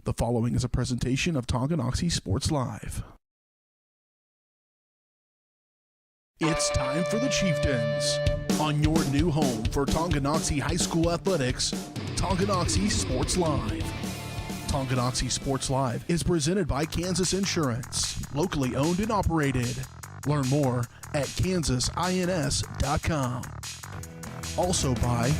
The following is a presentation of Tonganoxie Sports Live. It's time for the Chieftains. On your new home for Tonganoxie High School athletics, Tonganoxie Sports Live. Tonganoxie Sports Live is presented by Kansas Insurance, locally owned and operated. Learn more at kansasins.com. Also by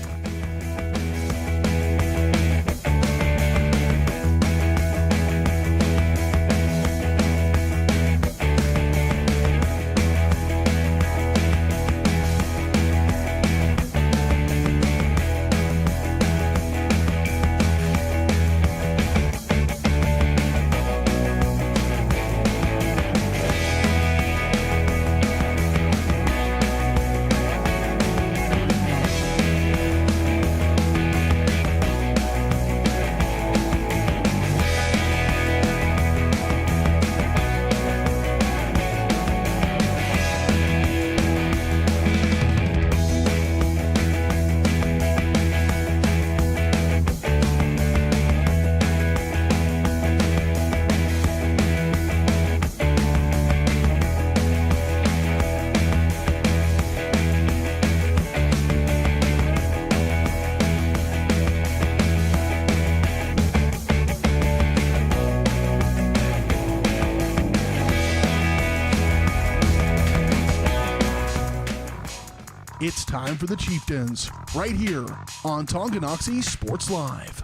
It's time for the Chieftains, right here on Tonganoxie Sports Live.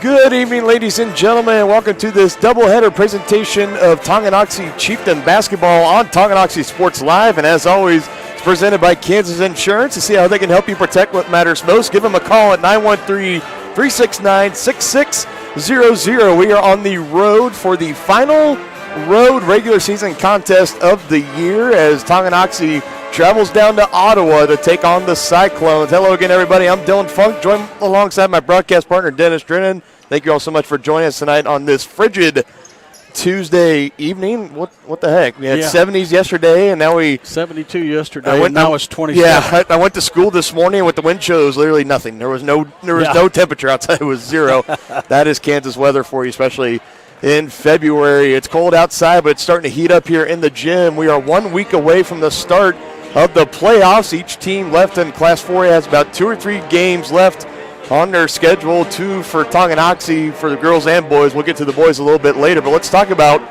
Good evening, ladies and gentlemen. Welcome to this doubleheader presentation of Tonganoxie Chieftain basketball on Tonganoxie Sports Live. And as always, it's presented by Kansas Insurance. To see how they can help you protect what matters most, give them a call at 913-369-6600. We are on the road for the final road regular season contest of the year as Tonganoxie travels down to Ottawa to take on the Cyclones. Hello again, everybody. I'm Dylan Funk, joined alongside my broadcast partner, Dennis Drennan. Thank you all so much for joining us tonight on this frigid Tuesday evening. What the heck? We had 70s yesterday, and now 72 yesterday, and now it's 27. Yeah, I went to school this morning with the wind chill. It was literally nothing. There was no temperature outside. It was zero. That is Kansas weather for you, especially in February. It's cold outside, but it's starting to heat up here in the gym. We are 1 week away from the start of the playoffs. Each team left in Class 4 has about 2 or 3 games left on their schedule, 2 for Tonganoxie for the girls and boys. We'll get to the boys a little bit later, but let's talk about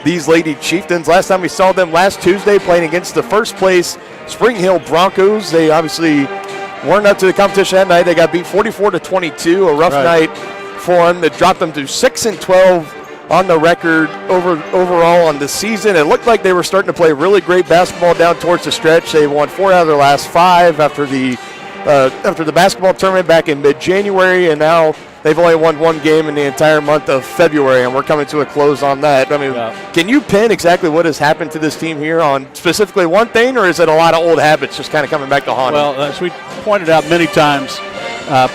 these Lady Chieftains. Last time we saw them last Tuesday playing against the first place Spring Hill Broncos. They obviously weren't up to the competition that night. They got beat 44-22, a rough night for them. That dropped them to 6-12 on the record overall on the season. It looked like they were starting to play really great basketball down towards the stretch. They won 4 out of their last 5 after the basketball tournament back in mid-January, and now they've only won 1 game in the entire month of February, and we're coming to a close on that. I mean, Can you pin exactly what has happened to this team here on specifically one thing, or is it a lot of old habits just kind of coming back to haunt them? Well, as we pointed out many times,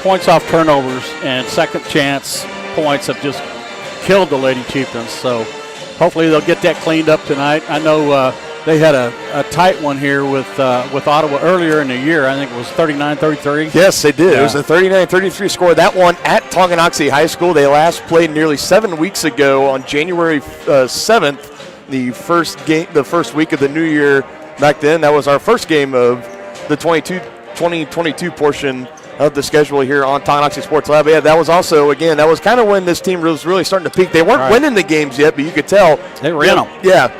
points off turnovers and second chance points have just killed the Lady Chieftains, so hopefully they'll get that cleaned up tonight. I know they had a tight one here with Ottawa earlier in the year. I think it was 39-33. Yes, they did. Yeah. It was a 39-33 score. That one at Tonganoxie High School. They last played nearly 7 weeks ago on January 7th, the first week of the new year back then. That was our first game of the 2022 portion of the schedule here on Tonganoxie Sports Lab. Yeah, that was also, again, that was kind of when this team was really starting to peak. They weren't winning the games yet, but you could tell. They were in them. Yeah,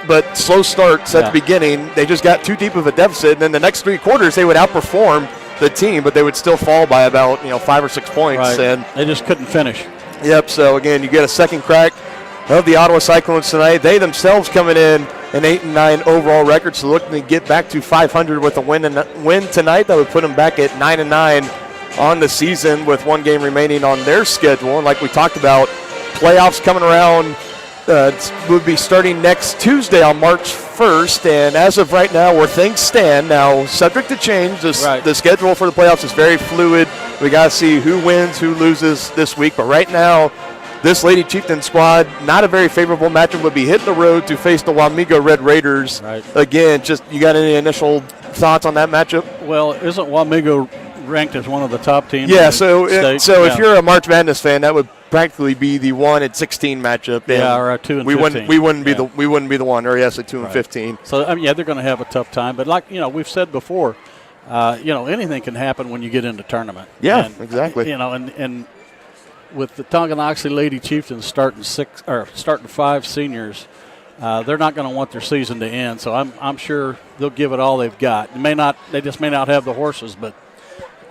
but slow starts at the beginning. They just got too deep of a deficit, and then the next 3 quarters they would outperform the team, but they would still fall by about 5 or 6 points. And they just couldn't finish. Yep, so again, you get a second crack of the Ottawa Cyclones tonight. They themselves coming in an 8-9 overall record, so looking to get back to 500 with a win tonight. That would put them back at 9-9 on the season with 1 game remaining on their schedule. And like we talked about, playoffs coming around would be starting next Tuesday on March 1st. And as of right now, where things stand, now subject to change, the schedule for the playoffs is very fluid. We got to see who wins, who loses this week. But right now, this Lady Chieftain squad, not a very favorable matchup, would be hitting the road to face the Wamego Red Raiders. Again, just you got any initial thoughts on that matchup? Well, isn't Wamego ranked as one of the top teams. Yeah, in the state. if you're a March Madness fan, that would practically be the 1-16 matchup. Yeah, or a 2-15. We wouldn't be the one, or yes, a 2-15. So they're going to have a tough time. But like we've said before, anything can happen when you get into tournament. Yeah, exactly. And with the Tonganoxie Lady Chieftains starting 5 seniors, they're not going to want their season to end. So I'm sure they'll give it all they've got. They just may not have the horses, but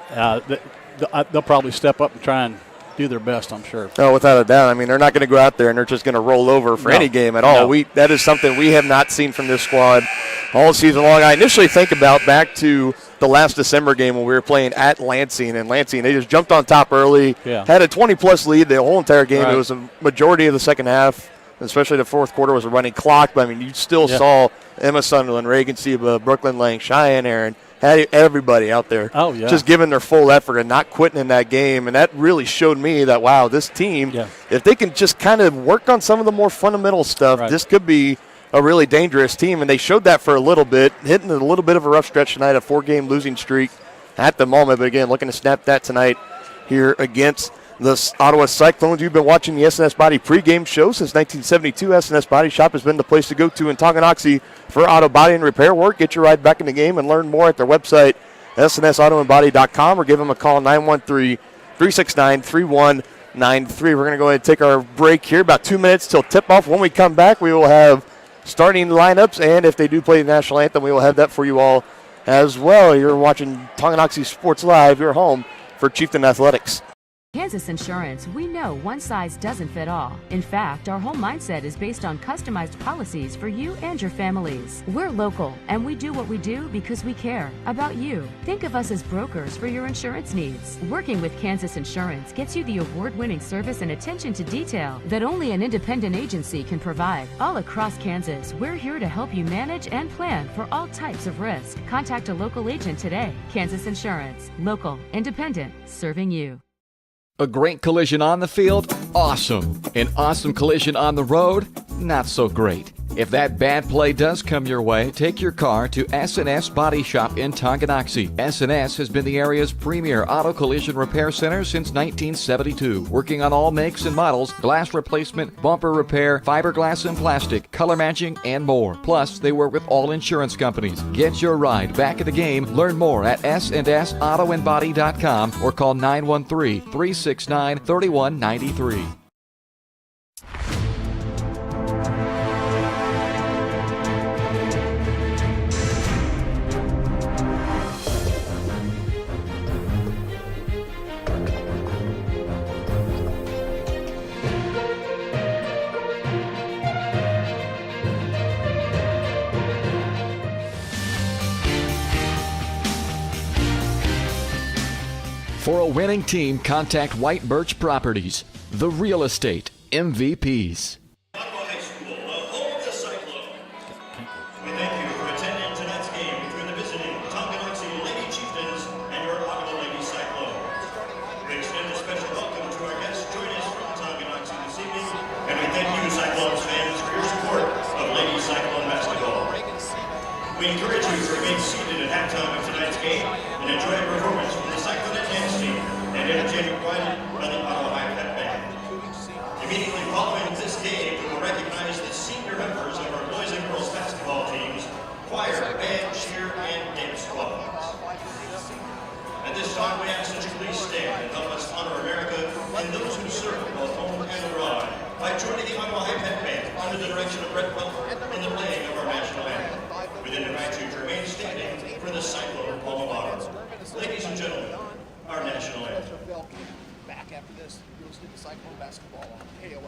they'll probably step up and try and do their best, I'm sure. Oh, without a doubt. I mean, they're not going to go out there and they're just going to roll over for any game at all. No. That is something we have not seen from this squad all season long. I initially think about back to the last December game when we were playing at Lansing, and Lansing, they just jumped on top early, had a 20-plus lead the whole entire game. Right. It was a majority of the second half, especially the fourth quarter was a running clock. But, I mean, you still saw Emma Sunderland, Reagan Seba, Brooklyn Lang, Cheyenne Aaron, had everybody out there just giving their full effort and not quitting in that game. And that really showed me that, wow, this team, if they can just kind of work on some of the more fundamental stuff, this could be a really dangerous team. And they showed that for a little bit, hitting a little bit of a rough stretch tonight, a 4-game losing streak at the moment. But, again, looking to snap that tonight here against the Ottawa Cyclones. You've been watching the SNS Body pregame show since 1972. SNS Body Shop has been the place to go to in Tonganoxie for auto body and repair work. Get your ride back in the game and learn more at their website, snsautoandbody.com, or give them a call, 913-369-3193. We're going to go ahead and take our break here, about 2 minutes till tip-off. When we come back, we will have starting lineups, and if they do play the national anthem, we will have that for you all as well. You're watching Tonganoxie Sports Live, your home for Chieftain Athletics. Kansas Insurance, we know one size doesn't fit all. In fact, our whole mindset is based on customized policies for you and your families. We're local, and we do what we do because we care about you. Think of us as brokers for your insurance needs. Working with Kansas Insurance gets you the award-winning service and attention to detail that only an independent agency can provide. All across Kansas, we're here to help you manage and plan for all types of risk. Contact a local agent today. Kansas Insurance, local, independent, serving you. A great collision on the field? Awesome. An awesome collision on the road? Not so great. If that bad play does come your way, take your car to SNS Body Shop in Tonganoxie. SNS has been the area's premier auto collision repair center since 1972, working on all makes and models, glass replacement, bumper repair, fiberglass and plastic, color matching, and more. Plus, they work with all insurance companies. Get your ride back at the game. Learn more at snsautoandbody.com or call 913-369-3193. For a winning team, contact White Birch Properties, the real estate MVPs. Ottawa High School, the home of the Cyclones. We thank you for attending tonight's game between the visiting Tonganoxie Lady Chieftains and your Ottawa Lady Cyclones. We extend a special welcome to our guests joining us from Tonganoxie this evening, and we thank you, Cyclones fans, for your support of Lady Cyclone basketball. We encourage you to remain seated at halftime of tonight's game and enjoy a performance from the Cyclone dance team and entertainment provided by the Ottawa High Pep Band. Immediately following this game, we will recognize the senior members of our boys and girls basketball teams, choir, band, cheer, and dance squads. At this time, we ask that you please stand and help us honor America and those who serve both home and abroad by joining the Ottawa High Pep Band under the direction of Brett Butler in the playing of our national anthem. We then invite you to remain standing for the Cyclone Hall of Honor. Ladies and gentlemen, our national anthem. Back after this, you're listening to Cyclone Basketball on KOF.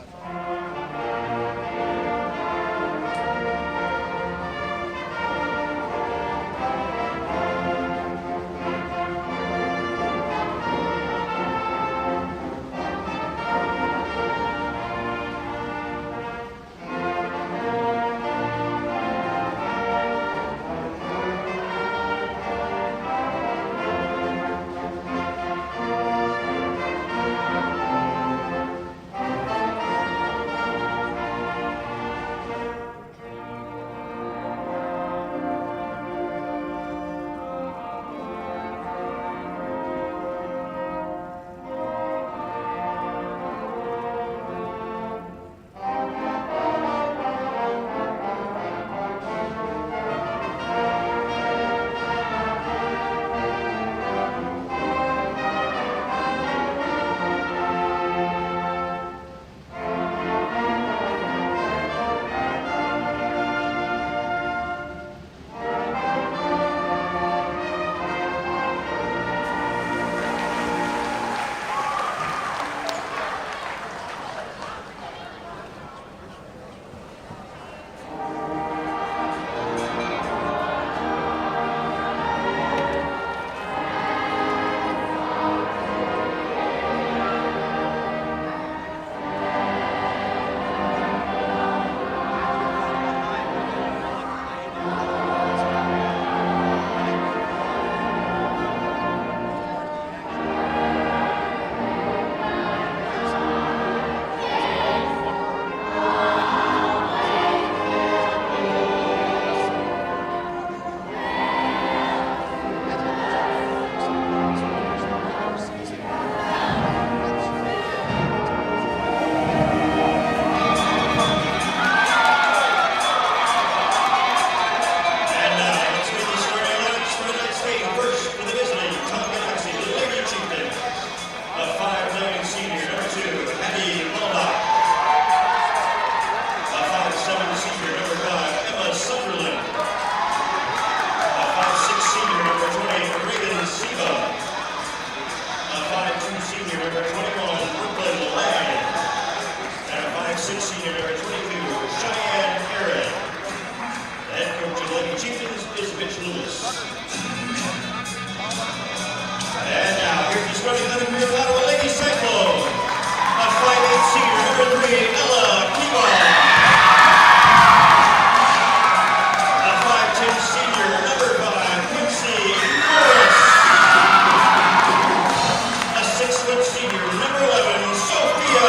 with senior number 11, Sophia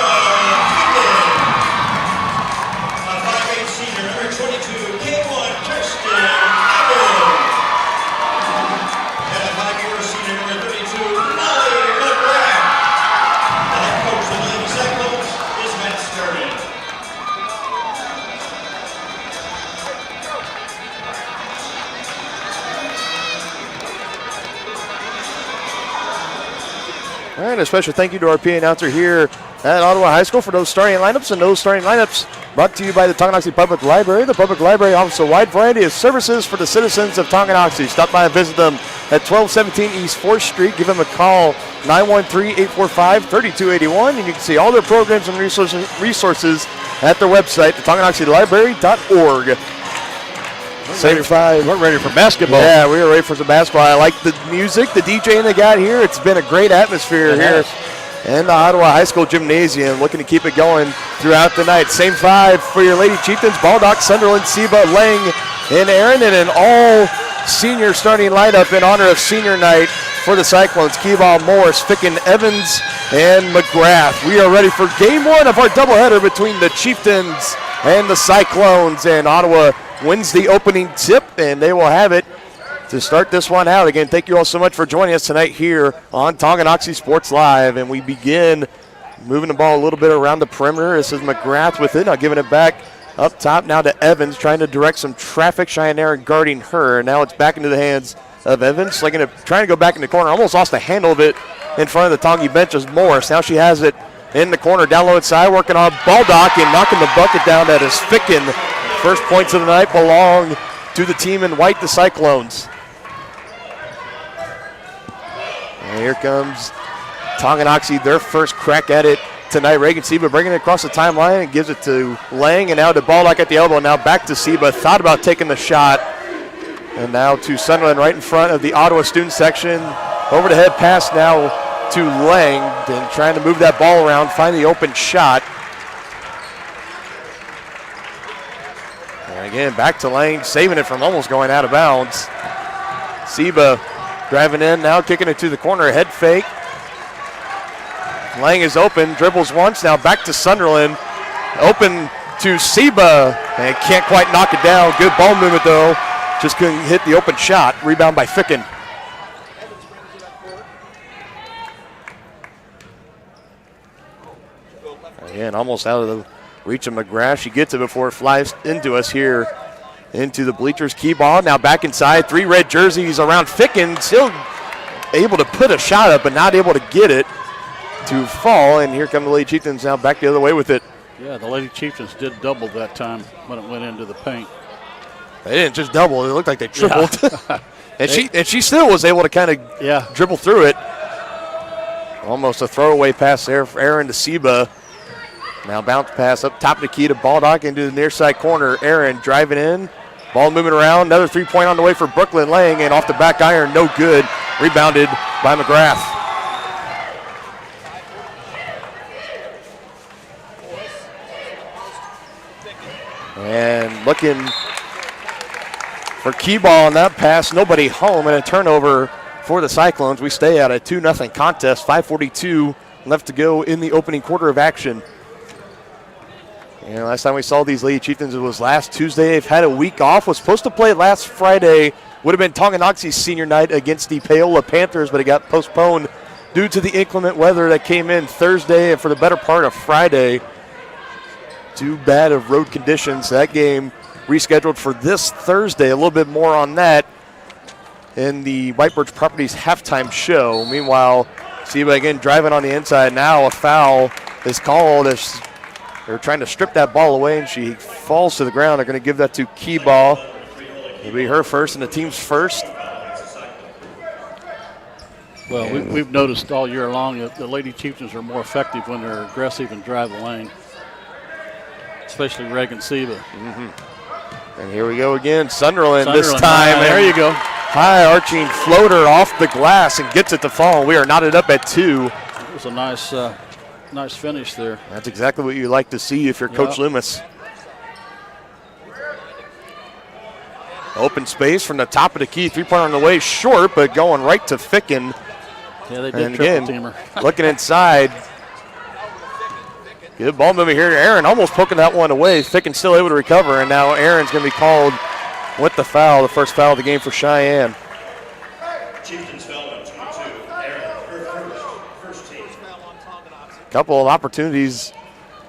Pickett. A 5'8" senior number 22, K1 Kirsten Abbott. And a 5'4" senior number 32, Molly McGrath. The head coach of the Lady Cyclones is Matt Skirvin. All right, a special thank you to our PA announcer here at Ottawa High School for those starting lineups, and those starting lineups brought to you by the Tonganoxie Public Library. The Public Library offers a wide variety of services for the citizens of Tonganoxie. Stop by and visit them at 1217 East 4th Street. Give them a call, 913-845-3281, and you can see all their programs and resources at their website, tonganoxielibrary.org. Same 5. We're ready for basketball. Yeah, we are ready for some basketball. I like the music, the DJing they got here. It's been a great atmosphere here in the Ottawa High School Gymnasium. Looking to keep it going throughout the night. Same 5 for your Lady Chieftains: Baldock, Sunderland, Seba, Lang, and Aaron. And an all-senior starting lineup in honor of senior night for the Cyclones: Keeball, Morris, Ficken, Evans, and McGrath. We are ready for game 1 of our doubleheader between the Chieftains and the Cyclones. And Ottawa wins the opening tip, and they will have it to start this one out. Again, thank you all so much for joining us tonight here on Tonganoxie Sports Live. And we begin moving the ball a little bit around the perimeter. This is McGrath with it. Now giving it back up top now to Evans, trying to direct some traffic. Cheyenne Aaron guarding her. Now it's back into the hands of Evans, trying to go back in the corner. Almost lost the handle of it in front of the Tongi bench as Morris. Now she has it in the corner, down low inside, working on Baldock and knocking the bucket down. That is Ficken. First points of the night belong to the team in white, the Cyclones. And here comes Tonganoxie, their first crack at it tonight. Reagan Seba bringing it across the timeline and gives it to Lang, and now to Baldock at the elbow. Now back to Seba, thought about taking the shot. And now to Sunderland right in front of the Ottawa student section. Over the head pass now to Lang, and trying to move that ball around, find the open shot. And again, back to Lang, saving it from almost going out of bounds. Seba driving in, now kicking it to the corner, head fake. Lang is open, dribbles once, now back to Sunderland. Open to Seba, and can't quite knock it down. Good ball movement though, just couldn't hit the open shot. Rebound by Ficken. Again, almost out of the reach of McGrath. She gets it before it flies into us here into the bleachers. Key ball now back inside. 3 red jerseys around Ficken. Still able to put a shot up, but not able to get it to fall. And here come the Lady Chieftains now back the other way with it. Yeah, the Lady Chieftains did double that time when it went into the paint. They didn't just double. It looked like they tripled. Yeah. and she still was able to kind of dribble through it. Almost a throwaway pass there for Aaron to Seba. Now bounce pass up top of the key to Baldock into the near side corner. Aaron driving in. Ball moving around. Another 3-point on the way for Brooklyn Lang, and off the back iron, no good. Rebounded by McGrath. And looking for key ball on that pass. Nobody home, and a turnover for the Cyclones. We stay at a 2-0 contest. 5:42 left to go in the opening quarter of action. And last time we saw these Lady Chieftains, it was last Tuesday. They've had a week off. Was supposed to play last Friday. Would have been Tonganoxie's senior night against the Paola Panthers, but it got postponed due to the inclement weather that came in Thursday and for the better part of Friday. Too bad of road conditions. That game rescheduled for this Thursday. A little bit more on that in the White Birch Properties halftime show. Meanwhile, Seba again driving on the inside. Now a foul is called as they're trying to strip that ball away, and she falls to the ground. They're going to give that to Key Ball. It'll be her first and the team's first. Well, we've noticed all year long that the Lady Chieftains are more effective when they're aggressive and drive the lane, especially Reagan Seba. Mm-hmm. And here we go again. Sunderland this time. There you go. High arching floater off the glass and gets it to fall. We are knotted up at 2. It was a nice finish there. That's exactly what you like to see if you're Coach Loomis. Open space from the top of the key. 3-pointer on the way, short, but going right to Ficken. Yeah, they did And triple again, teamer. looking inside. Good ball movement here. Aaron almost poking that one away. Ficken still able to recover, and now Aaron's going to be called with the foul, the first foul of the game for Cheyenne. Chieftains foul on 22. Aaron, first team. Couple of opportunities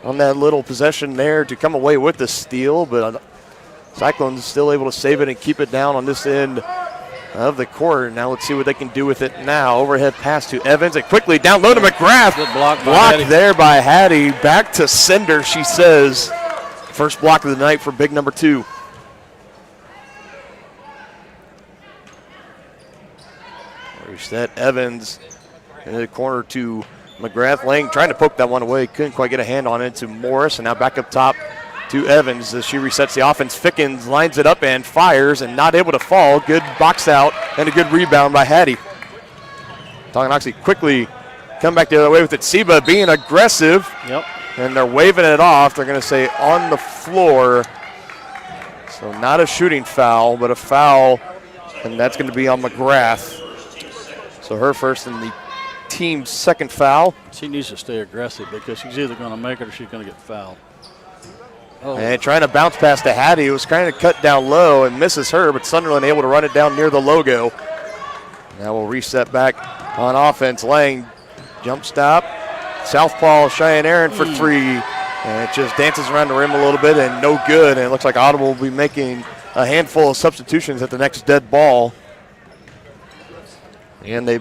on that little possession there to come away with the steal, but Cyclones still able to save it and keep it down on this end of the court. Now let's see what they can do with it now. Overhead pass to Evans, and quickly down low to McGrath. Good block by Blocked Hattie. there by Hattie. Back to sender, she says. First block of the night for big number 2. Reset Evans in the corner to McGrath. Lang trying to poke that one away. Couldn't quite get a hand on it to Morris. And now back up top to Evans as she resets the offense. Fickens lines it up and fires and not able to fall. Good box out and a good rebound by Hattie. Tonganoxie quickly come back the other way with it. Seba being aggressive. Yep. And they're waving it off. They're going to say on the floor. So not a shooting foul, but a foul. And that's going to be on McGrath. So her first and the team's second foul. She needs to stay aggressive because she's either going to make it or she's going to get fouled. Oh. And trying to bounce past to Hattie, who's trying to cut down low and misses her, but Sunderland able to run it down near the logo. Now we'll reset back on offense. Lang, jump stop. Southpaw Cheyenne Aaron for 3. And it just dances around the rim a little bit and no good. And it looks like Ottawa will be making a handful of substitutions at the next dead ball. And they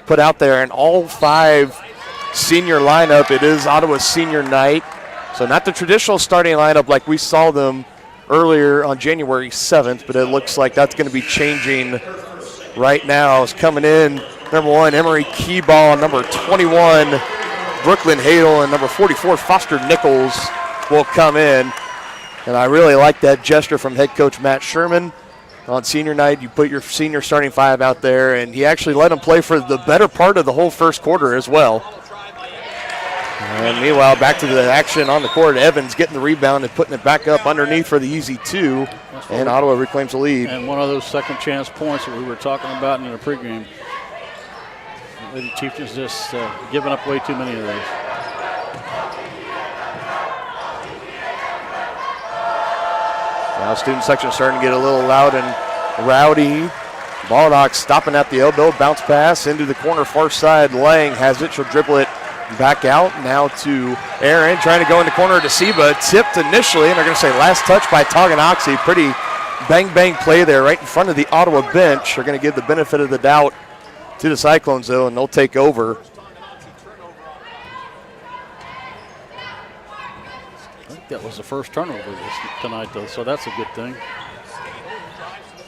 put out there an all-5 senior lineup. It is Ottawa's senior night. So not the traditional starting lineup like we saw them earlier on January 7th, but it looks like that's going to be changing right now. It's coming in, number 1, Emery Keyball, number 21, Brooklyn Hadel, and number 44, Foster Nichols will come in. And I really like that gesture from head coach Matt Sherman. On senior night, you put your senior starting 5 out there, and he actually let them play for the better part of the whole first quarter as well. And meanwhile, back to the action on the court. Evans getting the rebound and putting it back up underneath for the easy 2, and Ottawa reclaims the lead. And one of those second chance points that we were talking about in the pregame. Lady Chieftains just giving up way too many of those. Now student section starting to get a little loud and rowdy. Baldock stopping at the elbow, bounce pass into the corner far side. Lang has it, she'll dribble it back out. Now to Aaron, trying to go in the corner to Seba. Tipped initially, and they're going to say last touch by Tonganoxie. Pretty bang play there right in front of the Ottawa bench. They're going to give the benefit of the doubt to the Cyclones though, and they'll take over. I think that was the first turnover tonight though, so that's a good thing.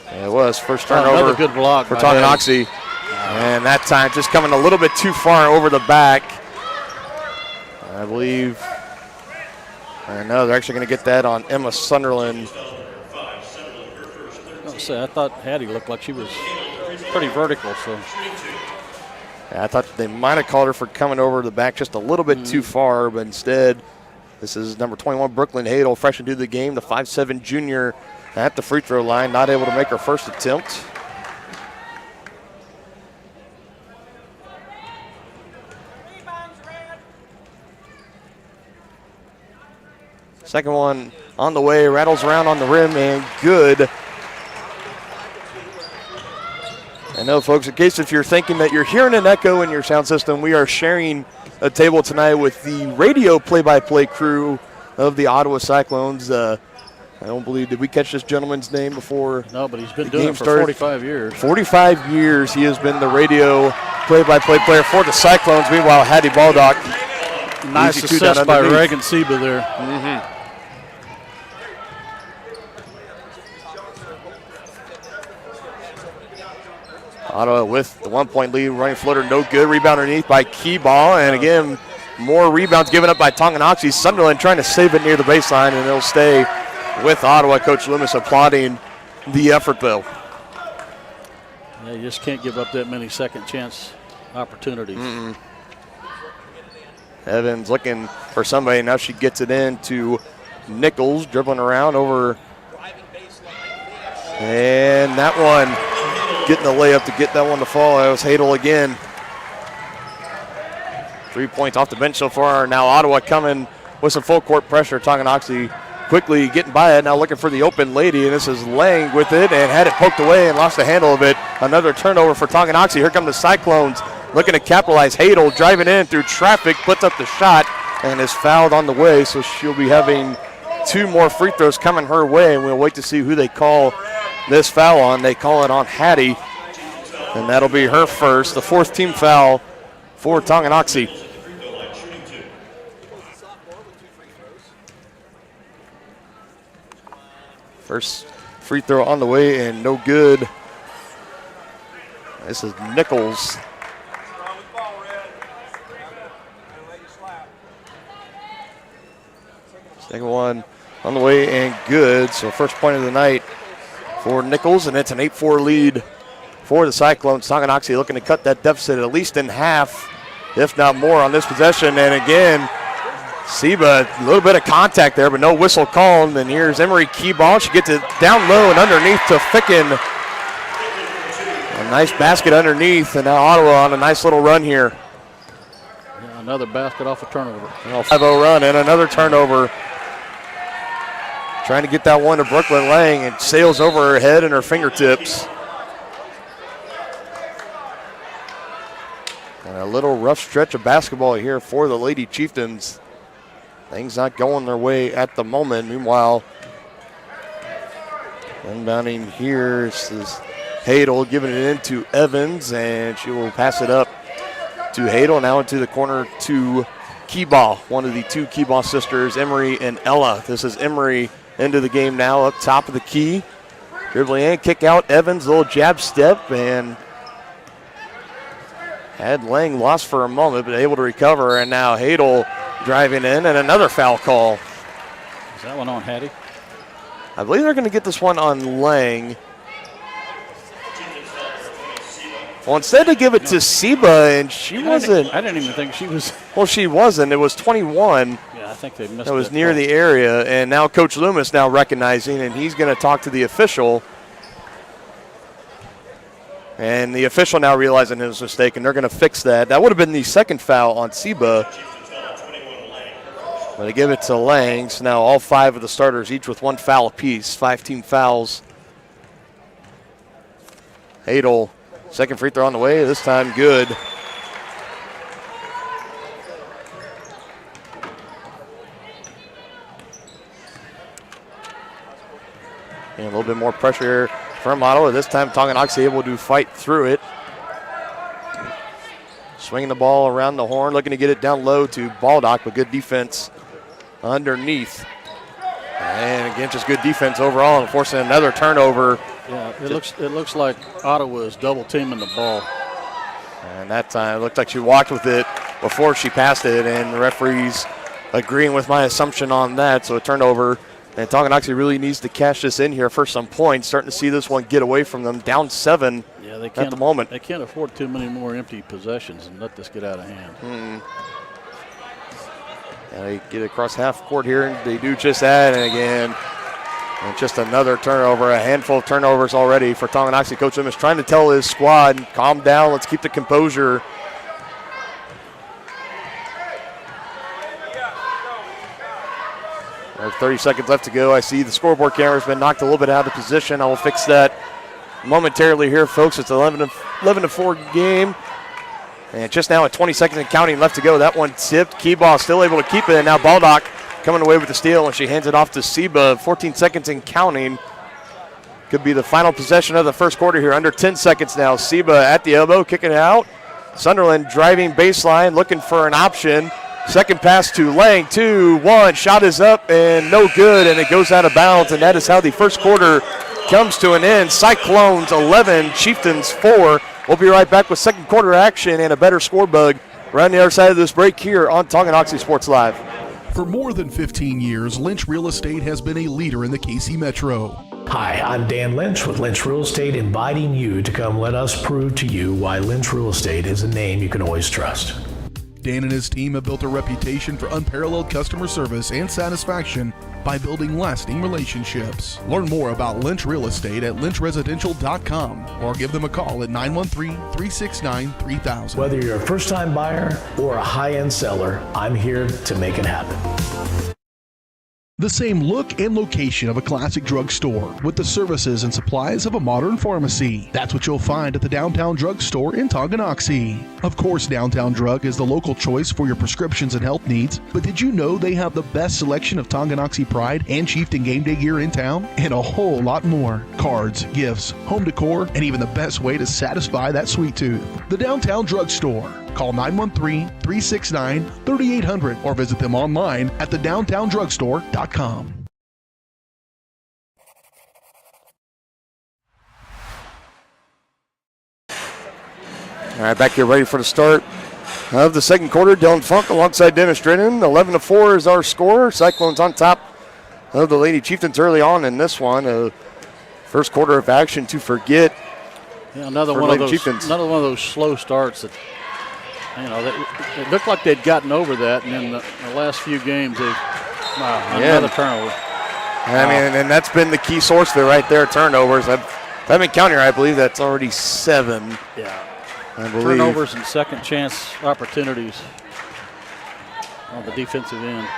Yeah, it was first turnover Another good block for by Tonganoxie. And that time just coming a little bit too far over the back. I believe, I know they're actually going to get that on Emma Sunderland. I thought Hattie looked like she was pretty vertical. So Yeah, I thought they might have called her for coming over the back just a little bit too far, but instead, this is number 21, Brooklyn Hadel, fresh into the game, the 5'7" junior at the free throw line, not able to make her first attempt. Second one on the way, rattles around on the rim, and good. I know, folks, in case if you're thinking that you're hearing an echo in your sound system, we are sharing a table tonight with the radio play-by-play crew of the Ottawa Cyclones. I don't believe, did we catch this gentleman's name before? no, but he's been the doing game it for started? 45 years. 45 years he has been the radio play-by-play player for the Cyclones. Meanwhile, Hattie Baldock. Nice easy two down assist by underneath. Reagan Seba there. Ottawa with the 1-point lead, running floater, no good. Rebound underneath by Keyball, and again, more rebounds given up by Tonganoxie. Sunderland trying to save it near the baseline, and it'll stay with Ottawa. Coach Loomis applauding the effort, though. Yeah, you just can't give up that many second chance opportunities. Evans looking for somebody. Now she gets it in to Nichols, dribbling around over. And that one, getting the layup to get that one to fall. That was Hadel again. 3 points off the bench so far. Now Ottawa coming with some full court pressure. Tonganoxie quickly getting by it. Now looking for the open lady, and this is Lang with it and had it poked away and lost the handle of it. Another turnover for Tonganoxie. Here come the Cyclones looking to capitalize. Hadel driving in through traffic, puts up the shot, and is fouled on the way, so she'll be having 2 more free throws coming her way, and we'll wait to see who they call this foul on. They call it on Hattie, and that'll be her first, the 4th team foul for Tonganoxie. First free throw on the way and no good. This is Nichols. Second one on the way and good. So first point of the night for Nichols, and it's an 8-4 lead for the Cyclones. Tonganoxie looking to cut that deficit at least in half, if not more, on this possession. And again, Seba, a little bit of contact there, but no whistle called. And here's Emery Keyball. She gets it down low and underneath to Ficken. A nice basket underneath, and now Ottawa on a nice little run here. Yeah, another basket off a turnover. 5-0 run and another turnover. Trying to get that one to Brooklyn Lang, and sails over her head and her fingertips. And a little rough stretch of basketball here for the Lady Chieftains. Things not going their way at the moment. Meanwhile, inbounding here is Hadel giving it into Evans, and she will pass it up to Hadel. Now into the corner to Keyball, one of the 2 Keyball sisters, Emery and Ella. This is Emery into the game now, up top of the key. Dribbling in, kick out, Evans, little jab step, and had Lang lost for a moment, but able to recover, and now Hadel driving in, and another foul call. Is that one on Hattie? I believe they're going to get this one on Lang. Well, instead they give it to Seba, and she wasn't. I didn't even think she was. Well, she wasn't. It was 21. Yeah, I think they missed it. It was near the area, and now Coach Loomis now recognizing, and he's going to talk to the official. And the official now realizing his mistake, and they're going to fix that. That would have been the second foul on Seba. But they give it to Lang. So now all 5 of the starters, each with 1 foul apiece. 5-team fouls. Hadel, second free throw on the way. This time good. And a little bit more pressure from Ottawa. This time Tonganoxie able to fight through it. Swinging the ball around the horn, looking to get it down low to Baldock, but good defense underneath. And again, just good defense overall, and forcing another turnover. Yeah, it looks like Ottawa is double teaming the ball. And that time it looked like she walked with it before she passed it, and the referees agreeing with my assumption on that. So a turnover, and Tonganoxie really needs to cash this in here for some points. Starting to see this one get away from them, down 7 at the moment. They can't afford too many more empty possessions and let this get out of hand. And they get across half court here, and they do just that, and again, and just another turnover, a handful of turnovers already for Tonganoxie. Coach Loomis trying to tell his squad, calm down, let's keep the composure. There's 30 seconds left to go. I see the scoreboard camera's been knocked a little bit out of position. I will fix that momentarily here, folks. It's 11-4 game. And just now at 20 seconds and counting left to go. That one tipped. Keyball still able to keep it. And now Baldock coming away with the steal, and she hands it off to Seba. 14 seconds and counting. Could be the final possession of the first quarter here. Under 10 seconds now. Seba at the elbow, kicking it out. Sunderland driving baseline, looking for an option. Second pass to Lang, 2-1. Shot is up and no good, and it goes out of bounds. And that is how the first quarter comes to an end. Cyclones 11, Chieftains 4. We'll be right back with second quarter action and a better score bug right on the other side of this break here on Tonganoxie Sports Live. For more than 15 years, Lynch Real Estate has been a leader in the KC Metro. Hi, I'm Dan Lynch with Lynch Real Estate, inviting you to come let us prove to you why Lynch Real Estate is a name you can always trust. Dan and his team have built a reputation for unparalleled customer service and satisfaction by building lasting relationships. Learn more about Lynch Real Estate at lynchresidential.com or give them a call at 913-369-3000. Whether you're a first-time buyer or a high-end seller, I'm here to make it happen. The same look and location of a classic drugstore with the services and supplies of a modern pharmacy. That's what you'll find at the Downtown Drug Store in Tonganoxie. Of course, Downtown Drug is the local choice for your prescriptions and health needs, but did you know they have the best selection of Tonganoxie Pride and Chieftain game day gear in town? And a whole lot more. Cards, gifts, home decor, and even the best way to satisfy that sweet tooth. The Downtown Drug Store. Call 913-369-3800 or visit them online at thedowntowndrugstore.com. All right, back here ready for the start of the second quarter. Dylan Funk alongside Dennis Drennan. 11-4 is our score. Cyclones on top of the Lady Chieftains early on in this one. First quarter of action to forget. Yeah, another one of those slow starts that, you know, it looked like they'd gotten over that, and in the last few games, another turnover. I mean, and that's been the key source there, right there, turnovers. If I've been counting, I believe that's already 7. Yeah. I believe. Turnovers and second chance opportunities on the defensive end.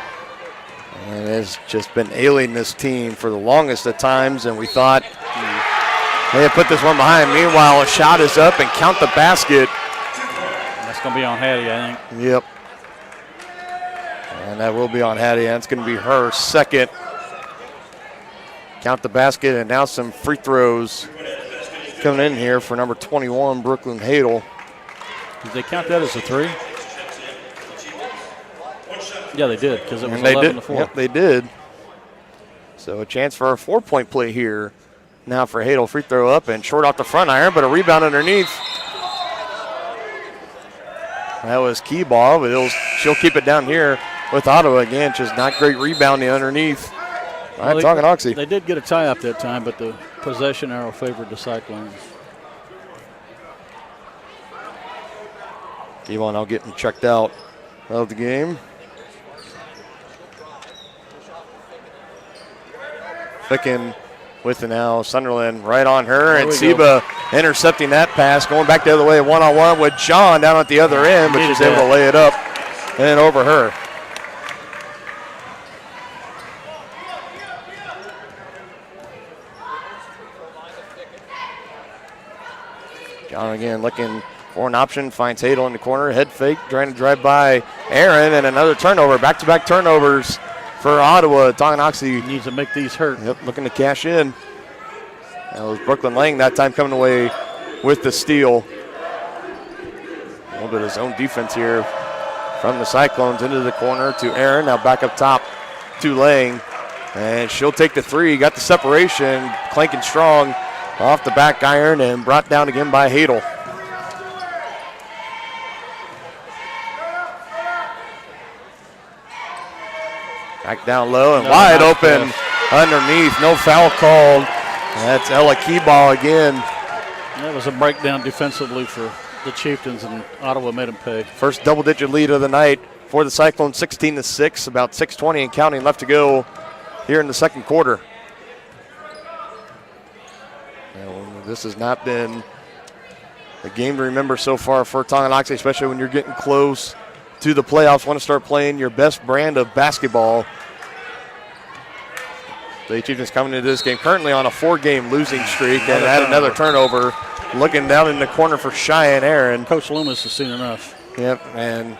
And it's just been ailing this team for the longest at times, and we thought they had put this one behind. Meanwhile, a shot is up and count the basket. That's going to be on Hattie, I think. Yep. And that will be on Hattie. That's going to be her second. Count the basket, and now some free throws coming in here for number 21, Brooklyn Hadel. Did they count that as a 3? Yeah, they did, because it was 11-4. Yep, they did. So a chance for a 4-point play here. Now for Hadel, free throw up and short off the front iron, but a rebound underneath. That was key ball, but she'll keep it down here with Ottawa again. Just not great rebounding underneath. Well, Tonganoxie. They did get a tie up that time, but the possession arrow favored the Cyclones. Devon now getting checked out of the game. Flicking with the now Sunderland right on her, and Seba intercepting that pass, going back the other way, one-on-one with John down at the other end, but she's able to lay it up and over her. John again looking for an option, finds Hadel in the corner, head fake, trying to drive by Aaron, and another turnover, back-to-back turnovers for Ottawa. Tonganoxie needs to make these hurt. Yep, looking to cash in. That was Brooklyn Lang that time coming away with the steal. A little bit of zone defense here from the Cyclones into the corner to Aaron. Now back up top to Lang. And she'll take the 3. Got the separation, clanking strong off the back iron and brought down again by Hadel. Back down low and wide open underneath. No foul called. That's Ella Keyball again. That was a breakdown defensively for the Chieftains, and Ottawa made them pay. First double-digit lead of the night for the Cyclones, 16-6. About 6:20 and counting left to go here in the second quarter. This has not been a game to remember so far for Tonganoxie, especially when you're getting close to the playoffs. Want to start playing your best brand of basketball. The Chieftains coming into this game currently on a 4-game losing streak and had another turnover. Looking down in the corner for Cheyenne Aaron. Coach Loomis has seen enough. Yep, and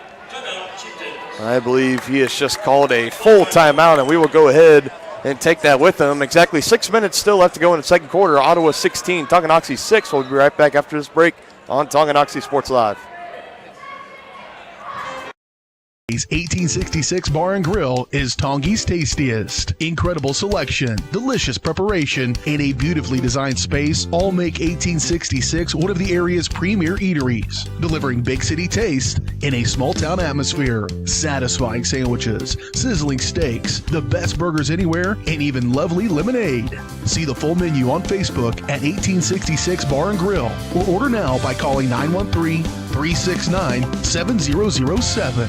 I believe he has just called a full timeout, and we will go ahead and take that with him. Exactly 6 minutes still left to go in the second quarter. Ottawa 16, Tonganoxie 6. We'll be right back after this break on Tonganoxie Sports Live. 1866 Bar and Grill is Tongie's tastiest. Incredible selection, delicious preparation, and a beautifully designed space all make 1866 one of the area's premier eateries, delivering big city taste in a small town atmosphere. Satisfying sandwiches, sizzling steaks, the best burgers anywhere, and even lovely lemonade. See the full menu on Facebook at 1866 Bar and Grill, or order now by calling 913 369-7007.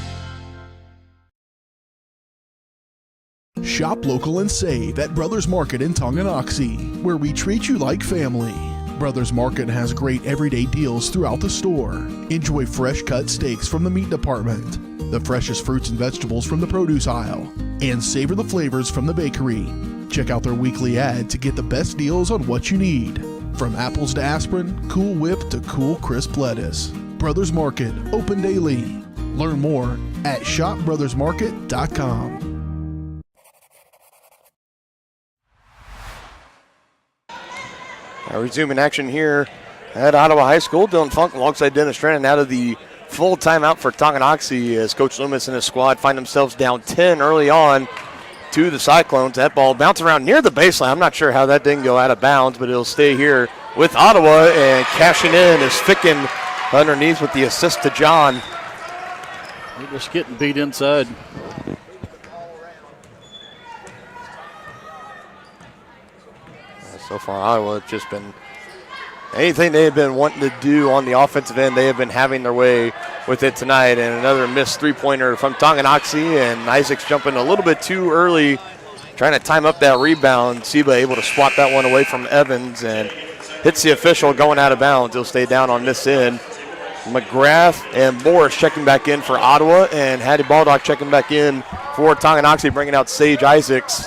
Shop local and save at Brothers Market in Tonganoxie, where we treat you like family. Brothers Market has great everyday deals throughout the store. Enjoy fresh cut steaks from the meat department, the freshest fruits and vegetables from the produce aisle, and savor the flavors from the bakery. Check out their weekly ad to get the best deals on what you need. From apples to aspirin, Cool Whip to cool crisp lettuce. Brothers Market, open daily. Learn more at shopbrothersmarket.com. Resuming action here at Ottawa High School. Dylan Funk alongside Dennis Drennan out of the full timeout for Tonganoxie as Coach Loomis and his squad find themselves down 10 early on to the Cyclones. That ball bounced around near the baseline. I'm not sure how that didn't go out of bounds, but it'll stay here with Ottawa, and cashing in is Ficken underneath with the assist to John. They're just getting beat inside. So far, Ottawa have just been anything they have been wanting to do on the offensive end, they have been having their way with it tonight. And another missed three-pointer from Tonganoxie, and Isaac's jumping a little bit too early, trying to time up that rebound. Seba able to swat that one away from Evans and hits the official going out of bounds. He'll stay down on this end. McGrath and Morris checking back in for Ottawa, and Hattie Baldock checking back in for Tonganoxie, bringing out Sage Isaacs.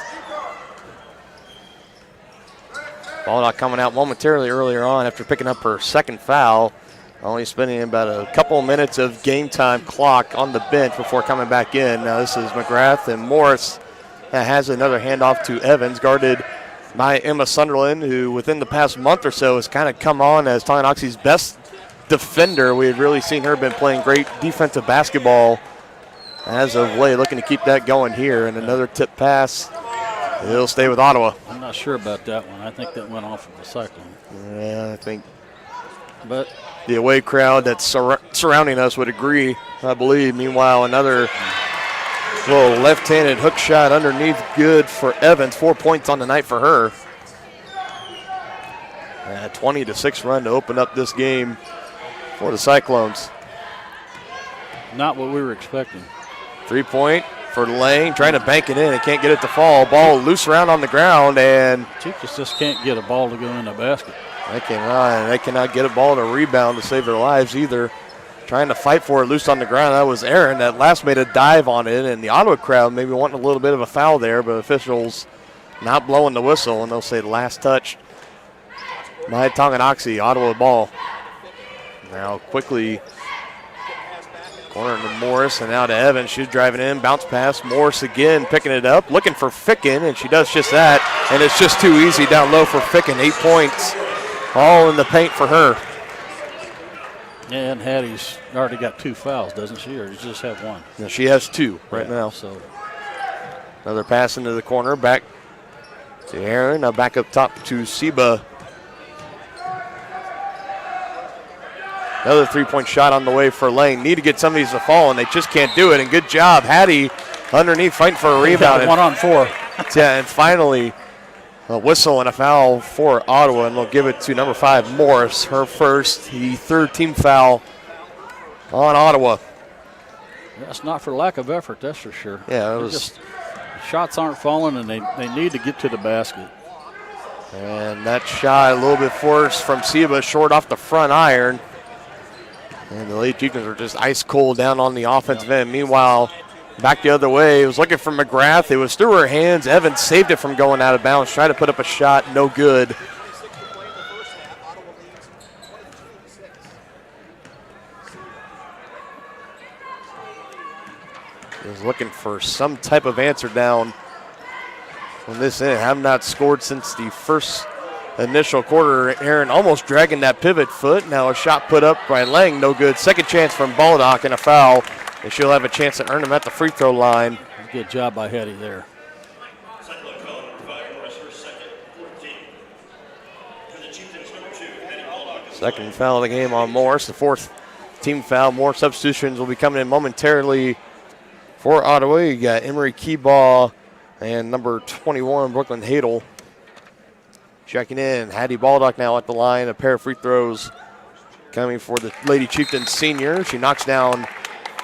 Baldock coming out momentarily earlier on after picking up her second foul, only spending about a couple minutes of game time clock on the bench before coming back in. Now this is McGrath, and Morris has another handoff to Evans, guarded by Emma Sunderland, who within the past month or so has kind of come on as Tonganoxie's best defender. We had really seen her been playing great defensive basketball as of late, looking to keep that going here. And another tip pass. It'll stay with Ottawa. I'm not sure about that one. I think that went off of the Cyclone. Yeah, I think but the away crowd that's surrounding us would agree, I believe. Meanwhile, another little left-handed hook shot underneath, good for Evans. 4 points on the night for her. A 20-6 run to open up this game for the Cyclones. Not what we were expecting. 3-point for Lang, trying to bank it in. It can't get it to fall. Ball loose around on the ground, and Chieftains just can't get a ball to go in the basket. They cannot get a ball to rebound to save their lives either. Trying to fight for it loose on the ground. That was Aaron that last made a dive on it, and the Ottawa crowd maybe wanting a little bit of a foul there, but officials not blowing the whistle, and they'll say last touch by Tonganoxie. Ottawa ball. Now quickly corner to Morris, and now to Evans. She's driving in, bounce pass. Morris again picking it up, looking for Ficken, and she does just that. And it's just too easy down low for Ficken. 8 points, all in the paint for her. Yeah, and Hattie's already got 2 fouls, doesn't she? Or does she just have 1? Now she has 2 right now. So another pass into the corner, back to Aaron. Now back up top to Seba. Another 3-point shot on the way for Lane. Need to get some of these to fall, and they just can't do it. And good job, Hattie underneath fighting for a rebound. 1 on 4. Yeah, and finally a whistle and a foul for Ottawa, and they'll give it to number 5, Morris, her first, the 3rd team foul on Ottawa. That's not for lack of effort, that's for sure. Yeah, it was. Shots aren't falling, and they need to get to the basket. And that shot a little bit forced from Seba, short off the front iron. And the Lady Chieftains are just ice cold down on the offensive end. Meanwhile, back the other way, it was looking for McGrath. It was through her hands. Evans saved it from going out of bounds. Tried to put up a shot, no good. He was looking for some type of answer down on this end. Have not scored since the first initial quarter. Aaron almost dragging that pivot foot. Now a shot put up by Lang, no good. Second chance from Baldock and a foul. And she'll have a chance to earn him at the free throw line. Good job by Hattie there. Cyclone foul number 5, Morris, her second, 14. For the Chieftains, number 2, Hattie Baldock. Second foul of the game on Morris. The 4th team foul. More substitutions will be coming in momentarily for Ottawa. You got Emery Keybaugh and number 21, Brooklyn Hadel. Checking in. Hattie Baldock now at the line. A pair of free throws coming for the Lady Chieftains senior. She knocks down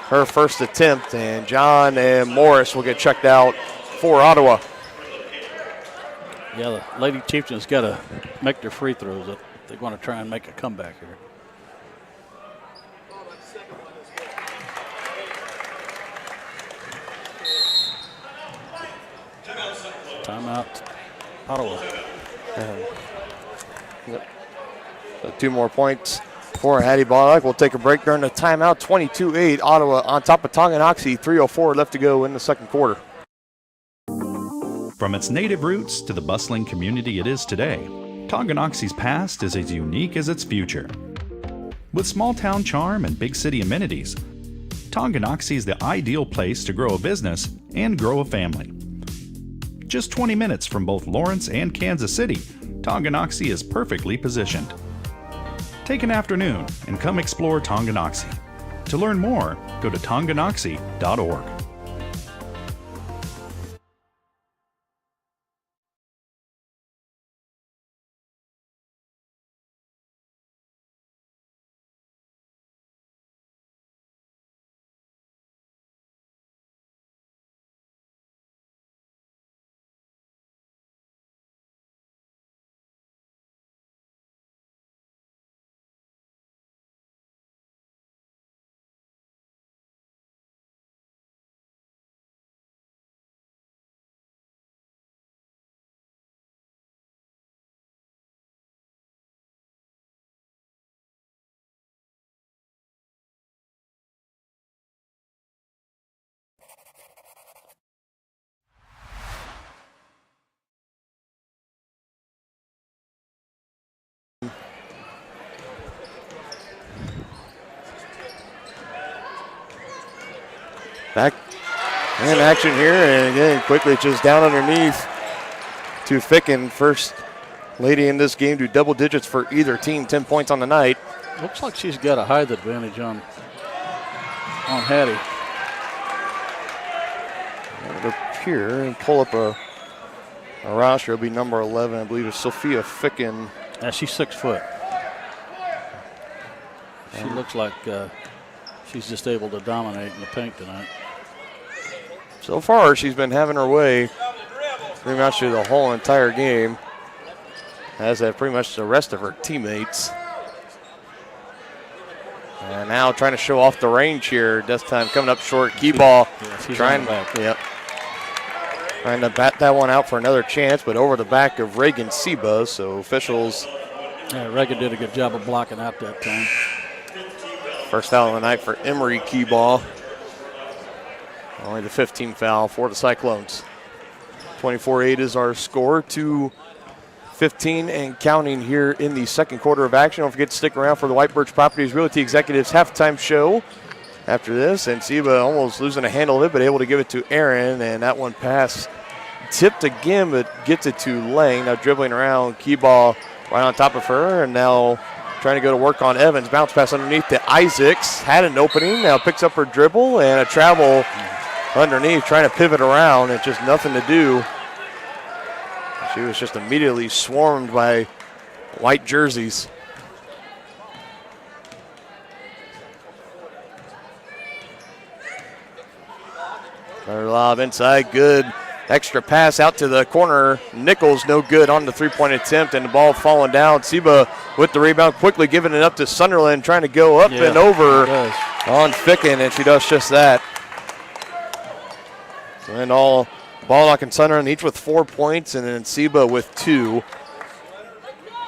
her first attempt, and John and Morris will get checked out for Ottawa. Yeah, the Lady Chieftains got to make their free throws. They're going to try and make a comeback here. Timeout, Ottawa. Yep. So 2 more points for Hattie Bollock. We'll take a break during the timeout. 22-8, Ottawa on top of Tonganoxie. 3:04 left to go in the second quarter. From its native roots to the bustling community it is today, Tonganoxie's past is as unique as its future. With small-town charm and big city amenities, Tonganoxie is the ideal place to grow a business and grow a family. Just 20 minutes from both Lawrence and Kansas City, Tonganoxie is perfectly positioned. Take an afternoon and come explore Tonganoxie. To learn more, go to tonganoxie.org. Back in action here, and again, quickly just down underneath to Ficken. First lady in this game to double digits for either team, 10 points on the night. Looks like she's got a height advantage on Hattie. It would appear and pull up a roster. It'll be number 11, I believe, is Sophia Ficken. Yeah, she's 6 foot. She looks like she's just able to dominate in the paint tonight. So far, she's been having her way pretty much through the whole entire game, as have pretty much the rest of her teammates. And now trying to show off the range here. This time coming up short. Key ball. She's trying, on the back. Yep. Trying to bat that one out for another chance, but over the back of Reagan Seba. So officials. Yeah, Reagan did a good job of blocking out that time. First foul of the night for Emery Key ball. Only the 15th foul for the Cyclones. 24-8 is our score. 2:15 and counting here in the second quarter of action. Don't forget to stick around for the White Birch Properties Realty Executives halftime show after this. And Seba almost losing a handle of it, but able to give it to Aaron. And that one pass tipped again, but gets it to Lang. Now dribbling around, Key ball right on top of her. And now trying to go to work on Evans. Bounce pass underneath to Isaacs. Had an opening. Now picks up her dribble and a travel underneath, trying to pivot around, and just nothing to do. She was just immediately swarmed by white jerseys. Another lob inside, good. Extra pass out to the corner. Nichols no good on the three-point attempt, and the ball falling down. Seba with the rebound, quickly giving it up to Sunderland, trying to go up and over on Ficken, and she does just that. And all Ballock and Sunderland each with 4 points, and then Seba with 2.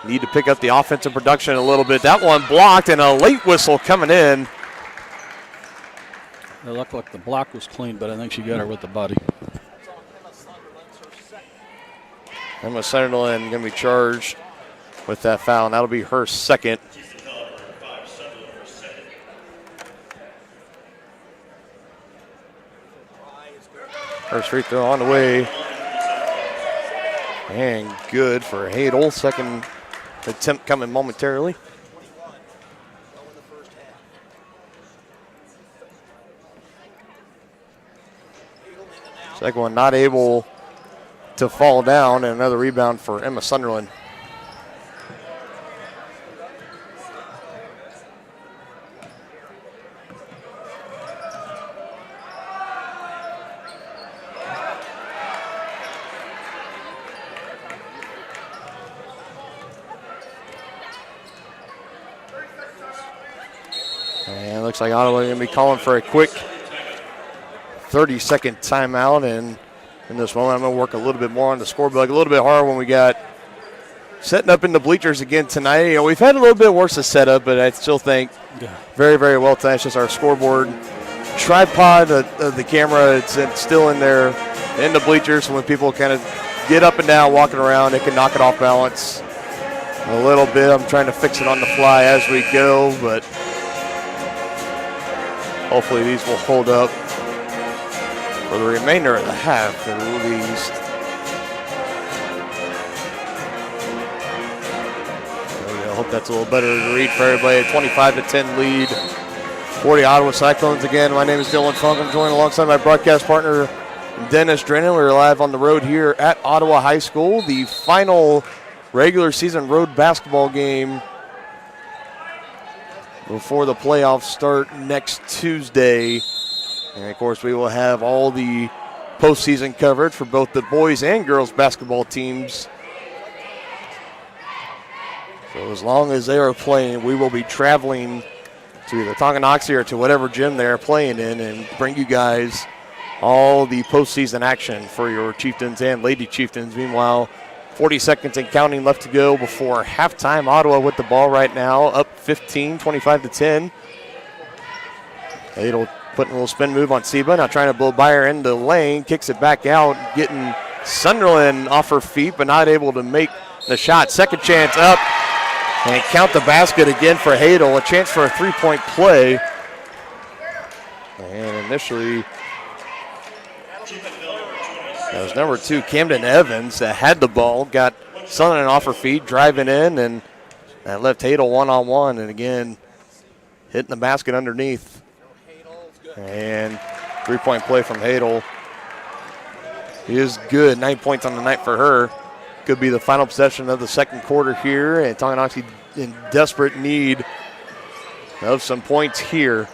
Need to pick up the offensive production a little bit. That one blocked, and a late whistle coming in. It looked like the block was clean, but I think she got her with the body. Emma Sunderland going to be charged with that foul, and that'll be her second. First free throw on the way. And good for Hadel. Second attempt coming momentarily. Second one not able to fall down, and another rebound for Emma Sunderland. Looks like Ottawa going to be calling for a quick 30-second timeout. And in this moment, I'm going to work a little bit more on the scorebook. A little bit harder when we got setting up in the bleachers again tonight. You know, we've had a little bit worse of setup, but I still think very, very well tonight. It's just our scoreboard tripod of the camera. It's still in there in the bleachers. So when people kind of get up and down, walking around, it can knock it off balance a little bit. I'm trying to fix it on the fly as we go, but hopefully these will hold up for the remainder of the half at least. I hope that's a little better to read for everybody. A 25-10 lead for the Ottawa Cyclones. Again, my name is Dylan Funk. I'm joined alongside my broadcast partner, Dennis Drennan. We're live on the road here at Ottawa High School. The final regular season road basketball game before the playoffs start next Tuesday. And, of course, we will have all the postseason coverage for both the boys and girls basketball teams. So as long as they are playing, we will be traveling to either Tonganoxie or to whatever gym they're playing in and bring you guys all the postseason action for your Chieftains and Lady Chieftains. Meanwhile, 40 seconds and counting left to go before halftime. Ottawa with the ball right now, up 15, 25-10. Hadel putting a little spin move on Seba, now trying to blow by her into the lane, kicks it back out, getting Sunderland off her feet, but not able to make the shot. Second chance up, and count the basket again for Hadel. A chance for a three-point play. And initially, that was number 2, Camden Evans, that had the ball, got Sunderland off her feet, driving in, and that left Hadel one-on-one, and again, hitting the basket underneath. And three-point play from Hadel is good. 9 points on the night for her. Could be the final possession of the second quarter here, and Tonganoxie in desperate need of some points here.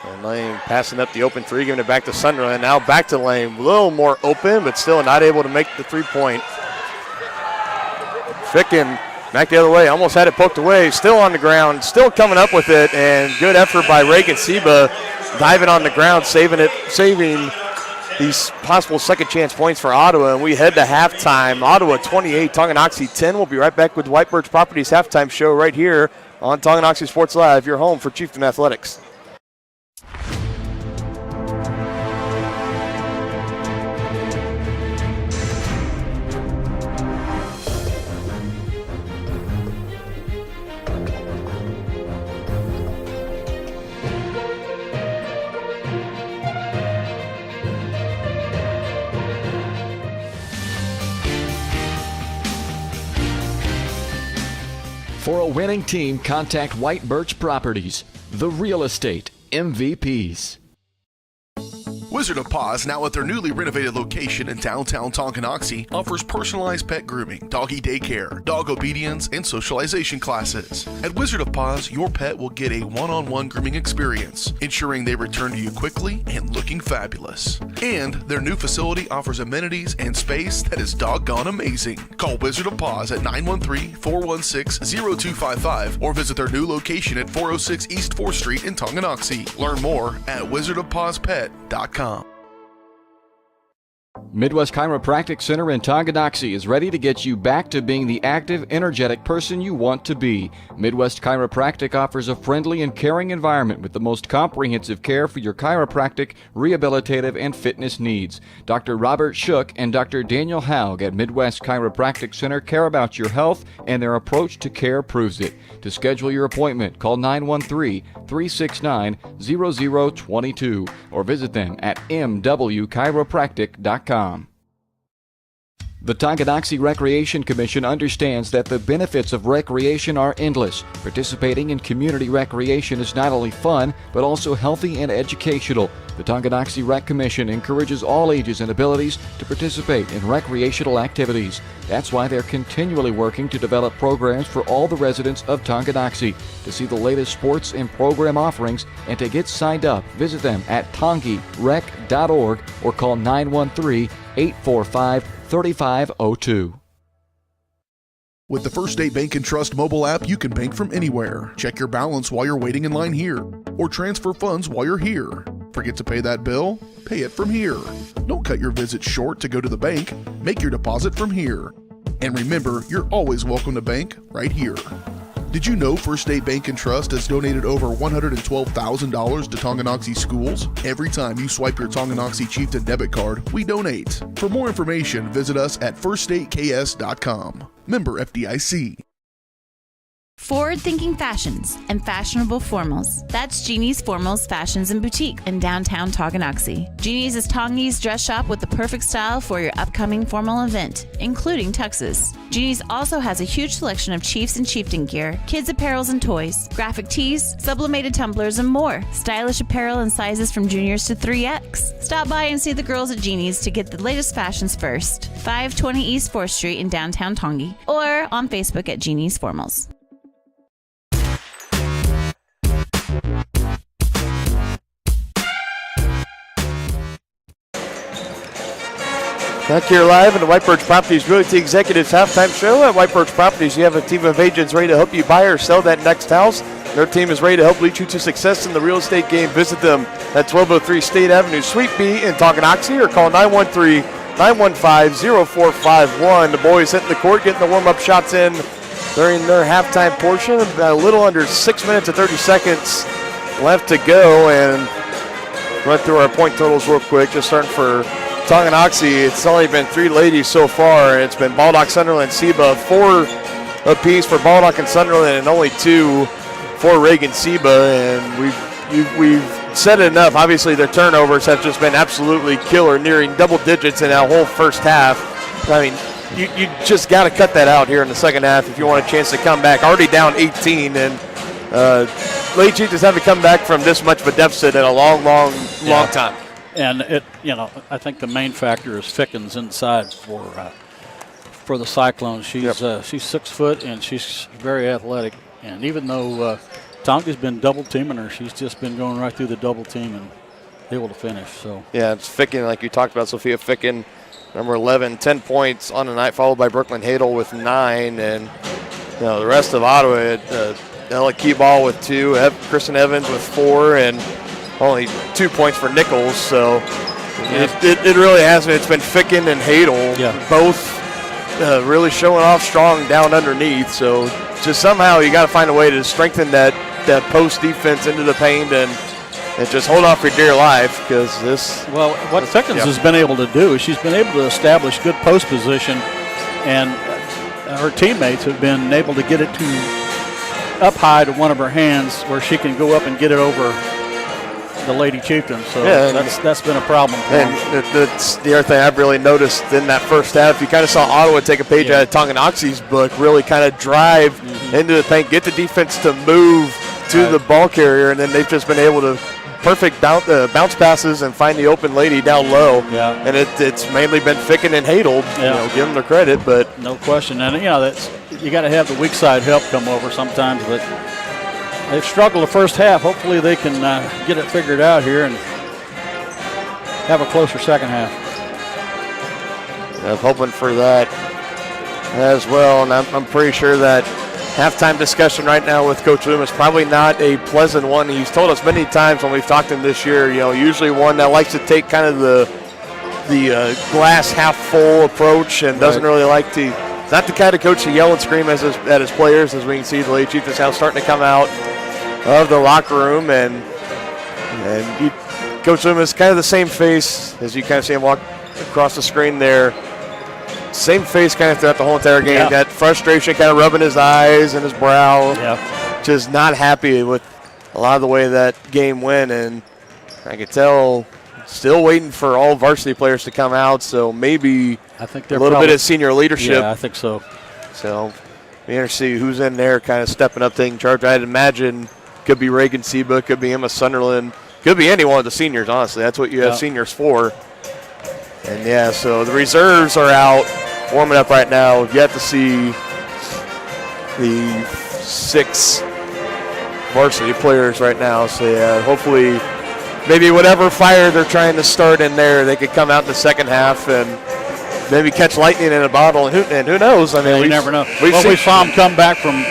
And Lane passing up the open three, giving it back to Sunderland. Now back to Lane, a little more open, but still not able to make the three-point. Ficken back the other way, almost had it poked away, still on the ground, still coming up with it, and good effort by Reagan Seba, diving on the ground, saving these possible second chance points for Ottawa, and we head to halftime. Ottawa 28, Tonganoxie 10. We'll be right back with White Birch Properties halftime show right here on Tonganoxie Sports Live, your home for Chieftain Athletics. For a winning team, contact White Birch Properties, the real estate MVPs. Wizard of Paws, now at their newly renovated location in downtown Tonganoxie, offers personalized pet grooming, doggy daycare, dog obedience, and socialization classes. At Wizard of Paws, your pet will get a one-on-one grooming experience, ensuring they return to you quickly and looking fabulous. And their new facility offers amenities and space that is doggone amazing. Call Wizard of Paws at 913-416-0255 or visit their new location at 406 East 4th Street in Tonganoxie. Learn more at wizardofpawspet.com. Midwest Chiropractic Center in Tonganoxie is ready to get you back to being the active, energetic person you want to be. Midwest Chiropractic offers a friendly and caring environment with the most comprehensive care for your chiropractic, rehabilitative, and fitness needs. Dr. Robert Shook and Dr. Daniel Haug at Midwest Chiropractic Center care about your health, and their approach to care proves it. To schedule your appointment, call 913-369-0022 or visit them at mwchiropractic.com. The Tonganoxie Recreation Commission understands that the benefits of recreation are endless. Participating in community recreation is not only fun, but also healthy and educational. The Tonganoxie Rec Commission encourages all ages and abilities to participate in recreational activities. That's why they're continually working to develop programs for all the residents of Tonganoxie. To see the latest sports and program offerings and to get signed up, visit them at tongirec.org or call 913-845-3502. With the First State Bank & Trust mobile app, you can bank from anywhere. Check your balance while you're waiting in line here, or transfer funds while you're here. Forget to pay that bill? Pay it from here. Don't cut your visit short to go to the bank. Make your deposit from here. And remember, you're always welcome to bank right here. Did you know First State Bank & Trust has donated over $112,000 to Tonganoxie schools? Every time you swipe your Tonganoxie Chieftain debit card, we donate. For more information, visit us at firststateks.com. Member FDIC. Forward-thinking fashions and fashionable formals. That's Jeannie's Formals Fashions and Boutique in downtown Tonganoxie. Jeannie's is Tongi's dress shop with the perfect style for your upcoming formal event, including tuxes. Jeannie's also has a huge selection of Chiefs and Chieftain gear, kids' apparels and toys, graphic tees, sublimated tumblers, and more. Stylish apparel in sizes from juniors to 3X. Stop by and see the girls at Jeannie's to get the latest fashions first. 520 East 4th Street in downtown Tongi, or on Facebook at Jeannie's Formals. Back here live in the White Birch Properties Realty Executives Halftime Show. At White Birch Properties, you have a team of agents ready to help you buy or sell that next house. Their team is ready to help lead you to success in the real estate game. Visit them at 1203 State Avenue, Suite B in Tonganoxie, or call 913-915-0451. The boys hitting the court, getting the warm-up shots in during their halftime portion. About a little under 6 minutes and 30 seconds left to go. And run through our point totals real quick, just starting for Tonganoxie. It's only been 3 ladies so far. It's been Baldock, Sunderland, Seba, 4 apiece for Baldock and Sunderland, and only 2 for Reagan Seba. And we've said it enough. Obviously, their turnovers have just been absolutely killer, nearing double digits in that whole first half. I mean, you just got to cut that out here in the second half if you want a chance to come back. Already down 18, and Lady Chieftains haven't come back from this much of a deficit in a long time. And I think the main factor is Fickens inside for the Cyclones. She's 6 foot and she's very athletic. And even though Tonga's been double teaming her, she's just been going right through the double team and able to finish. So yeah, it's Ficken, like you talked about, Sophia Ficken, number 11, 10 points on the night, followed by Brooklyn Hadel with 9, and the rest of Ottawa had Ella Keyball with 2, Kristen Evans with 4, and only 2 points for Nichols. So it really hasn't. It's been Ficken and Hadel, both really showing off strong down underneath. So just somehow you got to find a way to strengthen that post defense into the paint and just hold on for dear life, because this. Well, what Fickens has been able to do is she's been able to establish good post position, and her teammates have been able to get it up high to one of her hands where she can go up and get it over the Lady Chieftains. So that's been a problem for them. And that's the other thing I've really noticed in that first half. You kind of saw Ottawa take a page out of Tonganoxie's book, really kind of drive into the paint, get the defense to move to the ball carrier, and then they've just been able to perfect bounce passes and find the open lady down low. Yeah. And it's mainly been Ficken and Hadel. Give them their credit, but no question. And that's you got to have the weak side help come over sometimes, but they've struggled the first half. Hopefully they can get it figured out here and have a closer second half. I'm hoping for that as well, and I'm pretty sure that halftime discussion right now with Coach Loomis probably not a pleasant one. He's told us many times when we've talked to him this year, usually one that likes to take kind of the glass half full approach and doesn't really like to. He's not the kind of coach to yell and scream at his players, as we can see the Lady Chieftains now starting to come out of the locker room, and Coach Loomis, kind of the same face as you kind of see him walk across the screen there. Same face kind of throughout the whole entire game. Yeah. That frustration kind of rubbing his eyes and his brow. Yeah. Just not happy with a lot of the way that game went, and I could tell still waiting for all varsity players to come out, so maybe I think a little bit of senior leadership. Yeah, I think so. So be interesting to see who's in there kind of stepping up, taking charge. I'd imagine could be Reagan Seba, could be Emma Sunderland, could be any one of the seniors, honestly. That's what you have seniors for. And, so the reserves are out, warming up right now. You have to see the 6 varsity players right now. So, hopefully maybe whatever fire they're trying to start in there, they could come out in the second half and maybe catch lightning in a bottle, and who knows? I mean, you never know. We saw them come back from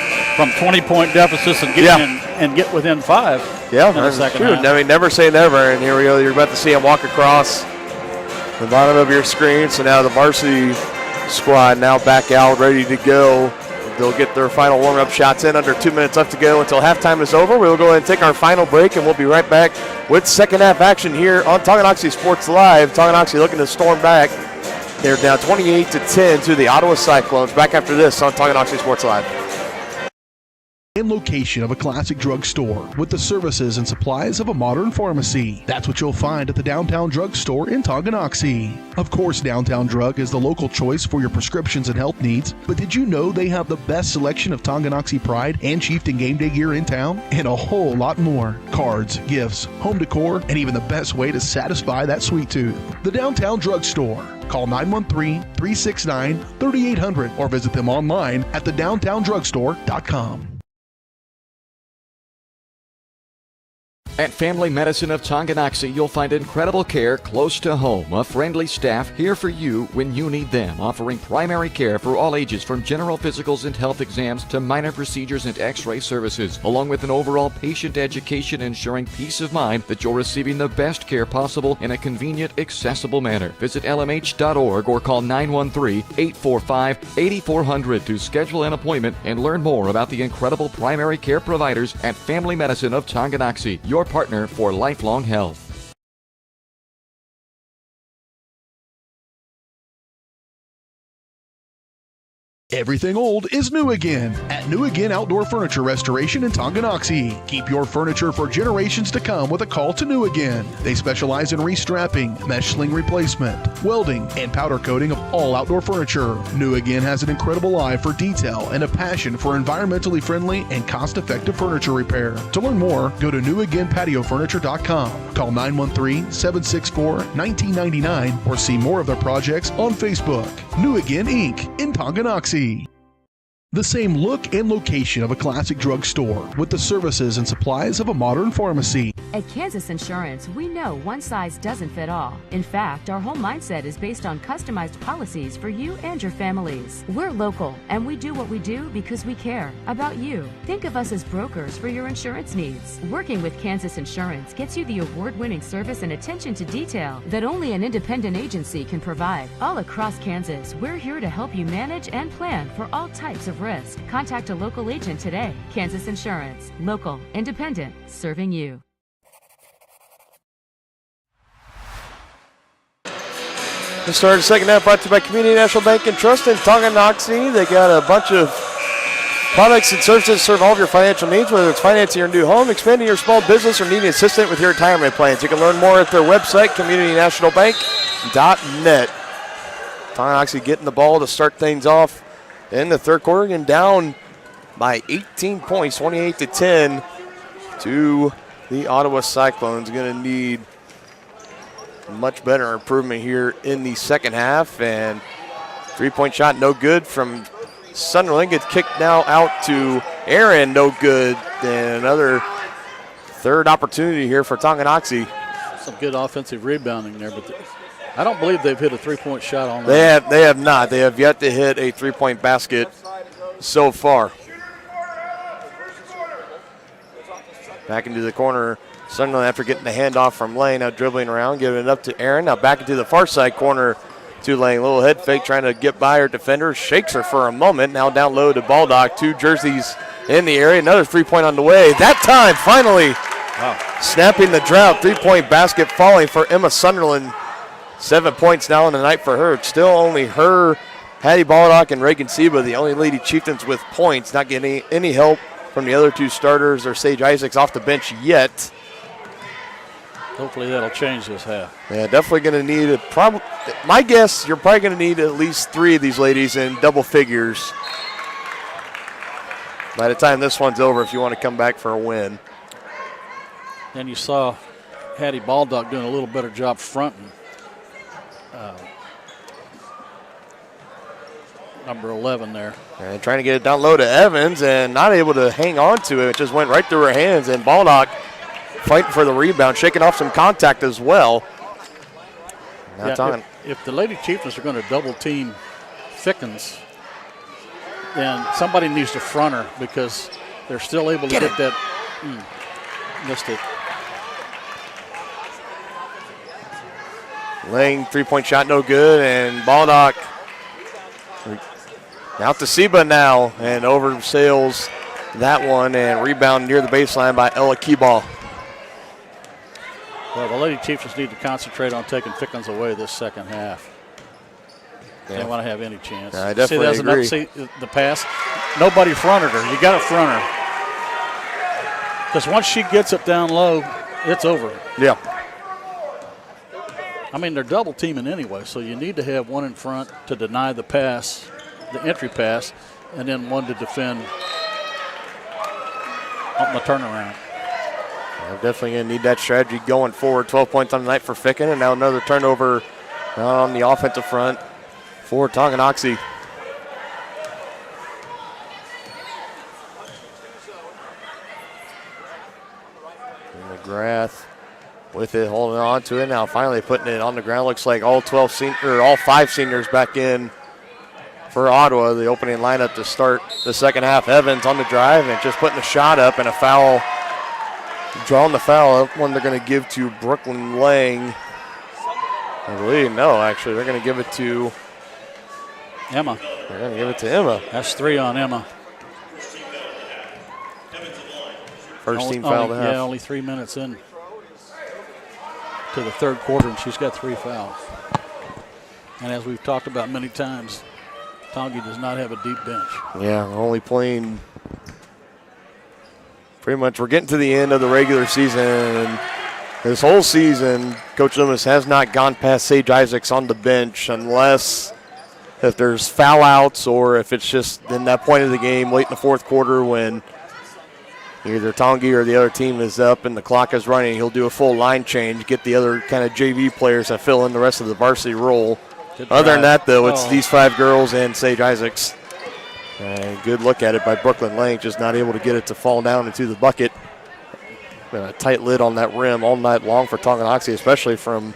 20-point deficits and get within 5. Yeah, in the second true. half. I mean, never say never. And here we go. You're about to see him walk across the bottom of your screen. So now the varsity squad now back out, ready to go. They'll get their final warm-up shots in under 2 minutes left to go until halftime is over. We'll go ahead and take our final break, and we'll be right back with second half action here on Tonganoxie Sports Live. Tonganoxie looking to storm back. They're down 28-10 to the Ottawa Cyclones. Back after this on Tonganoxie Sports Live. And location of a classic drugstore with the services and supplies of a modern pharmacy. That's what you'll find at the Downtown Drug Store in Tonganoxie. Of course, Downtown Drug is the local choice for your prescriptions and health needs, but did you know they have the best selection of Tonganoxie Pride and Chieftain game day gear in town? And a whole lot more. Cards, gifts, home decor, and even the best way to satisfy that sweet tooth. The Downtown Drug Store. Call 913-369-3800 or visit them online at thedowntowndrugstore.com. At Family Medicine of Tonganoxie, you'll find incredible care close to home. A friendly staff here for you when you need them, offering primary care for all ages from general physicals and health exams to minor procedures and x-ray services, along with an overall patient education ensuring peace of mind that you're receiving the best care possible in a convenient, accessible manner. Visit lmh.org or call 913-845-8400 to schedule an appointment and learn more about the incredible primary care providers at Family Medicine of Tonganoxie, your partner for lifelong health. Everything old is new again at New Again Outdoor Furniture Restoration in Tonganoxie. Keep your furniture for generations to come with a call to New Again. They specialize in restrapping, mesh sling replacement, welding, and powder coating of all outdoor furniture. New Again has an incredible eye for detail and a passion for environmentally friendly and cost-effective furniture repair. To learn more, go to newagainpatiofurniture.com. Call 913-764-1999 or see more of their projects on Facebook. New Again Inc. in Tonganoxie. The same look and location of a classic drugstore with the services and supplies of a modern pharmacy. At Kansas Insurance, we know one size doesn't fit all. In fact, our whole mindset is based on customized policies for you and your families. We're local, and we do what we do because we care about you. Think of us as brokers for your insurance needs. Working with Kansas Insurance gets you the award-winning service and attention to detail that only an independent agency can provide. All across Kansas, we're here to help you manage and plan for all types of risk. Contact a local agent today. Kansas Insurance. Local, independent, serving you. The start of the second half brought to you by Community National Bank and Trust in Tonganoxie. They got a bunch of products and services to serve all of your financial needs, whether it's financing your new home, expanding your small business, or needing assistance with your retirement plans. You can learn more at their website, communitynationalbank.net. Tonganoxie getting the ball to start things off in the third quarter and down by 18 points, 28-10 to the Ottawa Cyclones. Going to need much better improvement here in the second half, and three-point shot no good from Sunderland. Gets kicked now out to Aaron, no good. And another third opportunity here for Tonganoxie. Some good offensive rebounding there, but I don't believe they've hit a three-point shot on that. They have not. They have yet to hit a three-point basket so far. Back into the corner. Sunderland after getting the handoff from Lane, now dribbling around, giving it up to Aaron. Now back into the far side corner to Lane. Little head fake trying to get by her defender. Shakes her for a moment. Now down low to Baldock. Two jerseys in the area. Another three-point on the way. That time, finally, snapping the drought. Three-point basket falling for Emma Sunderland. 7 points now in the night for her. It's still only her, Hattie Baldock, and Reagan Seba, the only Lady Chieftains with points. Not getting any help from the other two starters or Sage Isaacs off the bench yet. Hopefully that'll change this half. Yeah, definitely going to need my guess, you're probably going to need at least three of these ladies in double figures by the time this one's over if you want to come back for a win. And you saw Hattie Baldock doing a little better job fronting number 11 there. And trying to get it down low to Evans and not able to hang on to it. It just went right through her hands, and Baldock fighting for the rebound, shaking off some contact as well. If the Lady Chieftains are going to double team Thickens, then somebody needs to front her because they're still able to get that. Missed it. Lang, three-point shot, no good, and Baldock out to Seba now, and oversails that one, and rebound near the baseline by Ella Keyball. Well, the Lady Chieftains need to concentrate on taking Thickens away this second half. They don't want to have any chance. I definitely agree. See the pass? Nobody fronted her. You got to front her. Because once she gets it down low, it's over. Yeah. I mean, they're double teaming anyway, so you need to have one in front to deny the pass, the entry pass, and then one to defend on the turnaround. I'm definitely going to need that strategy going forward. 12 points on the night for Ficken, and now another turnover on the offensive front for Tonganoxie. McGrath with it, holding on to it. Now finally putting it on the ground. Looks like all 5 seniors back in for Ottawa. The opening lineup to start the second half. Evans on the drive and just putting the shot up, and a foul. Drawing the foul up, one they're going to give to Brooklyn Lang. I believe, no, actually, they're going to give it to Emma. They're going to give it to Emma. That's 3 on Emma. First team foul to have. Yeah, only 3 minutes in to the third quarter, and she's got 3 fouls. And as we've talked about many times, Tongi does not have a deep bench. Yeah, only playing pretty much. We're getting to the end of the regular season, and this whole season, Coach Loomis has not gone past Sage Isaacs on the bench unless if there's foul outs or if it's just in that point of the game late in the fourth quarter when either Tongi or the other team is up and the clock is running. He'll do a full line change, get the other kind of JV players that fill in the rest of the varsity role. Other than that, though, it's these 5 girls and Sage Isaacs. Good look at it by Brooklyn Lang, just not able to get it to fall down into the bucket. Been a tight lid on that rim all night long for Tonganoxie, especially from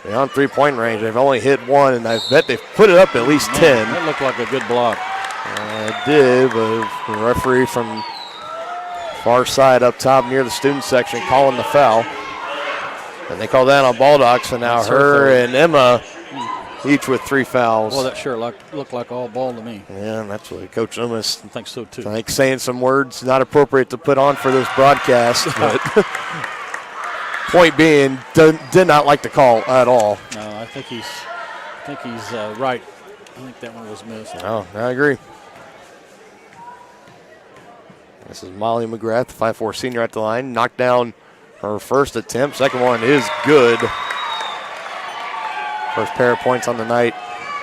beyond three-point range. They've only hit 1, and I bet they've put it up at least 10. That looked like a good block. It did, but the referee from far side up top near the student section calling the foul. And they call that on Baldock, so now her and Emma each with 3 fouls. Well, that sure looked like all ball to me. Yeah, and that's what Coach Loomis. I think so, too. I think saying some words not appropriate to put on for this broadcast, but point being, did not like the call at all. No, I think he's right. I think that one was missed. Oh, I agree. This is Molly McGrath, the 5'4" senior at the line. Knocked down her first attempt. Second one is good. First pair of points on the night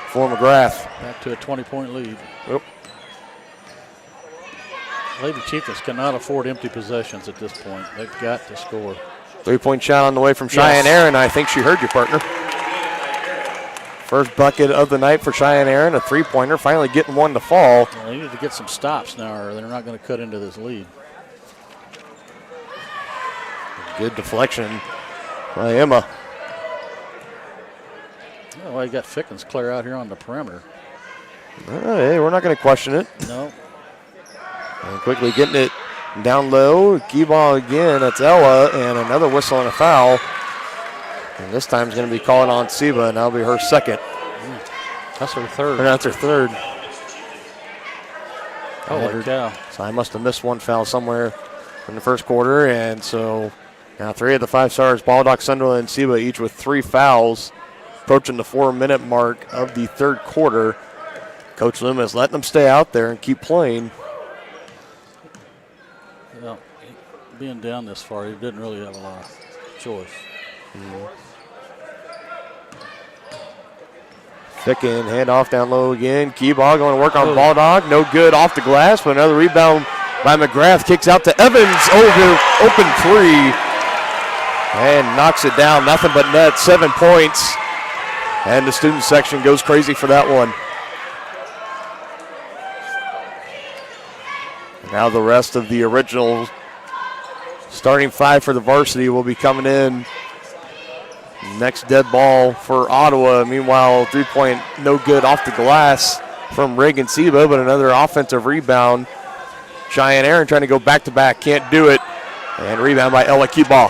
for McGrath. Back to a 20-point lead. Yep. Lady Chieftains cannot afford empty possessions at this point. They've got to score. 3-point shot on the way from Cheyenne Aaron. I think she heard you, partner. First bucket of the night for Cheyenne Aaron, a 3-pointer, finally getting one to fall. Well, they need to get some stops now, or they're not going to cut into this lead. Good deflection by Emma. Well, you got Fickens clear out here on the perimeter. Hey, we're not going to question it. No. And quickly getting it down low. Key ball again. That's Ella, and another whistle and a foul. And this time is going to be calling on Seba, and that'll be her second. That's her third. Or that's her third. Holy cow. So I must have missed one foul somewhere in the first quarter, and so now 3 of the 5 stars, Baldock, Sunderland, and Seba, each with 3 fouls, approaching the 4-minute mark of the third quarter. Coach Loomis letting them stay out there and keep playing. Well, being down this far, he didn't really have a lot of choice. Ficken, handoff down low again. Keyball going to work on Baldock. No good off the glass, but another rebound by McGrath. Kicks out to Evans over open 3. And knocks it down. Nothing but net. 7 points. And the student section goes crazy for that one. Now the rest of the original starting 5 for the varsity will be coming in Next dead ball for Ottawa. Meanwhile, 3-point no good off the glass from Reagan Seba, but another offensive rebound. Cheyenne Aaron trying to go back-to-back, can't do it. And rebound by Ella Keeball.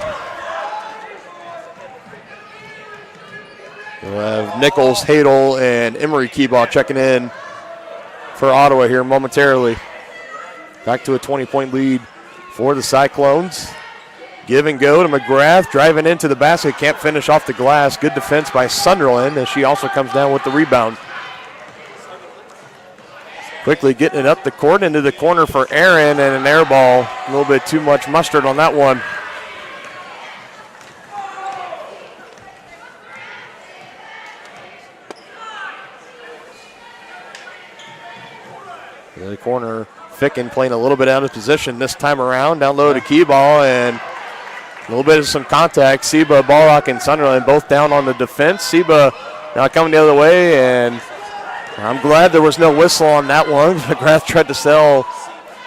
We'll have Nichols, Hadel, and Emery Keeball checking in for Ottawa here momentarily. Back to a 20-point lead for the Cyclones. Give and go to McGrath, driving into the basket, can't finish off the glass. Good defense by Sunderland as she also comes down with the rebound. Quickly getting it up the court into the corner for Aaron, and an air ball. A little bit too much mustard on that one. In the corner, Ficken playing a little bit out of position this time around. Down low to Keyball, and a little bit of some contact. Seba, Balrock, and Sunderland both down on the defense. Seba now coming the other way, and I'm glad there was no whistle on that one. McGrath tried to sell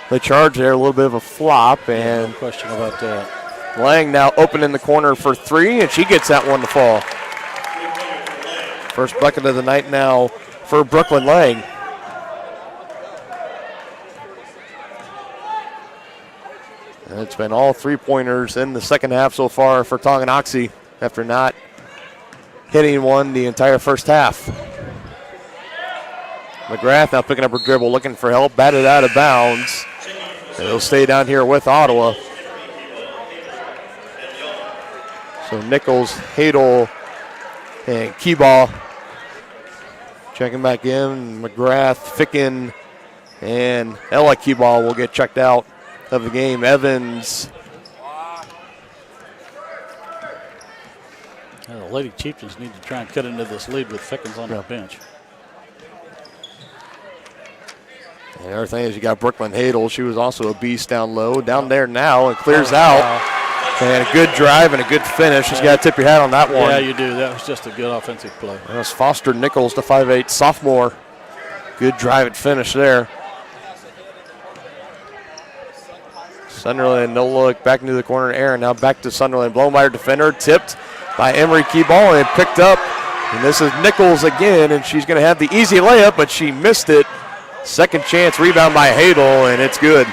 the charge there, a little bit of a flop, and no question about that. Lang now open in the corner for three, and she gets that one to fall. First bucket of the night now for Brooklyn Lang. And it's been all three-pointers in the second half so far for Tonganoxie after not hitting one the entire first half. McGrath now picking up her dribble, looking for help, batted out of bounds. And it'll stay down here with Ottawa. So Nichols, Hadel, and Keyball checking back in. McGrath, Ficken, and Ella Keyball will get checked out of the game. Evans. The Lady Chieftains need to try and cut into this lead with Fickens on the bench. And the other thing is you got Brooklyn Hadel. She was also a beast down low. Down there now and clears out. And a good drive and a good finish. Just got to tip your hat on that one. Yeah, you do. That was just a good offensive play. That was Foster Nichols, the 5'8" sophomore. Good drive and finish there. Sunderland, no look, back into the corner. Aaron now back to Sunderland. Blomeyer defender, tipped by Emery Keyball and picked up. And this is Nichols again, and she's going to have the easy layup, but she missed it. Second chance rebound by Hadel, and it's good.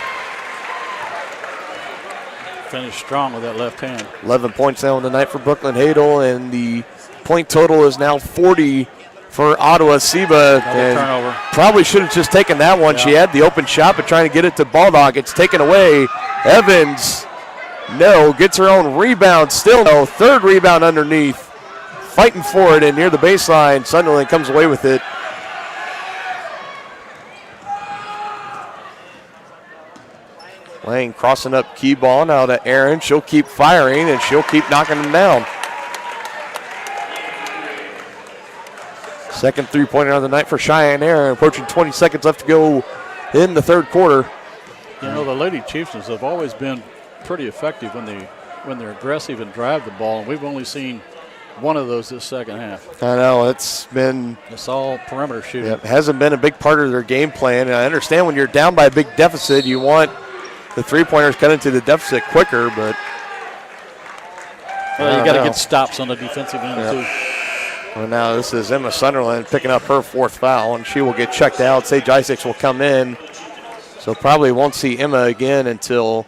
Finished strong with that left hand. 11 points now on the night for Brooklyn Hadel, and the point total is now 40 for Ottawa. Seba turnover. Probably should have just taken that one. Yeah. She had the open shot, but trying to get it to Baldock. It's taken away. Evans, no, gets her own rebound. Still no. Third rebound underneath. Fighting for it, and near the baseline, Sunderland comes away with it. Lang crossing up Keyball now to Aaron. She'll keep firing, and she'll keep knocking them down. Second three-pointer of the night for Cheyenne Aaron. Approaching 20 seconds left to go in the third quarter. You know, the Lady Chieftains have always been pretty effective when they're aggressive and drive the ball, and we've only seen one of those this second half. I know, it's all perimeter shooting. It hasn't been a big part of their game plan, and I understand when you're down by a big deficit, you want the three-pointers cut into the deficit quicker, but you got to get stops on the defensive end, too. Well, now this is Emma Sunderland picking up her fourth foul, and she will get checked out. Sage Isaacs will come in, so probably won't see Emma again until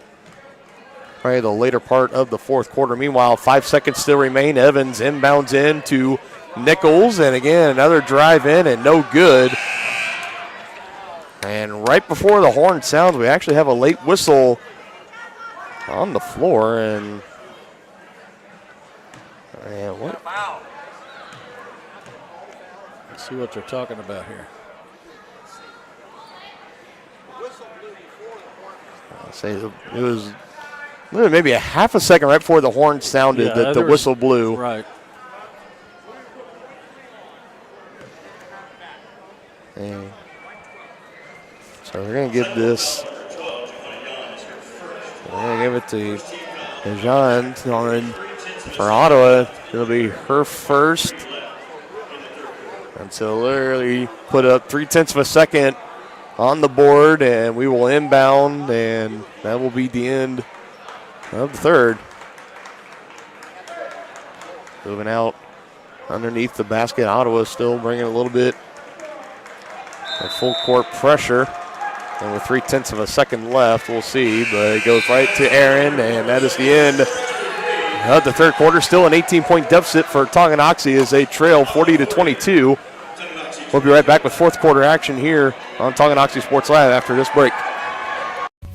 probably the later part of the fourth quarter. Meanwhile, 5 seconds still remain. Evans inbounds in to Nichols, and again, another drive in and no good. And right before the horn sounds, we actually have a late whistle on the floor, and what? Let's see what they're talking about here. I'll say it was maybe a half a second right before the horn sounded that the whistle blew. Right. And so we're going to give this. We're going to give it to Jean for Ottawa. It'll be her first. And so literally put up 0.3 of a second on the board, and we will inbound, and that will be the end of the third. Moving out underneath the basket. Ottawa still bringing a little bit of full court pressure. And with 3/10 of a second left, we'll see. But it goes right to Aaron, and that is the end of the third quarter. Still an 18-point deficit for Tonganoxie as they trail 40-22. We'll be right back with fourth quarter action here on Tonganoxie Sports Live after this break.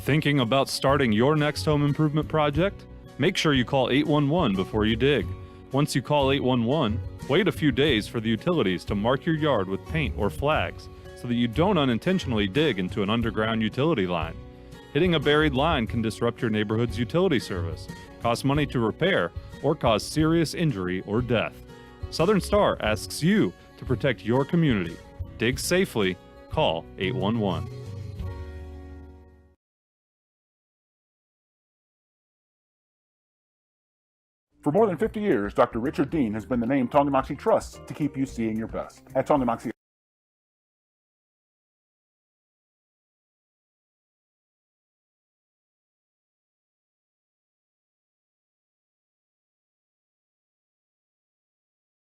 Thinking about starting your next home improvement project? Make sure you call 811 before you dig. Once you call 811, wait a few days for the utilities to mark your yard with paint or flags so that you don't unintentionally dig into an underground utility line. Hitting a buried line can disrupt your neighborhood's utility service, cost money to repair, or cause serious injury or death. Southern Star asks you to protect your community. Dig safely. Call 811. For more than 50 years, Dr. Richard Dean has been the name Tonganoxie trusts to keep you seeing your best. At Tonganoxie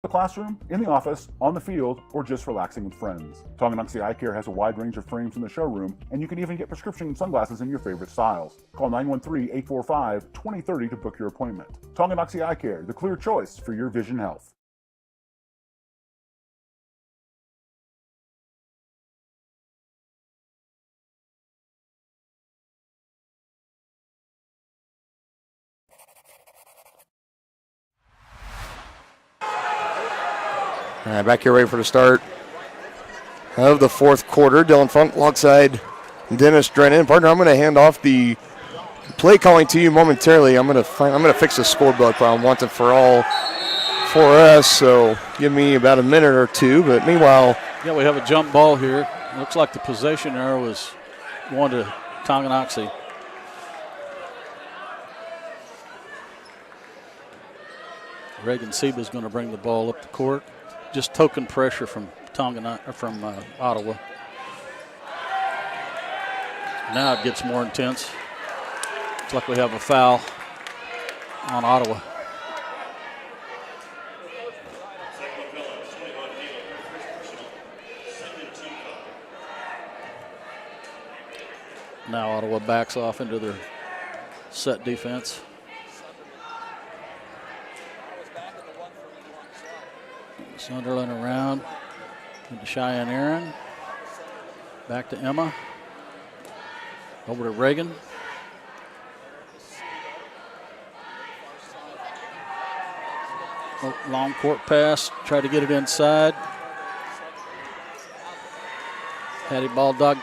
the classroom, in the office, on the field, or just relaxing with friends. Tonganoxie Eye Care has a wide range of frames in the showroom, and you can even get prescription sunglasses in your favorite styles. Call 913-845-2030 to book your appointment. Tonganoxie Eye Care, the clear choice for your vision health. All right, back here ready for the start of the fourth quarter. Dylan Funk alongside Dennis Drennan. Partner, I'm going to hand off the play calling to you momentarily. I'm going to fix the scorebook problem once and for all for us. So give me about a minute or two. But meanwhile, yeah, we have a jump ball here. Looks like the possession error was going to Tonganoxie. Reagan Seba is going to bring the ball up the court. Just token pressure from Ottawa. Now it gets more intense. Looks like we have a foul on Ottawa. Now Ottawa backs off into their set defense. Sunderland around into Cheyenne Aaron. Back to Emma. Over to Reagan. Oh, long court pass. Tried to get it inside. Hattie Baldock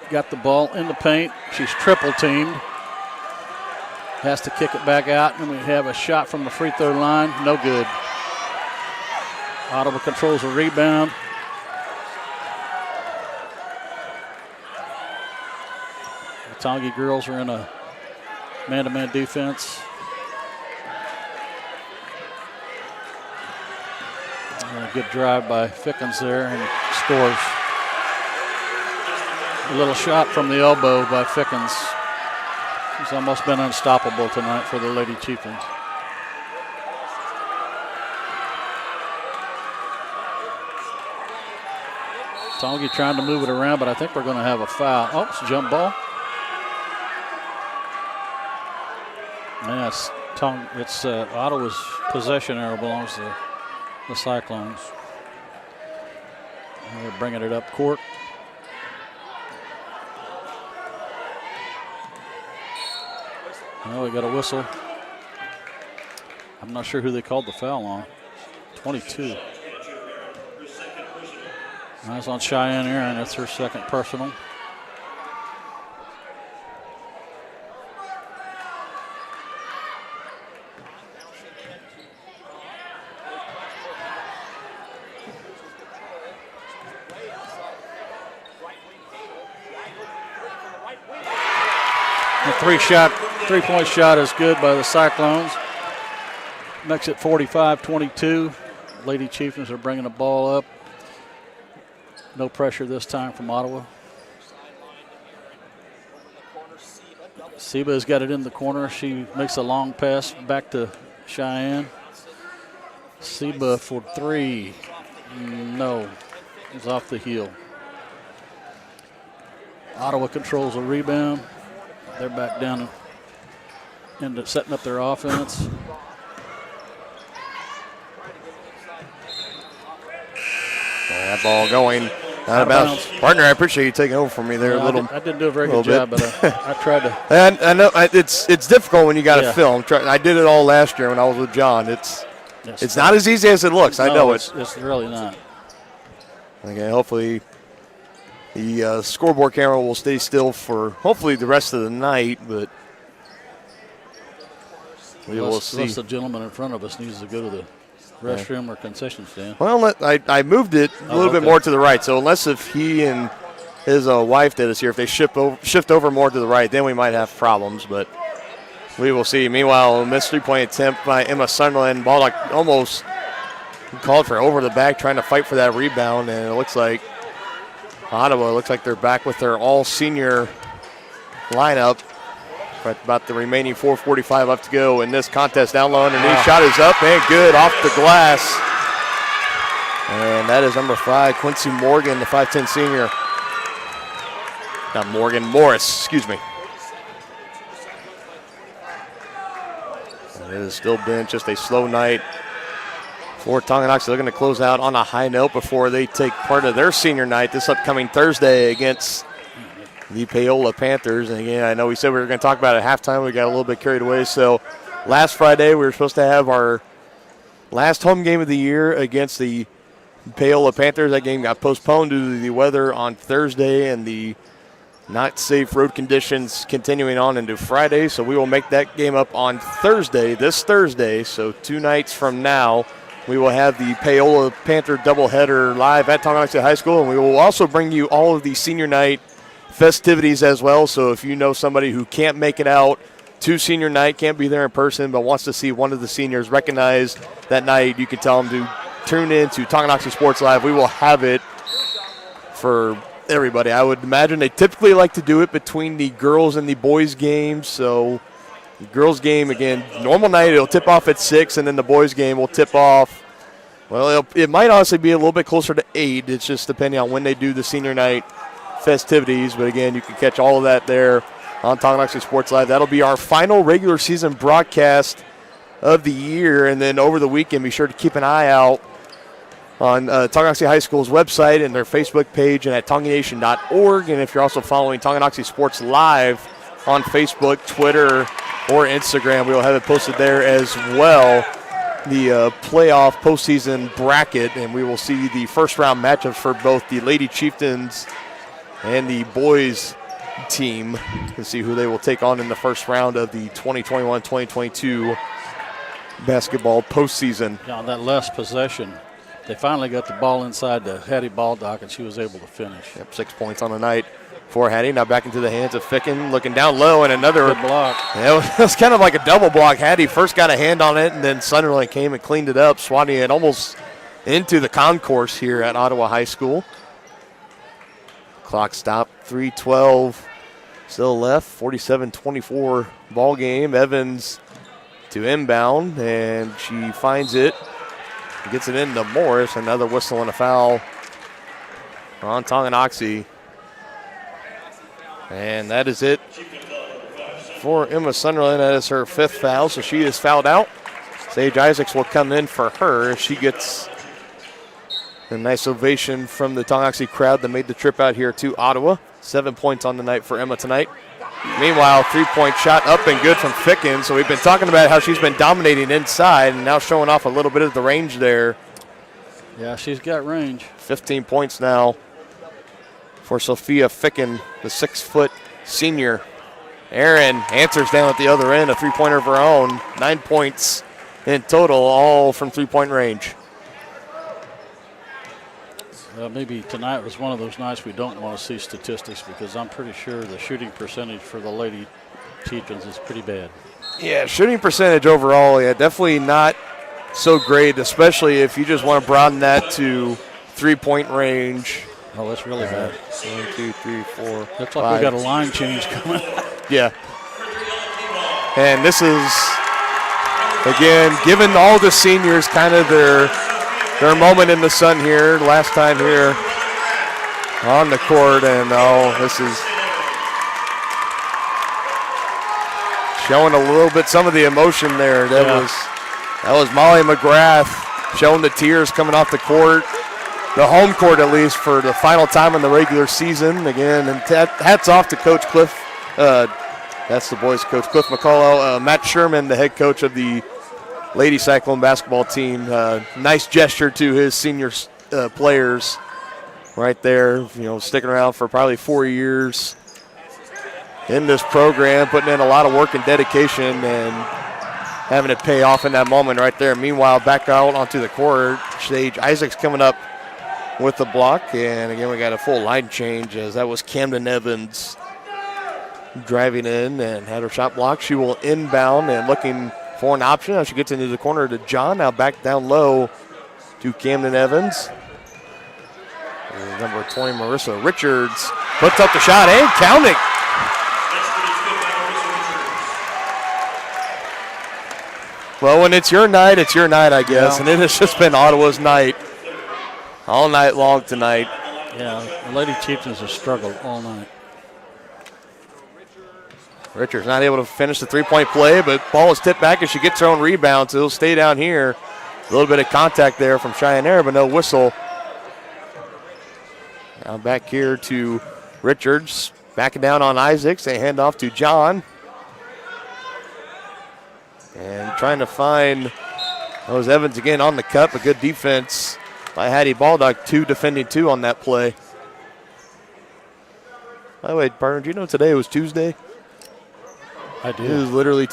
got the ball in the paint. She's triple teamed. Has to kick it back out, and we have a shot from the free throw line. No good. Ottawa controls a rebound. The Tongi girls are in a man-to-man defense. And a good drive by Fickens there and scores. A little shot from the elbow by Fickens. She's almost been unstoppable tonight for the Lady Chieftains. Tongi trying to move it around, but I think we're going to have a foul. Oh, it's a jump ball. Yes, it's Ottawa's possession arrow belongs to the Cyclones. And they're bringing it up court. Well, we got a whistle. I'm not sure who they called the foul on. 22. That's on Cheyenne Aaron. That's her second personal. The three-point shot is good by the Cyclones. Makes it 45-22. Lady Chieftains are bringing the ball up. No pressure this time from Ottawa. Seba's got it in the corner. She makes a long pass back to Cheyenne. Seba for 3. No. He's off the heel. Ottawa controls a rebound. They're back down into setting up their offense. That ball going out of bounds. Partner, I appreciate you taking over for me there a little. I didn't do a very good job, but I tried to. And I know it's difficult when you got to film. I did it all last year when I was with John. It's not as easy as it looks. I know it's really not. Okay, hopefully the scoreboard camera will stay still for hopefully the rest of the night, but we will see. Unless the gentleman in front of us needs to go to the restroom or concession stand. Well, I moved it a little bit more to the right, so unless if he and his wife that is here, if they shift over more to the right, then we might have problems, but we will see. Meanwhile, a missed three-point attempt by Emma Sunderland. Ball almost called for over the back, trying to fight for that rebound, and it looks like Ottawa they're back with their all-senior lineup. Right about the remaining 4:45 left to go in this contest. Down low underneath, shot is up and good off the glass. And that is number 5, Quincy Morgan, the 5'10 senior. Not Morgan, Morris, excuse me. And it has still been just a slow night for Tonganoxie. They're going to close out on a high note before they take part of their senior night this upcoming Thursday against the Paola Panthers. And again, I know we said we were going to talk about it at halftime. We got a little bit carried away. So last Friday, we were supposed to have our last home game of the year against the Paola Panthers. That game got postponed due to the weather on Thursday and the not safe road conditions continuing on into Friday. So we will make that game up on Thursday, this Thursday. So 2 nights from now, we will have the Paola Panther doubleheader live at Tonganoxie High School. And we will also bring you all of the senior night festivities as well. So if you know somebody who can't make it out to senior night, can't be there in person, but wants to see one of the seniors recognized that night, you can tell them to tune in to Tonganoxie Sports Live. We will have it for everybody. I would imagine they typically like to do it between the girls and the boys games. So the girls game, again, normal night, it'll tip off at 6, and then the boys game will tip off, well, it might honestly be a little bit closer to 8. It's just depending on when they do the senior night festivities. But again, you can catch all of that there on Tonganoxie Sports Live. That'll be our final regular season broadcast of the year. And then over the weekend, be sure to keep an eye out on Tonganoxie High School's website and their Facebook page and at tonganation.org. And if you're also following Tonganoxie Sports Live on Facebook, Twitter, or Instagram, we will have it posted there as well. The playoff postseason bracket, and we will see the first round matchups for both the Lady Chieftains and the boys team to see who they will take on in the first round of the 2021-2022 basketball postseason. Yeah, on that last possession, they finally got the ball inside the Hattie Baldock, and she was able to finish. Yep, 6 points on the night for Hattie. Now back into the hands of Ficken, looking down low, and another good block. Yeah, it was kind of like a double block. Hattie first got a hand on it, and then Sunderland came and cleaned it up, swatting it almost into the concourse here at Ottawa High School. Clock stopped, 3:12 still left, 47-24 ball game. Evans to inbound, and she finds it. Gets it into Morris. Another whistle and a foul on Tonganoxie. And that is it for Emma Sunderland. That is her 5th foul, so she is fouled out. Sage Isaacs will come in for her if she gets a nice ovation from the Tonganoxie crowd that made the trip out here to Ottawa. 7 points on the night for Emma tonight. Meanwhile, 3-point shot up and good from Ficken. So we've been talking about how she's been dominating inside and now showing off a little bit of the range there. Yeah, she's got range. 15 points now for Sophia Ficken, the 6-foot senior. Aaron answers down at the other end, a 3-pointer of her own. 9 points in total, all from 3-point range. Maybe tonight was one of those nights we don't want to see statistics, because I'm pretty sure the shooting percentage for the Lady Chieftains is pretty bad. Yeah, shooting percentage overall, yeah, definitely not so great, especially if you just want to broaden that to 3-point range. Oh, that's really bad. 1, 2, 3, 4, Looks 5. like we got a line change coming. Yeah. And this is Again, giving all the seniors kind of their moment in the sun here, last time here on the court, and this is showing a little bit some of the emotion there. That was Molly McGrath showing the tears coming off the court, the home court at least, for the final time in the regular season. Again, and hats off to Coach Cliff. That's the boys' coach, Cliff McCullough. Matt Sherman, the head coach of the Lady Cyclone basketball team. Nice gesture to his senior players right there, sticking around for probably 4 years in this program, putting in a lot of work and dedication and having it pay off in that moment right there. Meanwhile, back out onto the court, Sage Isaacs coming up with the block. And again, we got a full line change as that was Camden Evans driving in and had her shot blocked. She will inbound and looking for an option as she gets into the corner to John. Now back down low to Camden Evans. Number 20, Marissa Richards, puts up the shot and counting. Well, when it's your night, I guess. Yeah. And it has just been Ottawa's night all night long tonight. Yeah, the Lady Chieftains have struggled all night. Richards not able to finish the three-point play, but ball is tipped back as she gets her own rebound, so it'll stay down here. A little bit of contact there from Cheyenne Air, but no whistle. Now back here to Richards, backing down on Isaacs. They hand off to John. And trying to find those Evans again on the cut, but good defense by Hattie Baldock, defending two on that play. By the way, partner, do you know today was Tuesday? I do. It is literally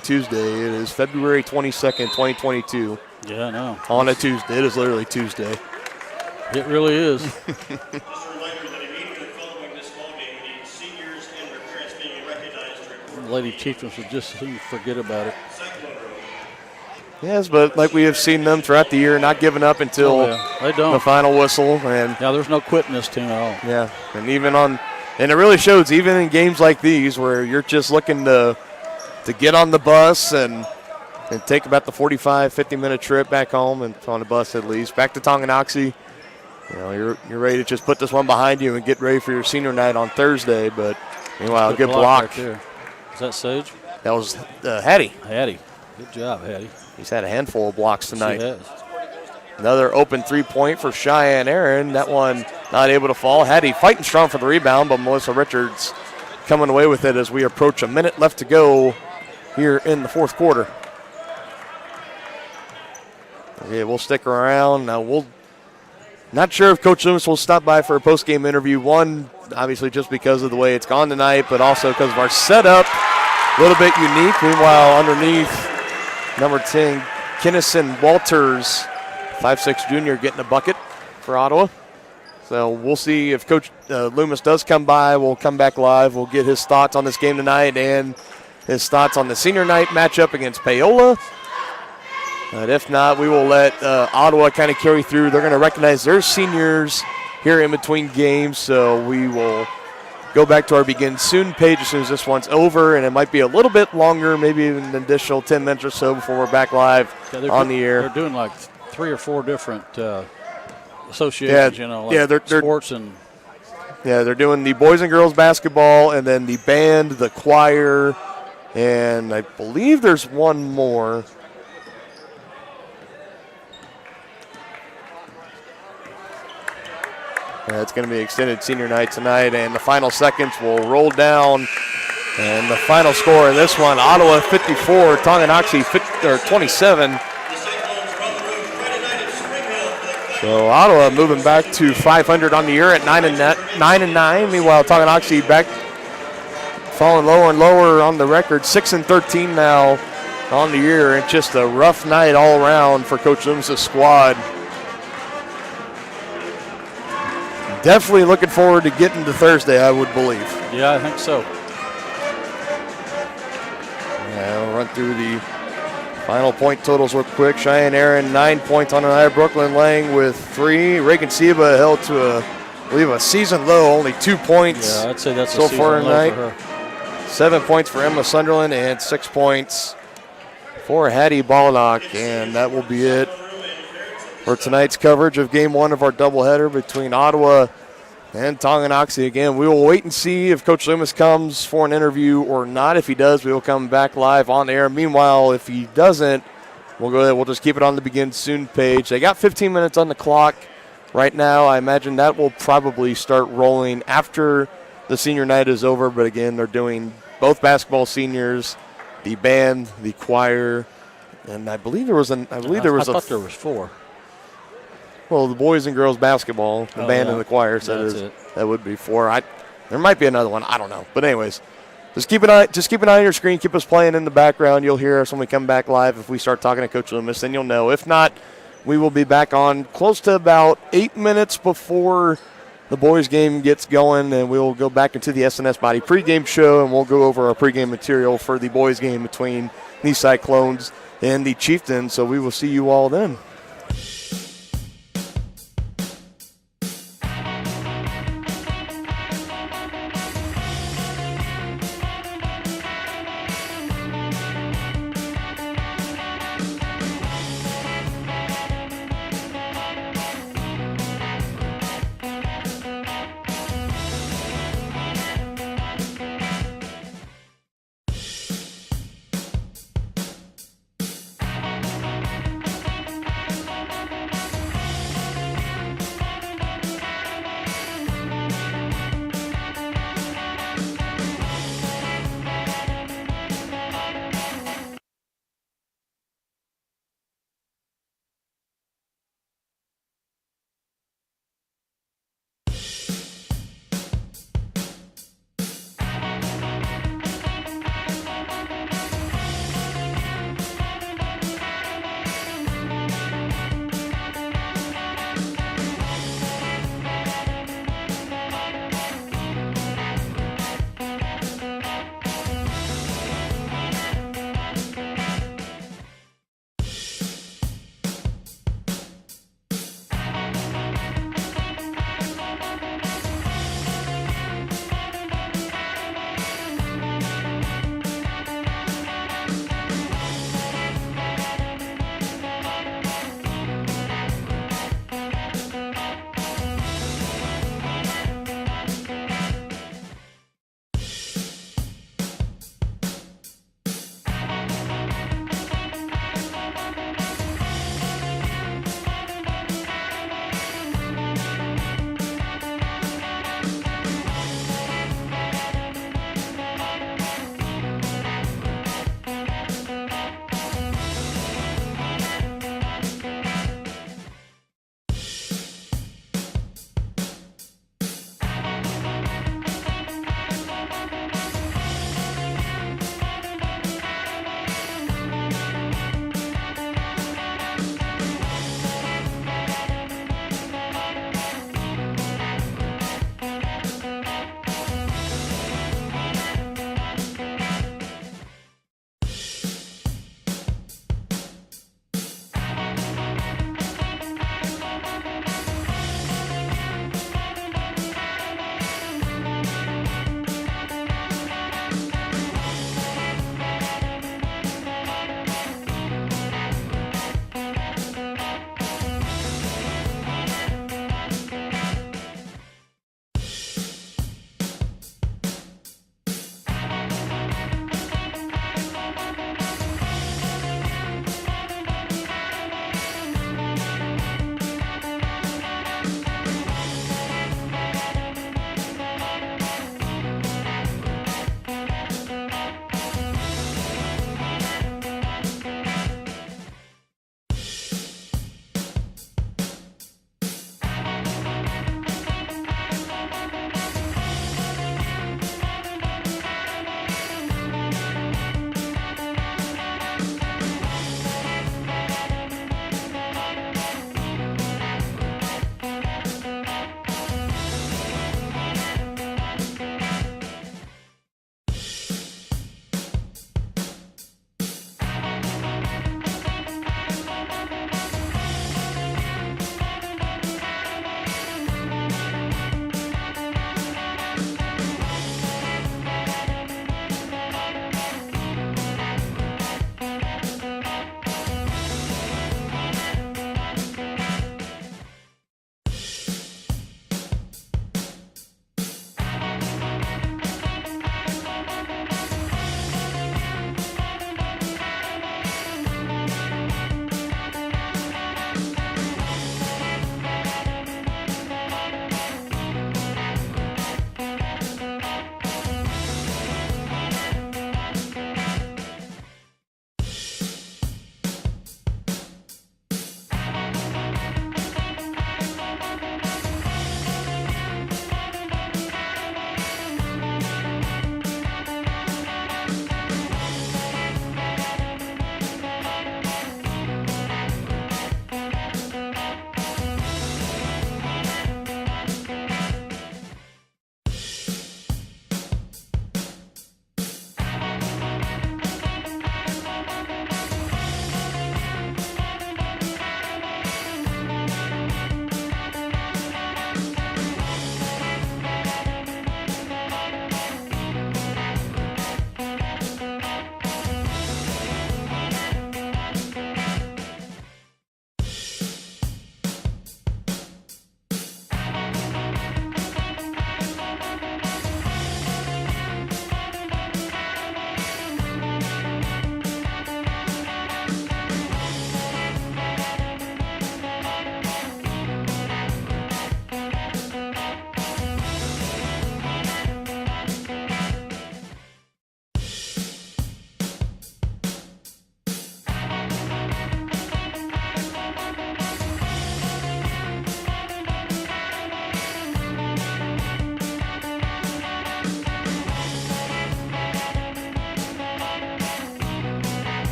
Tuesday. It is February 22nd, 2022. Yeah, I know. On a Tuesday. It is literally Tuesday. It really is. Just a reminder that immediately following this ballgame, we need seniors and their parents being recognized to report. The Lady Chieftains would just soon forget about it. Yes, but like we have seen them throughout the year, not giving up until the final whistle. And there's no quitting this team at all. Yeah, and and it really shows even in games like these where you're just looking to get on the bus and take about the 45, 50-minute trip back home, and on the bus at least, back to Tonganoxie. You're ready to just put this one behind you and get ready for your senior night on Thursday. But meanwhile, good block. Right there. Is that Sage? That was Hattie. Hattie. Good job, Hattie. He's had a handful of blocks tonight. She has. Another open three-point for Cheyenne Aaron. That one not able to fall. Hattie fighting strong for the rebound, but Melissa Richards coming away with it as we approach a minute left to go here in the fourth quarter. Okay, we'll stick around. Now not sure if Coach Loomis will stop by for a post-game interview. One, obviously just because of the way it's gone tonight, but also because of our setup. A little bit unique. Meanwhile, underneath, number 10, Kinnison Walters, 5'6" junior, getting a bucket for Ottawa. So we'll see if Coach Loomis does come by. We'll come back live. We'll get his thoughts on this game tonight and his thoughts on the senior night matchup against Paola. But if not, we will let Ottawa kind of carry through. They're going to recognize their seniors here in between games. So we will go back to our begin soon page as soon as this one's over. And it might be a little bit longer, maybe even an additional 10 minutes or so before we're back live on the air. They're doing like 3 or 4 different associations, like sports and. Yeah, they're doing the boys and girls basketball and then the band, the choir, and I believe there's one more. It's going to be extended senior night tonight, and the final seconds will roll down. And the final score in this one, Ottawa 54, Tonganoxie 27. So Ottawa moving back to 500 on the year at 9-9. Meanwhile, Tonganoxie back falling lower and lower on the record, 6-13 now on the year. It's just a rough night all around for Coach Loomis' squad. Definitely looking forward to getting to Thursday, I would believe. Yeah, I think so. Yeah, we'll run through the final point totals real quick. Cheyenne Aaron, 9 points on tonight. Brooklyn Lang with 3. Reagan Seba held to I believe a season low, only 2 points. Yeah, I'd say that's so a season far low tonight. for her. 7 points for Emma Sunderland and 6 points for Hattie Baldock, and that will be it for tonight's coverage of Game 1 of our doubleheader between Ottawa and Tonganoxie. Again, we will wait and see if Coach Loomis comes for an interview or not. If he does, we will come back live on air. Meanwhile, if he doesn't, we'll go ahead. We'll just keep it on the Begin Soon page. They got 15 minutes on the clock right now. I imagine that will probably start rolling after the senior night is over. But again, they're doing both basketball seniors, the band, the choir, and I believe there was I thought there was 4. Well, the boys and girls basketball, the band and the choir, so that would be 4. There might be another one. I don't know. But anyways, just keep an eye on your screen. Keep us playing in the background. You'll hear us when we come back live. If we start talking to Coach Loomis, then you'll know. If not, we will be back on close to about 8 minutes before the boys' game gets going, and we will go back into the SNS Body pregame show, and we'll go over our pregame material for the boys' game between the Cyclones and the Chieftains. So we will see you all then.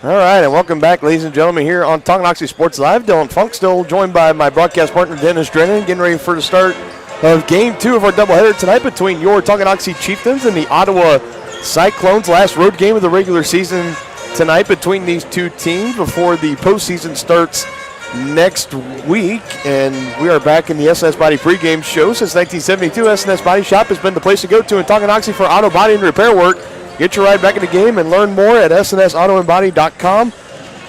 All right, and welcome back, ladies and gentlemen, here on Tonganoxie Sports Live. Dylan Funk still joined by my broadcast partner, Dennis Drennan, getting ready for the start of Game 2 of our doubleheader tonight between your Tonganoxie Chieftains and the Ottawa Cyclones. Last road game of the regular season tonight between these two teams before the postseason starts next week. And we are back in the S&S Body pregame show. Since 1972, S&S Body Shop has been the place to go to in Tonganoxie for auto body and repair work. Get your ride back in the game and learn more at snsautoandbody.com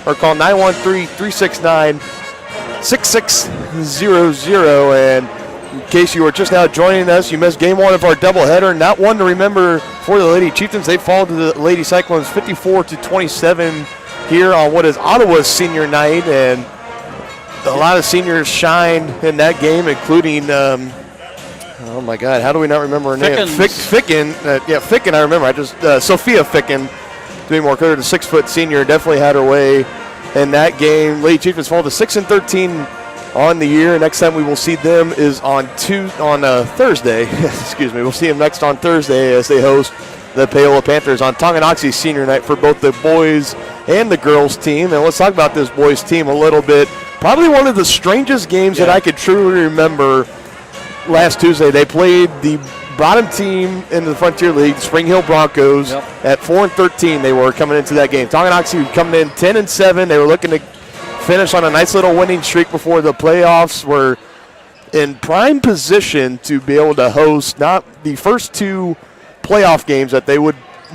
or call 913-369-6600. And in case you are just now joining us, you missed game 1 of our doubleheader. Not one to remember for the Lady Chieftains. They fall to the Lady Cyclones 54-27 here on what is Ottawa's senior night. And a lot of seniors shined in that game, including oh my God, how do we not remember her name? Ficken. Ficken, I remember. Sophia Ficken, to be more clear, the 6-foot senior, definitely had her way in that game. Lady Chieftains fall to 6-13 on the year. Next time we will see them is on Thursday. Excuse me. We'll see them next on Thursday as they host the Paola Panthers on Tonganoxie senior night for both the boys and the girls team. And let's talk about this boys team a little bit. Probably one of the strangest games that I could truly remember. Last Tuesday, they played the bottom team in the Frontier League, Spring Hill Broncos, at 4-13. They were coming into that game. Tonganoxie coming in 10-7. They were looking to finish on a nice little winning streak before the playoffs. Were in prime position to be able to host not the first 2 playoff games that they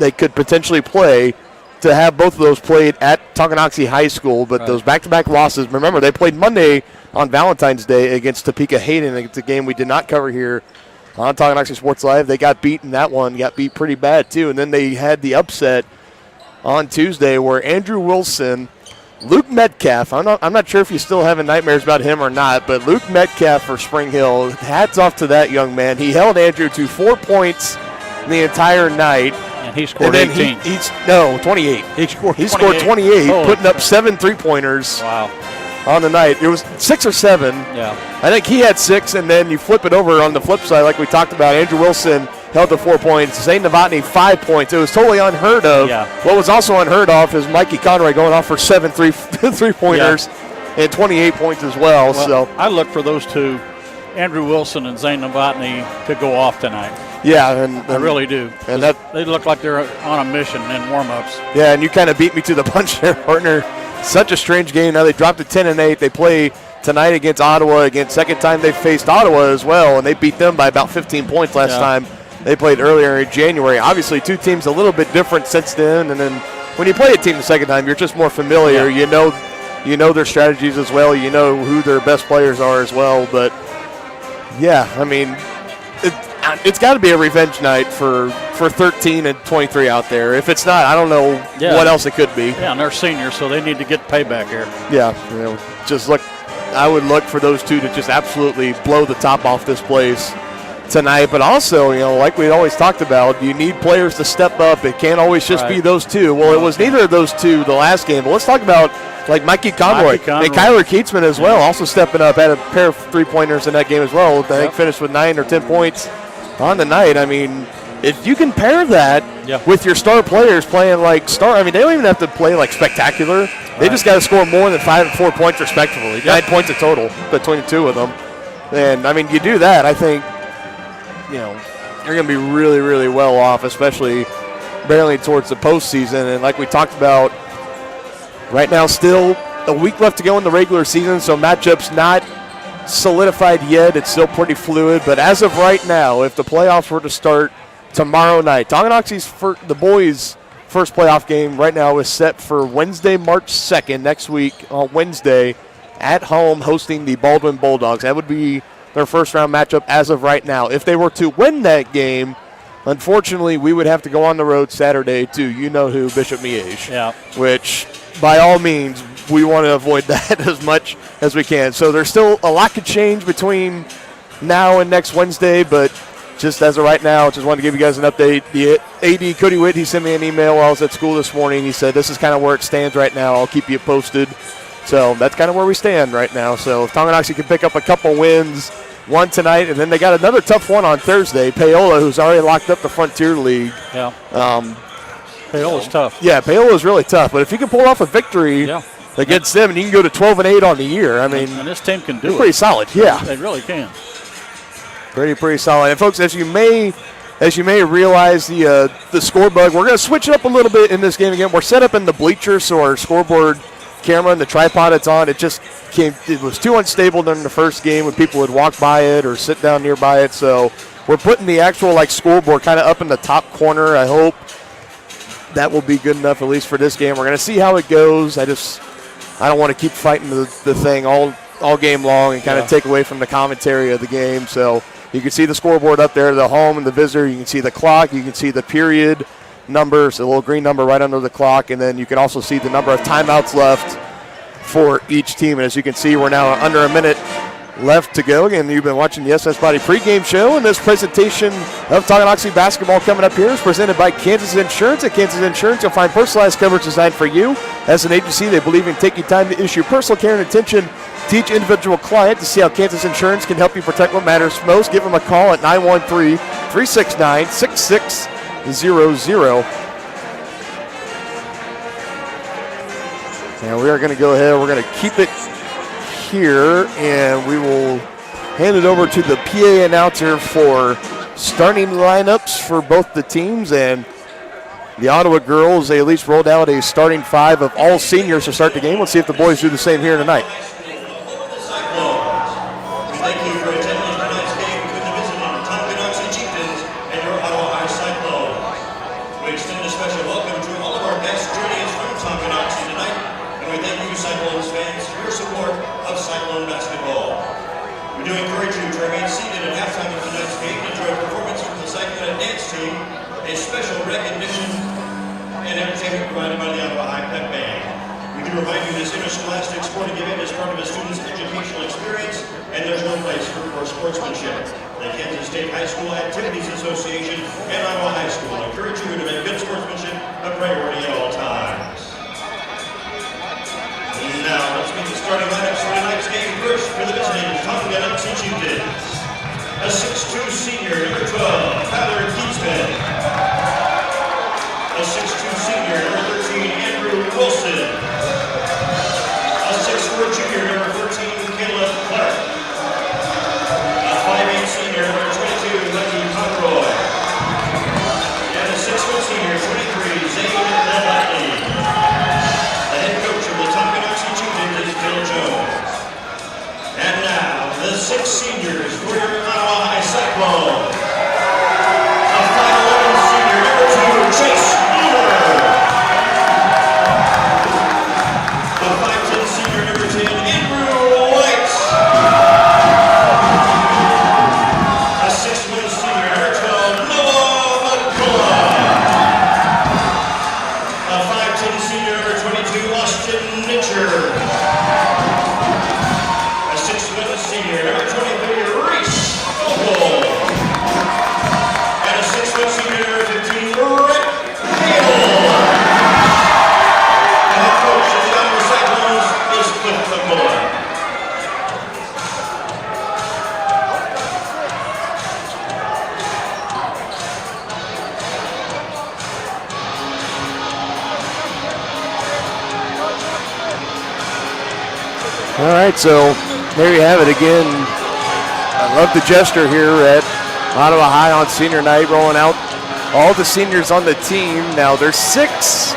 could potentially play, to have both of those played at Tonganoxie High School. But those back-to-back losses, remember, they played Monday on Valentine's Day against Topeka Hayden. It's a game we did not cover here on Tonganoxie Sports Live. They got beat in that one, got beat pretty bad too. And then they had the upset on Tuesday where Andrew Wilson, Luke Metcalf, I'm not sure if you're still having nightmares about him or not, but Luke Metcalf for Spring Hill, hats off to that young man. He held Andrew to 4 points the entire night. And he scored 18. 28. He scored 28, putting up 7 3-pointers. Wow. On the night. It was 6 or 7. Yeah. I think he had 6, and then you flip it over on the flip side, like we talked about. Andrew Wilson held to 4 points. Zane Novotny, 5 points. It was totally unheard of. Yeah. What was also unheard of is Mikey Conroy going off for 7 3-pointers and 28 points as well. So I look for those two, Andrew Wilson and Zane Novotny, to go off tonight. Yeah, and I really do. And they look like they're on a mission in warm-ups. Yeah, and you kind of beat me to the punch there, partner. Such a strange game. Now they dropped to 10-8. They play tonight against Ottawa. Again, second time they faced Ottawa as well, and they beat them by about 15 points last time they played earlier in January. Obviously, two teams a little bit different since then, and then when you play a team the second time, you're just more familiar. You know their strategies as well. You know who their best players are as well. But, yeah, I mean, it's got to be a revenge night for 13 and 23 out there. If it's not, I don't know what else it could be. Yeah, and they're seniors, so they need to get payback here. Yeah, I would look for those two to just absolutely blow the top off this place tonight. But also, like we always talked about, you need players to step up. It can't always just be those two. Well, it was neither of those two the last game. But let's talk about like Mikey Conroy and Kyler Keatsman as well, also stepping up. Had a pair of 3-pointers in that game as well. I think finished with 9 or 10 points on the night. I mean, if you can pair that with your star players playing like they don't even have to play like spectacular. They just got to score more than 5 and 4 points respectively. 9 points in total between the two of them. And, I mean, you do that, I think, you're going to be really, really well off, especially barreling towards the postseason. And like we talked about, right now still a week left to go in the regular season, so matchups not solidified yet. It's still pretty fluid. But as of right now, if the playoffs were to start tomorrow night, Tonganoxie's the boys' first playoff game right now is set for Wednesday, March 2nd, next week on Wednesday, at home hosting the Baldwin Bulldogs. That would be their first round matchup as of right now. If they were to win that game, unfortunately, we would have to go on the road Saturday to you-know-who, Bishop Miege. Yeah. Which, by all means, we want to avoid that as much as we can. So there's still a lot could change between now and next Wednesday, but just as of right now, just wanted to give you guys an update. The AD, Cody Witt, he sent me an email while I was at school this morning. He said, this is kind of where it stands right now. I'll keep you posted. So that's kind of where we stand right now. So if Tonganoxie can pick up a couple wins, one tonight, and then they got another tough one on Thursday. Paola, who's already locked up the Frontier League. Yeah. Paola's tough. Yeah, Paola is really tough. But if you can pull off a victory against them, and you can go to 12-8 on the year, I mean, and this team can do it. Pretty solid. Yeah, they really can. Pretty solid. And folks, as you may realize, the score bug, we're going to switch it up a little bit in this game again. We're set up in the bleachers, so our scoreboard camera and the tripod it's on, it was too unstable during the first game when people would walk by it or sit down nearby it. So we're putting the actual scoreboard kind of up in the top corner. I hope that will be good enough, at least for this game. We're going to see how it goes. I don't want to keep fighting the thing all game long and kind of take away from the commentary of the game. So you can see the scoreboard up there, the home and the visitor. You can see the clock. You can see the period numbers, a little green number right under the clock. And then you can also see the number of timeouts left for each team. And as you can see, we're now under a minute left to go. Again, you've been watching the SS Body pregame show, and this presentation of Tonganoxie basketball coming up here is presented by Kansas Insurance. At Kansas Insurance, you'll find personalized coverage designed for you. As an agency, they believe in taking time to issue personal care and attention to each individual client. To see how Kansas Insurance can help you protect what matters most, give them a call at 913-369-6600. And we are going to go ahead. We're going to keep it here, and we will hand it over to the PA announcer for starting lineups for both the teams. And the Ottawa girls, they at least rolled out a starting 5 of all seniors to start the game. Let's see if the boys do the same here tonight. Thank you for attending tonight's game between the visiting Tonganoxie Chieftains and your Ottawa Cyclones. We extend a special welcome to all of our guests joining us from Tonganoxie tonight, and we thank you, Cyclones fans, for your support of Cyclone basketball. We do encourage you to remain seated at halftime of tonight's game and enjoy a performance from the Cyclone dance team, a special recognition and entertainment provided by the Ottawa High Pep Band. We do remind you this interscholastic sporting event is part of a student's educational experience, and there's no place for poor sportsmanship. The Kansas State High School Activities Association and Ottawa High School encourage you to make good sportsmanship a priority at all times. Now, let's meet the starting lineups for tonight's game. First, for the visiting Tonganoxie Chieftains, a 6'2 senior, number 12, Tyler Keatsman. A 6'2 senior, number 13, Andrew Wilson. A 6'4 junior, number 14, Caleb Clark. A 5'8 senior, number 22, Lucky Conroy. And a 6' senior, 23, Zane Levatley. The head coach of the Tonganoxie Chieftains is Bill Jones. And now, the 6 seniors for your Ottawa High Cyclones. A 5'11 senior, number 2, Chase Blumer. A 5'10 senior, number 10, Andrew White. A 6'1 senior, number 12, Noah McCullough. A 5'10 senior, number 22, Austin Mitchell. A 6'1 senior, number 23, Reese Vogel. And a 6'1 senior, number 15, Brett Hale. The head coach of the Ottawa Cyclones is Cliff McCullough. All right, so there you have it again. I love the gesture here at Ottawa High on senior night, rolling out all the seniors on the team. Now there's 6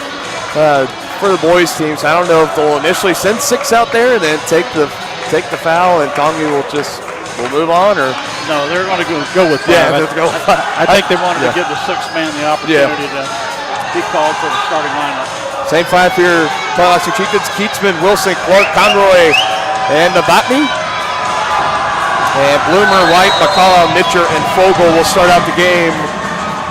for the boys team, so I don't know if they'll initially send 6 out there and then take the foul and Tongi will move on, or no, they're going to go with 5. Yeah, let's go. I think they wanted to give the 6th man the opportunity to be called for the starting lineup. Same 5 here, Tonganoxie Chieftains, Keatsman, Wilson, Clark, Conroy, and Nabatney. And Bloomer, White, McCullough, Mitcher, and Fogel will start out the game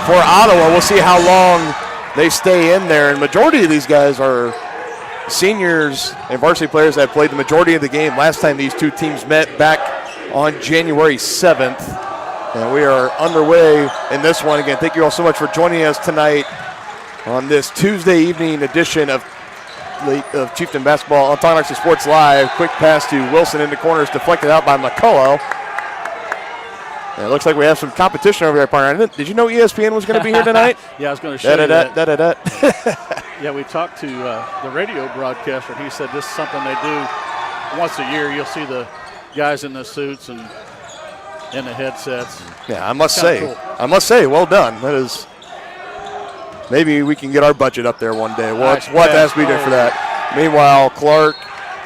for Ottawa. We'll see how long they stay in there. And majority of these guys are seniors and varsity players that played the majority of the game last time these two teams met back on January 7th. And we are underway in this one. Again, thank you all so much for joining us tonight on this Tuesday evening edition of Chieftain Basketball on Tonganoxie Sports Live. Quick pass to Wilson in the corners, deflected out by McCullough. And it looks like we have some competition over there, partner. Did you know ESPN was going to be here tonight? Yeah, I was going to show you that. Yeah, we talked to the radio broadcaster, and he said this is something they do once a year. You'll see the guys in the suits and in the headsets. Yeah, I must say, well done. That is, maybe we can get our budget up there one day. We'll have to ask Peter for that. Meanwhile, Clark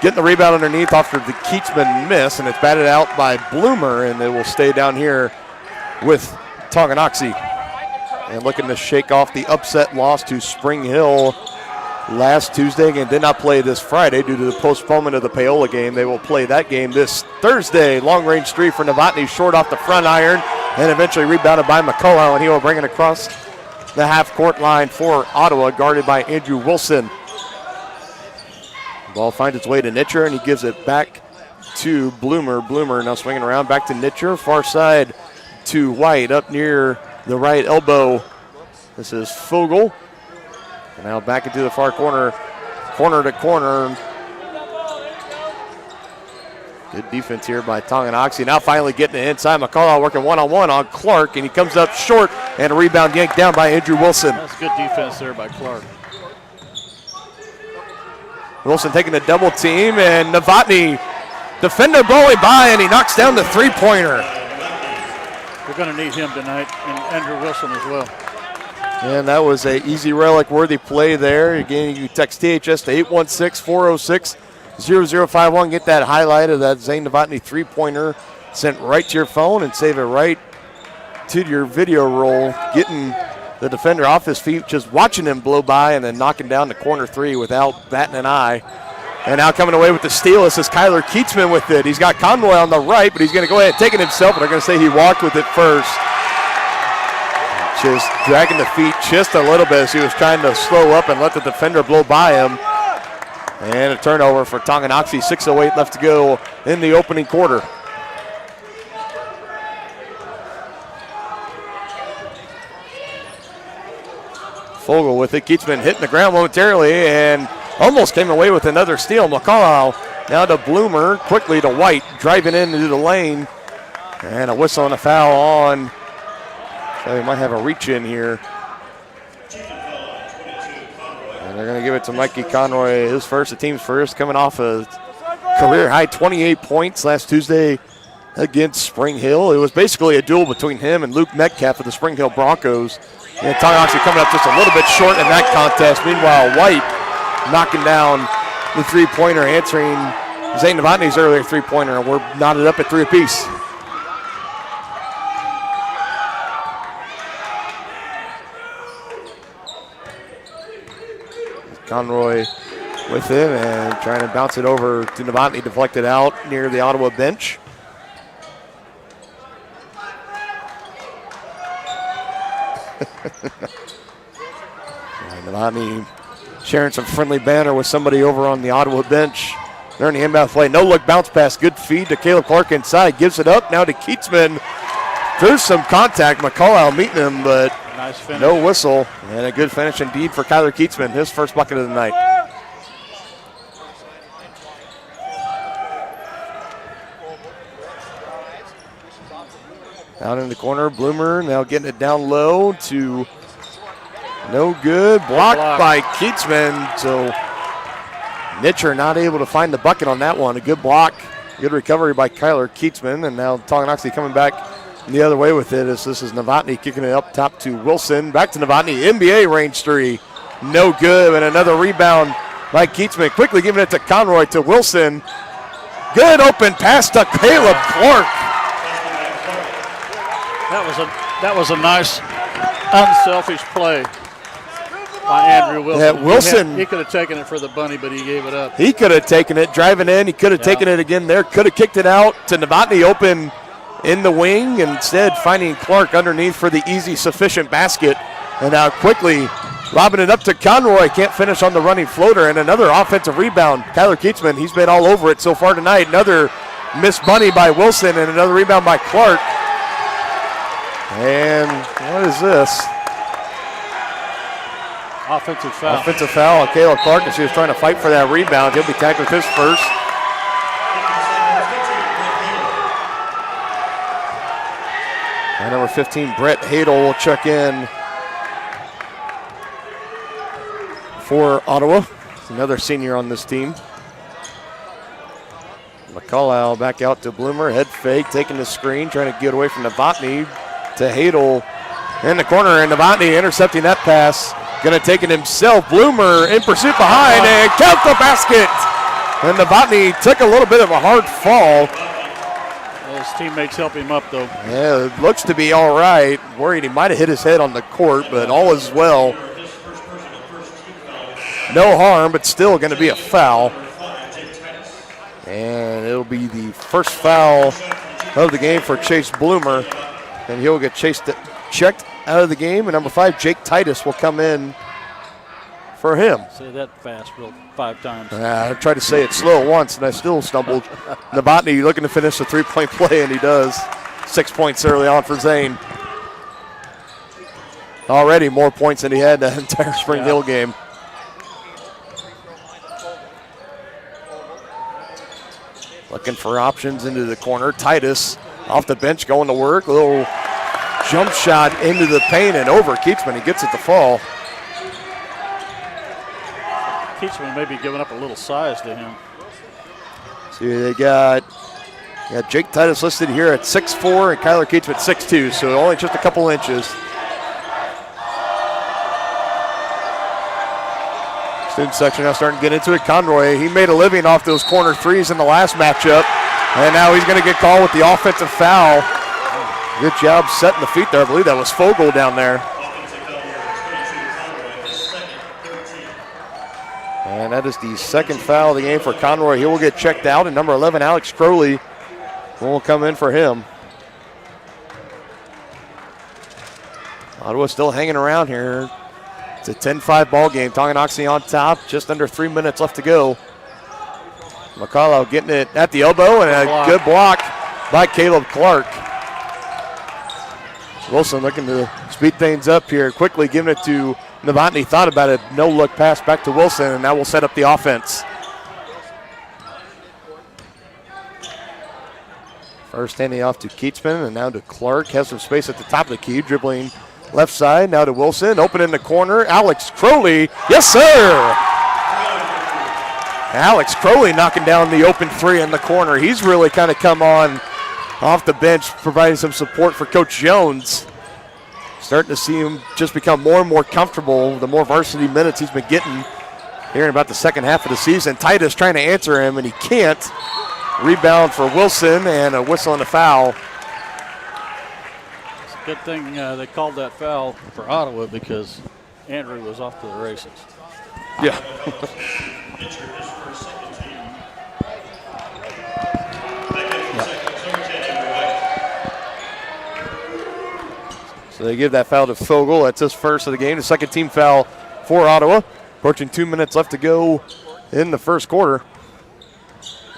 getting the rebound underneath after the Keatsman miss, and it's batted out by Bloomer, and it will stay down here with Tonganoxie. And looking to shake off the upset loss to Spring Hill last Tuesday, and did not play this Friday due to the postponement of the Paola game. They will play that game this Thursday. Long-range three for Novotny, short off the front iron, and eventually rebounded by McCullough, and he will bring it across the half-court line for Ottawa, guarded by Andrew Wilson. Ball finds its way to Nitcher, and he gives it back to Bloomer. Bloomer now swinging around back to Nitcher. Far side to White up near the right elbow. This is Fogel. And now back into the far corner, corner to corner. Good defense here by Tonganoxie. Now finally getting it inside. McCullough working one-on-one on Clark, and he comes up short, and a rebound yanked down by Andrew Wilson. That's good defense there by Clark. Wilson taking the double team, and Novotny, defender blowing by, and he knocks down the three-pointer. We're going to need him tonight, and Andrew Wilson as well. And that was an easy relic-worthy play there. Again, you can text THS to 816-406-0051. Get that highlight of that Zane Novotny three-pointer sent right to your phone and save it right to your video roll, getting the defender off his feet, just watching him blow by and then knocking down the corner three without batting an eye. And now coming away with the steal, this is Kyler Keatsman with it. He's got Conroy on the right, but he's going to go ahead and take it himself, but they're going to say he walked with it first. Just dragging the feet just a little bit as he was trying to slow up and let the defender blow by him. And a turnover for Tonganoxie, 6:08 left to go in the opening quarter. Fogel with it. Keatsman hitting the ground momentarily and almost came away with another steal. McCullough now to Bloomer, quickly to White, driving into the lane. And a whistle and a foul on. So he might have a reach in here. And they're going to give it to Mikey Conroy, his first, the team's first, coming off a career high 28 points last Tuesday against Spring Hill. It was basically a duel between him and Luke Metcalf of the Spring Hill Broncos. And Tonganoxie coming up just a little bit short in that contest. Meanwhile, White knocking down the three-pointer, answering Zane Novotny's earlier three-pointer. We're knotted up at three apiece. Conroy with it and trying to bounce it over to Novotny, deflected out near the Ottawa bench. Novotny sharing some friendly banter with somebody over on the Ottawa bench. They're in the inbound play. No look bounce pass. Good feed to Caleb Clark inside. Gives it up now to Keatsman. There's some contact. McCullough meeting him, but nice finish. No whistle. And a good finish indeed for Kyler Keatsman, his first bucket of the night. Out in the corner, Bloomer now getting it down low to no good. Blocked by Keatsman. So Nitcher not able to find the bucket on that one. A good block, good recovery by Kyler Keatsman. And now Tonganoxie coming back the other way with it. This is Novotny kicking it up top to Wilson. Back to Novotny, NBA range three. No good, and another rebound by Keatsman. Quickly giving it to Conroy to Wilson. Good open pass to Caleb Clark. That was a nice, unselfish play by Andrew Wilson. Yeah, Wilson. He could have taken it for the bunny, but he gave it up. He could have taken it, driving in. He could have taken it again there. Could have kicked it out to Novotny open in the wing. Instead, finding Clark underneath for the easy, sufficient basket. And now quickly lobbing it up to Conroy. Can't finish on the running floater. And another offensive rebound. Kyler Keatsman, he's been all over it so far tonight. Another missed bunny by Wilson and another rebound by Clark. And what is this? Offensive foul. Offensive foul on Caleb Clark as he was trying to fight for that rebound. He'll be tagged with his first. And number 15, Brett Hadel, will check in for Ottawa. Another senior on this team. McCullough back out to Bloomer. Head fake, taking the screen, trying to get away from Novotny to Hadel in the corner. And Novotny intercepting that pass. Going to take it himself. Bloomer in pursuit behind and count the basket. And Novotny took a little bit of a hard fall. His teammates help him up, though. Yeah, it looks to be all right. Worried he might have hit his head on the court, but all is well. No harm, but still going to be a foul. And it'll be the first foul of the game for Chase Bloomer. And he'll get checked out of the game. And number 5, Jake Titus, will come in for him. Say that fast, real 5 times. I tried to say it slow once, and I still stumbled. Novotny looking to finish the three-point play, and he does. 6 points early on for Zane. Already more points than he had the entire Spring Hill game. Looking for options into the corner. Titus off the bench going to work. A little jump shot into the paint and over Keatsman. He gets it to fall. Keatsman may be giving up a little size to him. See, they got Jake Titus listed here at 6'4", and Kyler Keatsman at 6'2", so only just a couple inches. Student section now starting to get into it. Conroy, he made a living off those corner threes in the last matchup, and now he's going to get called with the offensive foul. Good job setting the feet there. I believe that was Fogel down there. And that is the second foul of the game for Conroy. He will get checked out, and number 11, Alex Crowley, will come in for him. Ottawa still hanging around here. It's a 10-5 ball game. Tonganoxie on top, just under 3 minutes left to go. McCullough getting it at the elbow, and a good block by Caleb Clark. Wilson looking to speed things up here, quickly giving it to Novotny. Thought about it, no look pass back to Wilson, and that will set up the offense. First handing off to Keatsman, and now to Clark. Has some space at the top of the key, dribbling left side, now to Wilson, open in the corner. Alex Crowley, yes sir! Alex Crowley knocking down the open three in the corner. He's really kind of come on off the bench, providing some support for Coach Jones. Starting to see him just become more and more comfortable the more varsity minutes he's been getting here in about the second half of the season. Titus trying to answer him, and he can't. Rebound for Wilson, and a whistle and a foul. It's a good thing they called that foul for Ottawa because Andrew was off to the races. Yeah. So they give that foul to Fogel. That's his first of the game. The second team foul for Ottawa. Approaching 2 minutes left to go in the first quarter.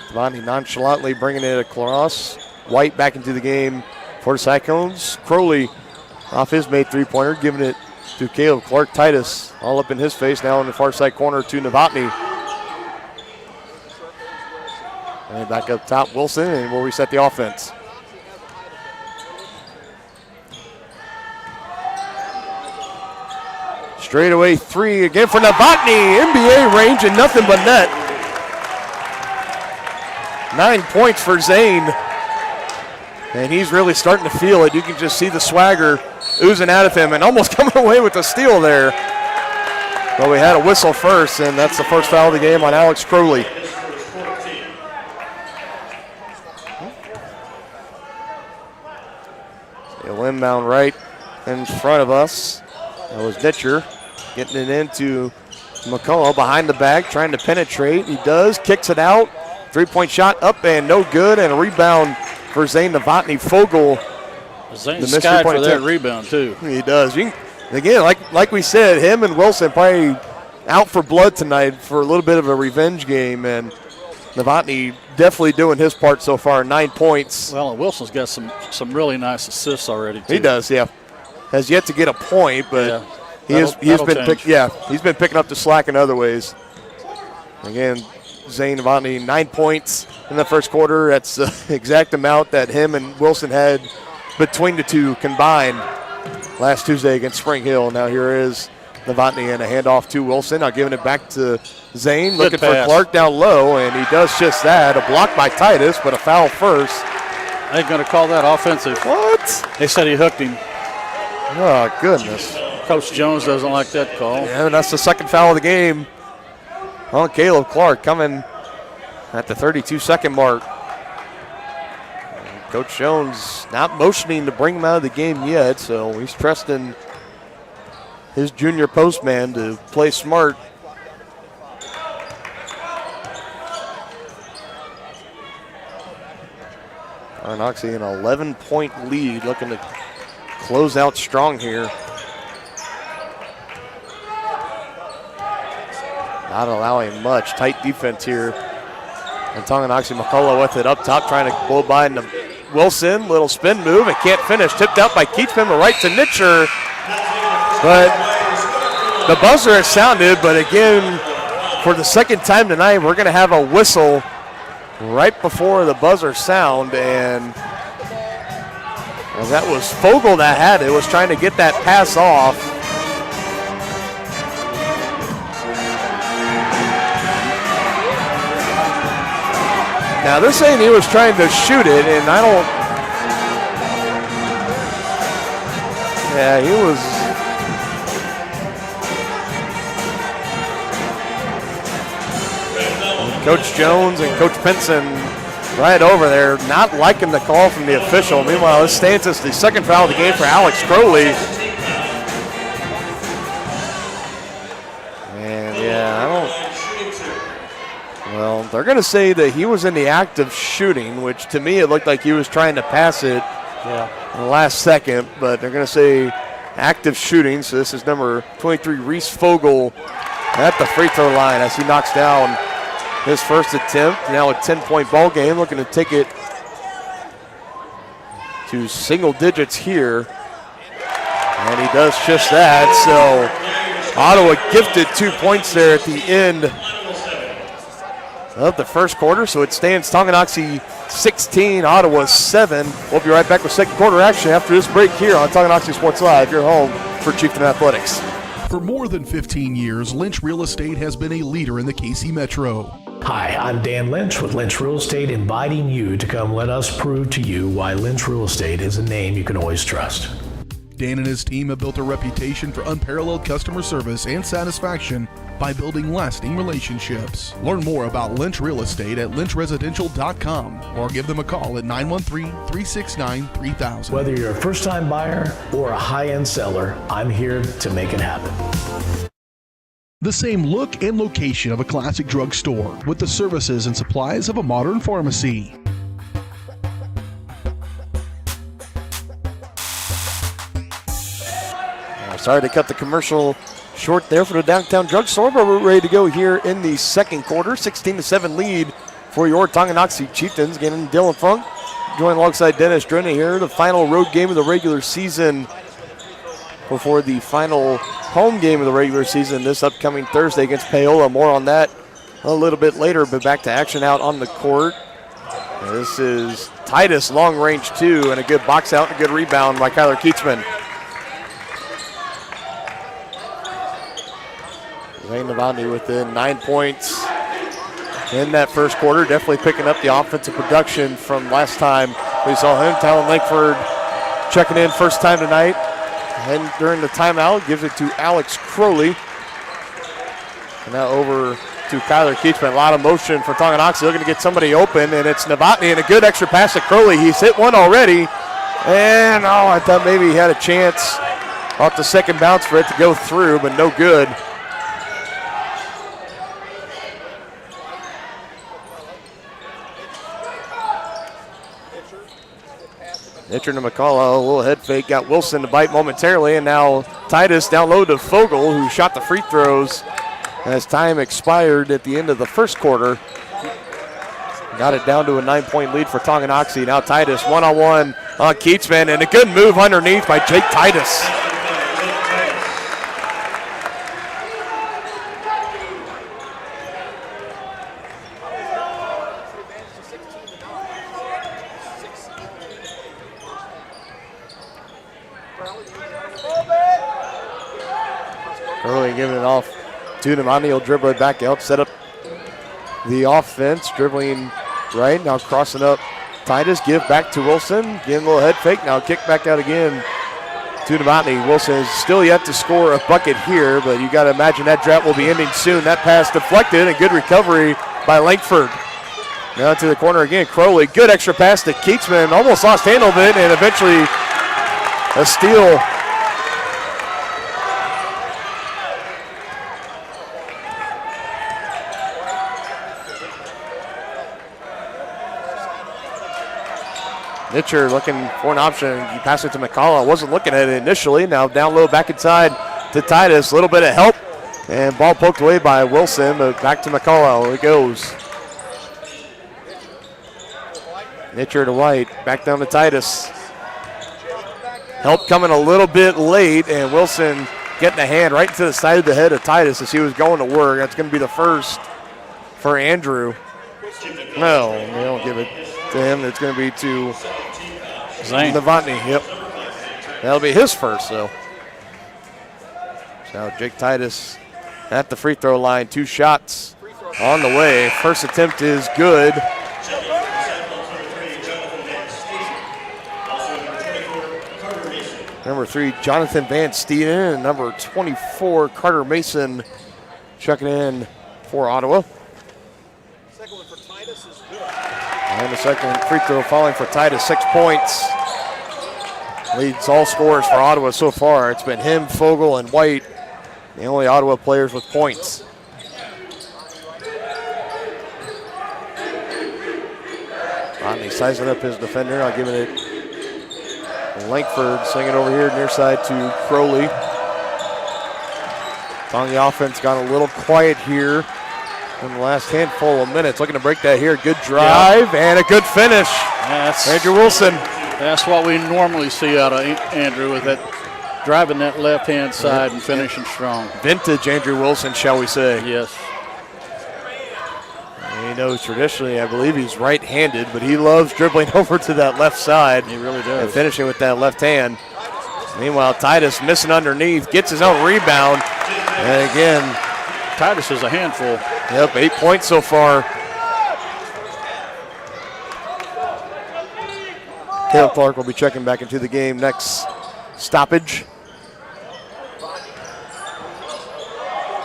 Devontae nonchalantly bringing it across. White back into the game for the Cyclones. Crowley off his made three-pointer, giving it to Caleb Clark. Titus all up in his face now in the far side corner to Novotny. And back up top, Wilson, and we'll reset the offense. Straightaway three again for Novotny. NBA range and nothing but net. 9 points for Zane. And he's really starting to feel it. You can just see the swagger oozing out of him and almost coming away with a steal there. But we had a whistle first, and that's the first foul of the game on Alex Crowley. The inbound right in front of us. That was Ditcher getting it into McCullough behind the back, trying to penetrate. He does, kicks it out. Three-point shot up and no good, and a rebound for Zane Novotny. Fogel. Zane's skied for that rebound, too. He does. Again, like we said, him and Wilson probably out for blood tonight for a little bit of a revenge game, and Novotny definitely doing his part so far, 9 points. Well, and Wilson's got some really nice assists already, too. He does, yeah. Has yet to get a point, but he's been picking up the slack in other ways. Again, Zane Novotny, 9 points in the first quarter. That's the exact amount that him and Wilson had between the two combined last Tuesday against Spring Hill. Now here is Novotny and a handoff to Wilson. Now giving it back to Zane, looking for Clark down low, and he does just that. A block by Titus, but a foul first. They're going to call that offensive. What? They said he hooked him. Oh, goodness. Coach Jones doesn't like that call. Yeah, and that's the second foul of the game on Caleb Clark, coming at the 32-second mark. Coach Jones not motioning to bring him out of the game yet, so he's trusting his junior postman to play smart. Tonganoxie an 11-point lead, looking to close out strong here. Not allowing much. Tight defense here. And Tonganoxie McCullough with it up top, trying to blow by into Wilson. Little spin move. It can't finish. Tipped out by Keatsman, but right to Nitcher. But the buzzer has sounded, but again, for the second time tonight, we're going to have a whistle right before the buzzer sound, and that was Fogel that had it, was trying to get that pass off. Now they're saying he was trying to shoot it, and I don't, yeah, he was. Coach Jones and Coach Pinson right over there, not liking the call from the official. Meanwhile, this stands as the second foul of the game for Alex Crowley. And yeah, well, they're going to say that he was in the act of shooting, which to me it looked like he was trying to pass it in the last second, but they're going to say active shooting. So this is number 23, Reese Fogel, at the free throw line as he knocks down his first attempt. Now a 10-point ball game, looking to take it to single digits here. And he does just that. So Ottawa gifted 2 points there at the end of the first quarter. So it stands Tonganoxie 16, Ottawa 7. We'll be right back with second quarter action after this break here on Tonganoxie Sports Live, your home for Chieftain Athletics. For more than 15 years, Lynch Real Estate has been a leader in the KC Metro. Hi, I'm Dan Lynch with Lynch Real Estate, inviting you to come let us prove to you why Lynch Real Estate is a name you can always trust. Dan and his team have built a reputation for unparalleled customer service and satisfaction by building lasting relationships. Learn more about Lynch Real Estate at lynchresidential.com or give them a call at 913-369-3000. Whether you're a first-time buyer or a high-end seller, I'm here to make it happen. The same look and location of a classic drugstore with the services and supplies of a modern pharmacy. Sorry to cut the commercial short there for the downtown drugstore, but we're ready to go here in the second quarter. 16-7 lead for your Tonganoxie Chieftains. Getting Dylan Funk, joined alongside Dennis Drenna here. The final road game of the regular season before the final home game of the regular season this upcoming Thursday against Paola. More on that a little bit later, but back to action out on the court. And this is Titus, long range two, and a good box out and a good rebound by Kyler Keatsman. Zane Novotny within 9 points in that first quarter. Definitely picking up the offensive production from last time we saw him. Talon Lankford checking in first time tonight. And during the timeout, gives it to Alex Crowley. And now over to Kyler Keatsman. A lot of motion for Tonganoxie, looking to get somebody open, and it's Novotny, and a good extra pass to Crowley. He's hit one already. And, I thought maybe he had a chance off the second bounce for it to go through, but no good. Nitcher to McCullough, a little head fake, got Wilson to bite momentarily, and now Titus down low to Fogel, who shot the free throws as time expired at the end of the first quarter. Got it down to a 9-point lead for Tonganoxie. Now Titus one-on-one on Keatsman, and a good move underneath by Jake Titus. Early giving it off to Nemani. He'll dribble it back out, set up the offense, dribbling right, now crossing up Titus, give back to Wilson, getting a little head fake, now kick back out again to Nemani. Wilson is still yet to score a bucket here, but you got to imagine that drought will be ending soon. That pass deflected, a good recovery by Langford. Now to the corner again, Crowley, good extra pass to Keatsman, almost lost handle of it, and eventually a steal. Nitcher looking for an option. You pass it to McCullough. Wasn't looking at it initially. Now down low, back inside to Titus. A little bit of help. And ball poked away by Wilson, but back to McCullough. It goes. Nitcher to White. Back down to Titus. Help coming a little bit late, and Wilson getting a hand right to the side of the head of Titus as he was going to work. That's going to be the first for Andrew. No, they don't give it to him. It's going to be to Zane. Novotny. Yep. That'll be his first, though. So Jake Titus at the free throw line. 2 shots on the way. First attempt is good. Number 3, Jonathan Van Steeden, and number 24, Carter Mason, checking in for Ottawa. And the second free throw falling for Titus, 6 points. Leads all scorers for Ottawa so far. It's been him, Fogle, and White, the only Ottawa players with points. Rodney sizing up his defender. I'll give it Langford, swinging over here near side to Crowley. On the offense, got a little quiet here in the last handful of minutes. Looking to break that here. Good drive and a good finish. Andrew Wilson. That's what we normally see out of Andrew, with that driving that left-hand side and finishing strong. Vintage Andrew Wilson, shall we say. Yes. He knows traditionally, I believe he's right-handed, but he loves dribbling over to that left side. He really does. And finishing with that left hand. Meanwhile, Titus missing underneath, gets his own rebound. And again, Titus is a handful. Yep, 8 points so far. Caleb Clark will be checking back into the game next stoppage.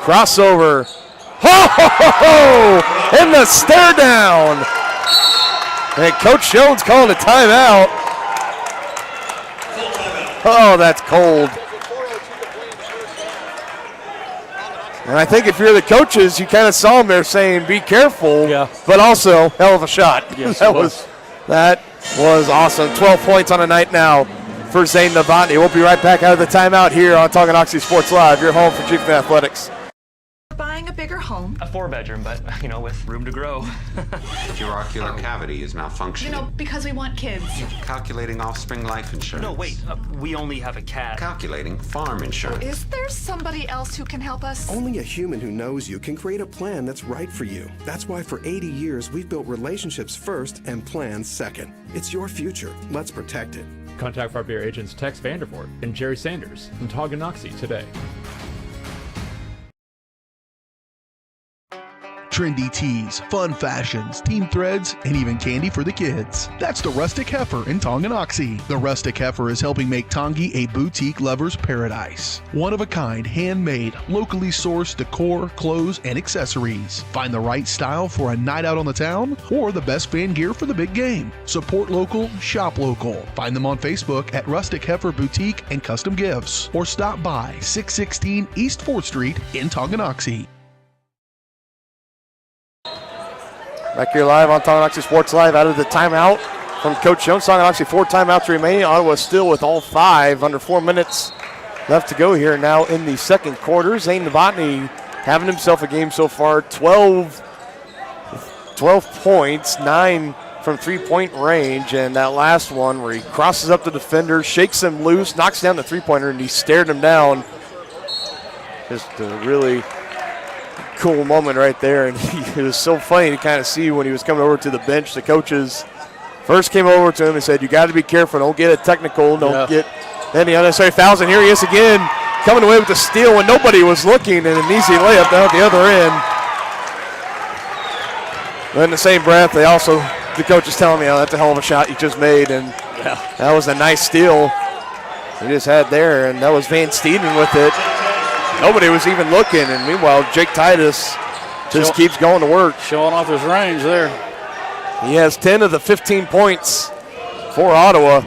Crossover. Ho, ho, ho, ho! And the stare down. And Coach Jones calling a timeout. Oh, that's cold. And I think if you're the coaches, you kind of saw them there saying, be careful, but also hell of a shot. Yes, that was awesome. 12 points on a night now for Zane Novotny. We'll be right back out of the timeout here on Tonganoxie Sports Live, your home for Chieftains Athletics. Buying a bigger home. A 4-bedroom, but, with room to grow. Your ocular cavity is malfunctioning. Because we want kids. Calculating offspring life insurance. No, wait, we only have a cat. Calculating farm insurance. Is there somebody else who can help us? Only a human who knows you can create a plan that's right for you. That's why for 80 years we've built relationships first and plans second. It's your future. Let's protect it. Contact Farbeer agents Tex Vandervoort and Jerry Sanders from Tonganoxie today. Trendy tees, fun fashions, team threads, and even candy for the kids. That's the Rustic Heifer in Tonganoxie. The Rustic Heifer is helping make Tongi a boutique lover's paradise. One-of-a-kind, handmade, locally sourced decor, clothes, and accessories. Find the right style for a night out on the town or the best fan gear for the big game. Support local, shop local. Find them on Facebook at Rustic Heifer Boutique and Custom Gifts, or stop by 616 East 4th Street in Tonganoxie. Back here live on Tonganoxie Sports Live out of the timeout from Coach Jones. Tonganoxie 4 timeouts remaining. Ottawa still with all 5, under 4 minutes left to go here now in the second quarter. Zane Novotny having himself a game so far. 12 points, 9 from three-point range, and that last one where he crosses up the defender, shakes him loose, knocks down the three-pointer, and he stared him down. Just a really cool moment right there, and it was so funny to kind of see when he was coming over to the bench. The coaches first came over to him and said, you got to be careful, don't get a technical, don't get any unnecessary fouls, and here he is again. coming away with the steal when nobody was looking, and an easy layup down at the other end. But in the same breath, the coach is telling me, oh, that's a hell of a shot you just made, and that was a nice steal he just had there, and that was Van Steeden with it. Nobody was even looking, and meanwhile, Jake Titus just keeps going to work. Showing off his range there. He has 10 of the 15 points for Ottawa.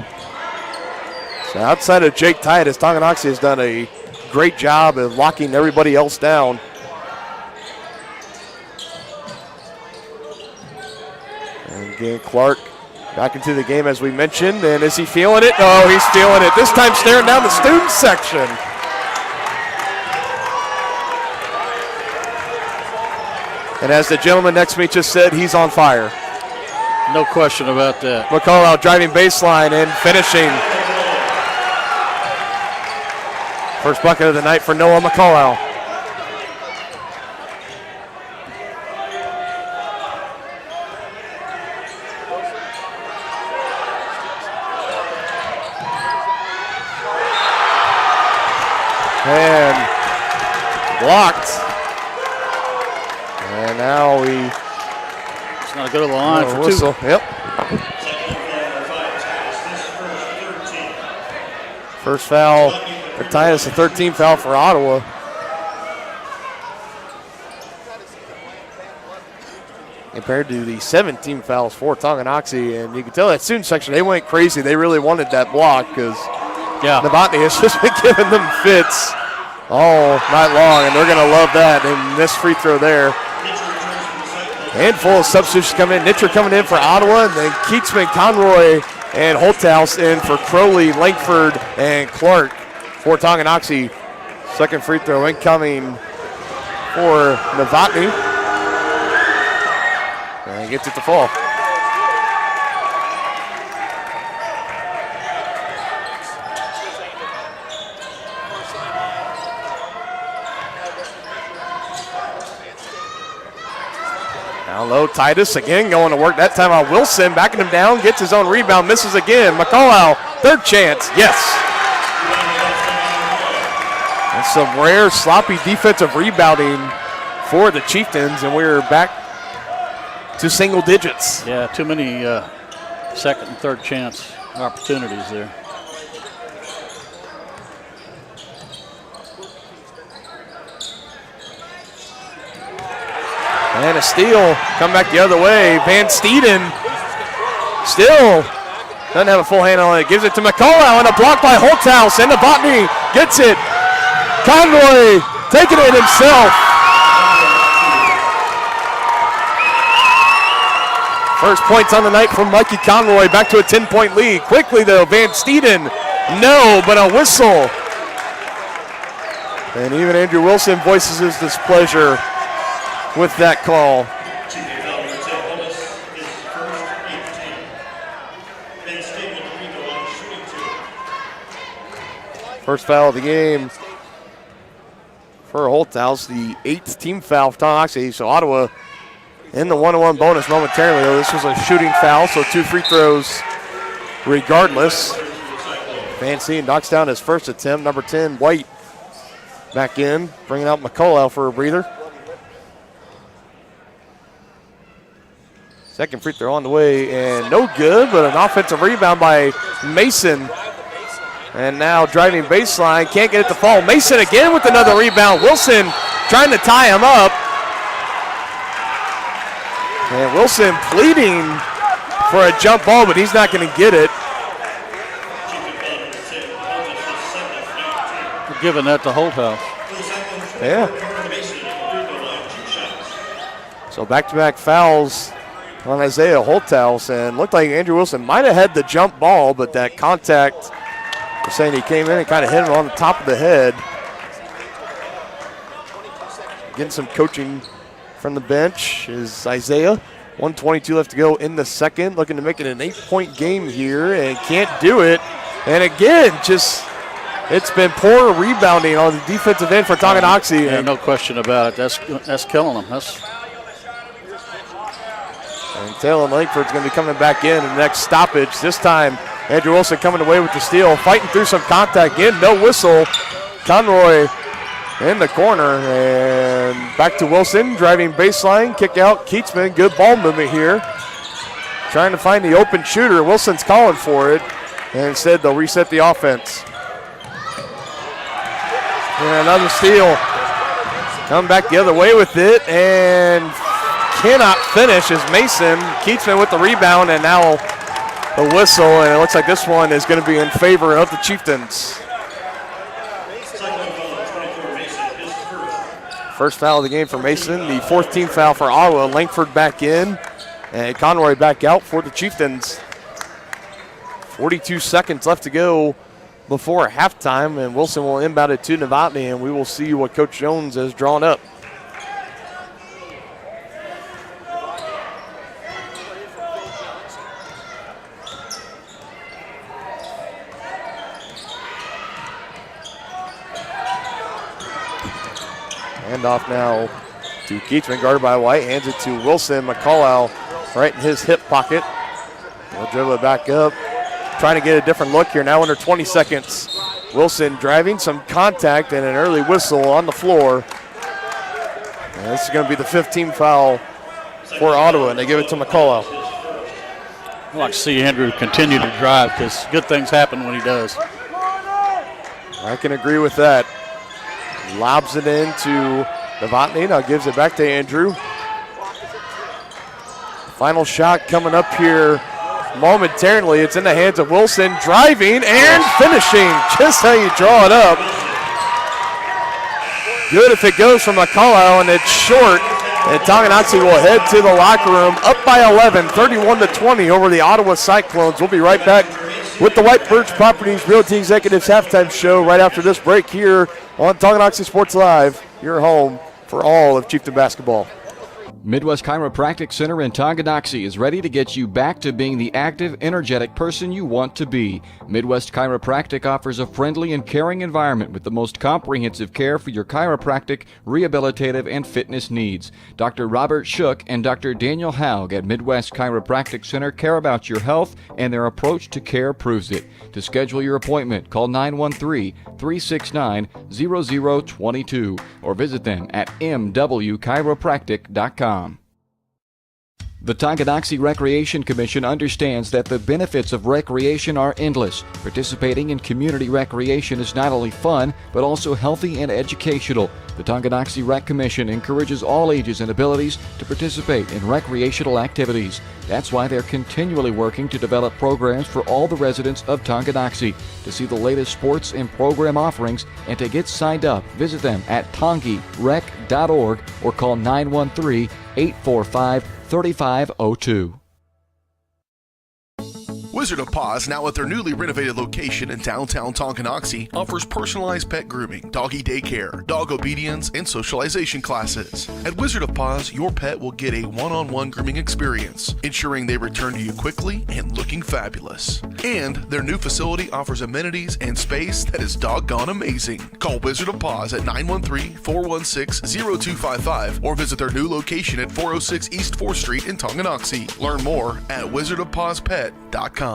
So outside of Jake Titus, Tonganoxie has done a great job of locking everybody else down. And again, Clark back into the game as we mentioned. And is he feeling it? Oh, he's feeling it. This time staring down the student section. And as the gentleman next to me just said, he's on fire. No question about that. McCullough driving baseline and finishing. First bucket of the night for Noah McCullough. And blocked. And now it's going to go to the line for whistle. two. Yep. First foul for Titus, a 13 foul for Ottawa. Compared to the 17 fouls for Tonganoxie, and you can tell that student section, they went crazy. They really wanted that block because Novotny has just been giving them fits all night long, and they're going to love that. And this free throw there. Handful of substitutions coming in. Nitcher coming in for Ottawa, and then Keatsman, Conroy, and Holthouse in for Crowley, Langford, and Clark for Tonganoxie. Second free throw incoming for Novotny. And gets it to fall. Down low, Titus again going to work. That time on Wilson, backing him down, gets his own rebound, misses again. McCullough, third chance, yes. And some rare sloppy defensive rebounding for the Chieftains, and we're back to single digits. Yeah, too many second and third chance opportunities there. And a steal, come back the other way. Van Steeden still doesn't have a full hand on it. Gives it to McCullough, and a block by Holthouse, and Novotny gets it. Conroy taking it himself. First points on the night from Mikey Conroy, back to a 10-point lead. Quickly though, Van Steeden, no, but a whistle. And even Andrew Wilson voices his displeasure with that call. First foul of the game for Holthouse, the 8th team foul for Tonganoxie. So Ottawa in the 1-1 bonus momentarily. This was a shooting foul, so 2 free throws regardless. Van Steeden knocks down his first attempt. Number 10, White, back in, bringing out McCullough for a breather. Second free throw on the way, and no good, but an offensive rebound by Mason. And now driving baseline, can't get it to fall. Mason again with another rebound. Wilson trying to tie him up. And Wilson pleading for a jump ball, but he's not going to get it. We're giving that to Holthouse. Yeah. So back-to-back fouls on Isaiah Holthouse, and looked like Andrew Wilson might have had the jump ball, but that contact, they're saying he came in and kind of hit him on the top of the head. Getting some coaching from the bench is Isaiah. 1:22 left to go in the second, looking to make it an 8-point game here, and can't do it. And again, it's been poor rebounding on the defensive end for Tonganoxie. Yeah, no question about it. That's killing them. And Taylor Langford's going to be coming back in the next stoppage. This time, Andrew Wilson coming away with the steal, fighting through some contact. Again, no whistle. Conroy in the corner, and back to Wilson, driving baseline, kick out, Keatsman, good ball movement here. Trying to find the open shooter. Wilson's calling for it, and instead they'll reset the offense. And another steal. Coming back the other way with it, and cannot finish as Mason. Keatsman with the rebound, and now the whistle, and it looks like this one is going to be in favor of the Chieftains. First foul of the game for Mason, the 4th team foul for Ottawa. Langford back in, and Conroy back out for the Chieftains. 42 seconds left to go before halftime, and Wilson will inbound it to Novotny, and we will see what Coach Jones has drawn up. Handoff now to Keatsman, guarded by White, hands it to Wilson. McCullough right in his hip pocket. He'll dribble it back up. Trying to get a different look here, now under 20 seconds. Wilson driving, some contact, and an early whistle on the floor. And this is going to be the 5th team foul for Ottawa, and they give it to McCullough. I'd like to see Andrew continue to drive because good things happen when he does. I can agree with that. Lobs it into Novotny, now gives it back to Andrew. Final shot coming up here momentarily. It's in the hands of Wilson, driving and finishing. Just how you draw it up. Good if it goes from McCullough, and it's short. And Tonganoxie will head to the locker room, up by 11, 31-20 over the Ottawa Cyclones. We'll be right back with the White Birch Properties Realty Executives halftime show right after this break here on Tonganoxie Sports Live, your home for all of Chieftain basketball. Midwest Chiropractic Center in Tonganoxie is ready to get you back to being the active, energetic person you want to be. Midwest Chiropractic offers a friendly and caring environment with the most comprehensive care for your chiropractic, rehabilitative, and fitness needs. Dr. Robert Shook and Dr. Daniel Haug at Midwest Chiropractic Center care about your health, and their approach to care proves it. To schedule your appointment, call 913-369-0022 or visit them at mwchiropractic.com. The Tonganoxie Recreation Commission understands that the benefits of recreation are endless. Participating in community recreation is not only fun, but also healthy and educational. The Tonganoxie Rec Commission encourages all ages and abilities to participate in recreational activities. That's why they're continually working to develop programs for all the residents of Tonganoxie. To see the latest sports and program offerings and to get signed up, visit them at tongirec.org or call 913-845-3502. Wizard of Paws, now at their newly renovated location in downtown Tonganoxie, offers personalized pet grooming, doggy daycare, dog obedience, and socialization classes. At Wizard of Paws, your pet will get a one-on-one grooming experience, ensuring they return to you quickly and looking fabulous. And their new facility offers amenities and space that is doggone amazing. Call Wizard of Paws at 913-416-0255 or visit their new location at 406 East 4th Street in Tonganoxie. Learn more at wizardofpawspet.com.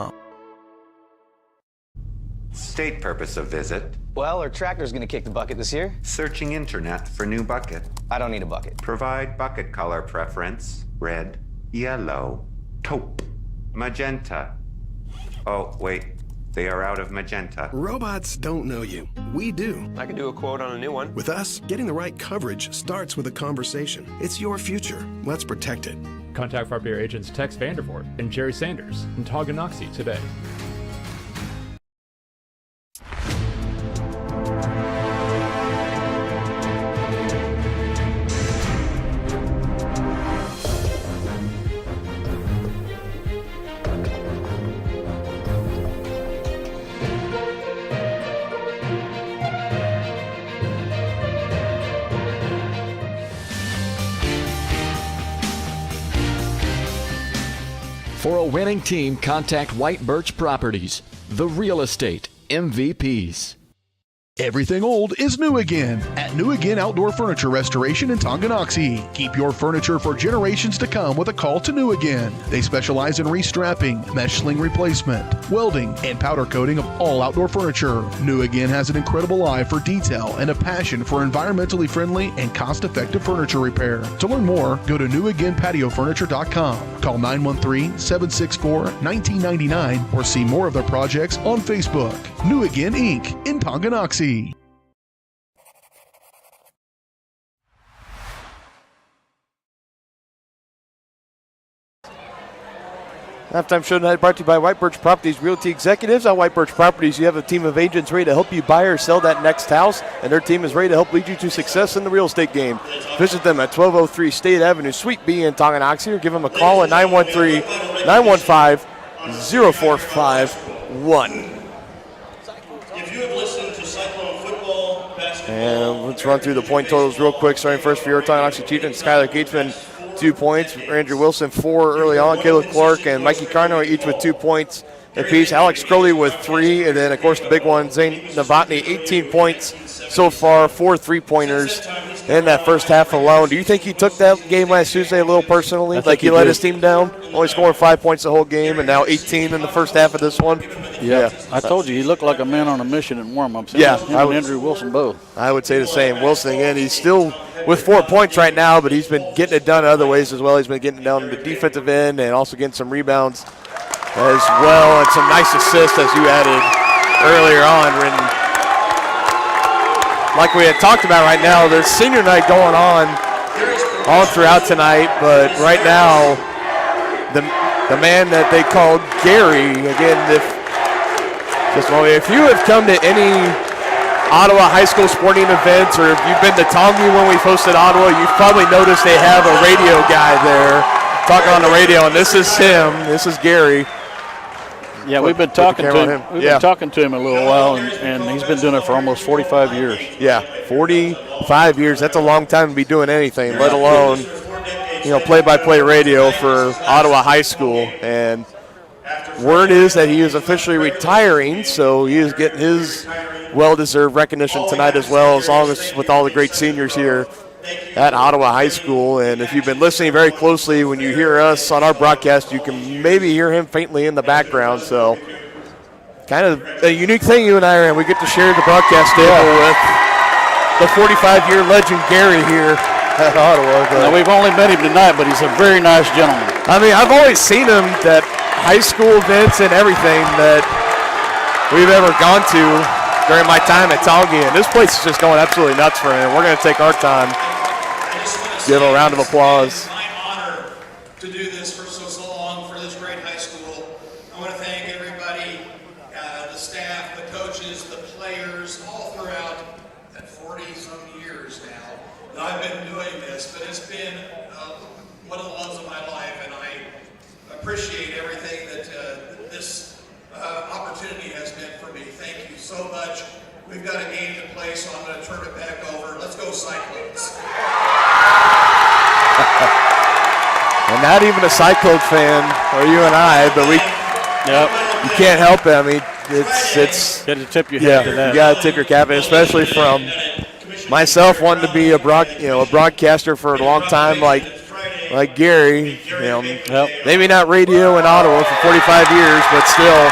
State purpose of visit. Well, our tractor's gonna kick the bucket this year. Searching internet for new bucket. I don't need a bucket. Provide bucket color preference. Red, yellow, taupe, magenta. Oh, wait. They are out of magenta. Robots don't know you. We do. I could do a quote on a new one. With us, getting the right coverage starts with a conversation. It's your future. Let's protect it. Contact Frontier agents Tex Vandervoort and Jerry Sanders in Tonganoxie today. For a winning team, contact White Birch Properties, the real estate MVPs. Everything old is new again at New Again Outdoor Furniture Restoration in Tonganoxie. Keep your furniture for generations to come with a call to New Again. They specialize in restrapping, mesh sling replacement, welding, and powder coating of all outdoor furniture. New Again has an incredible eye for detail and a passion for environmentally friendly and cost-effective furniture repair. To learn more, go to newagainpatiofurniture.com. Call 913-764-1999 or see more of their projects on Facebook. New Again Inc. in Tonganoxie. Halftime show tonight brought to you by White Birch Properties Realty Executives. On White Birch Properties, you have a team of agents ready to help you buy or sell that next house, and their team is ready to help lead you to success in the real estate game. Visit them at 1203 State Avenue, Suite B in Tonganoxie, or give them a call at 913-915-0451. If you have listened to Cyclone football, basketball, and let's run through the point totals real quick. Starting first for your Tonganoxie Chieftains, Skylar Gatesman, 2 points. Andrew Wilson, 4 early on. Caleb Clark and Mikey Carno each with 2 points apiece. Alex Crowley with 3. And then, of course, the big one, Zane Novotny, 18 points so far, 4 3-pointers in that first half alone. Do you think he took that game last Tuesday a little personally? Like he let his team down? Only scoring 5 points the whole game and now 18 in the first half of this one? Yeah. I told you, he looked like a man on a mission in warm-ups. Yeah. Him and Andrew Wilson both. I would say the same. Wilson, again, he's still with 4 points right now, but he's been getting it done other ways as well. He's been getting it down the defensive end and also getting some rebounds as well, and some nice assists as you added earlier on. And like we had talked about right now, there's senior night going on all throughout tonight, but right now the man that they called Gary, again, if you have come to any Ottawa high school sporting events, or if you've been to Tongi when we hosted Ottawa, you've probably noticed they have a radio guy there talking on the radio, and this is him. This is Gary. Yeah, we've been talking to him. We've been talking to him a little while, and he's been doing it for almost 45 years. Yeah, 45 years. That's a long time to be doing anything, let alone, play-by-play radio for Ottawa High School. And word is that he is officially retiring, so he is getting his well-deserved recognition tonight as well, as long as with all the great seniors here at Ottawa High School. And if you've been listening very closely, when you hear us on our broadcast, you can maybe hear him faintly in the background. So kind of a unique thing you and I are in. We get to share the broadcast table with the 45-year legend Gary here at Ottawa. Now, we've only met him tonight, but he's a very nice gentleman. I mean, I've always seen him at high school events and everything that we've ever gone to during my time at Tongi, and this place is just going absolutely nuts for him. We're going to take our time. Give a round of applause. My honor to do this for so long for this great high school. I want to thank everybody, the staff, the coaches, the players, all throughout that 40-some years now that I've been doing this. But it's been one of the loves of my life, and I appreciate everything that this opportunity has been for me. Thank you so much. We've got a game to play, so I'm going to turn it back over. Let's go Cyclones. And not even a Cyclone fan, or you and I, but you can't help it. I mean, it's got to tip your hat to that. You got to tip your cap, and especially from myself wanting to be a broadcaster for a long time, like Gary. Maybe not radio in Ottawa for 45 years, but still,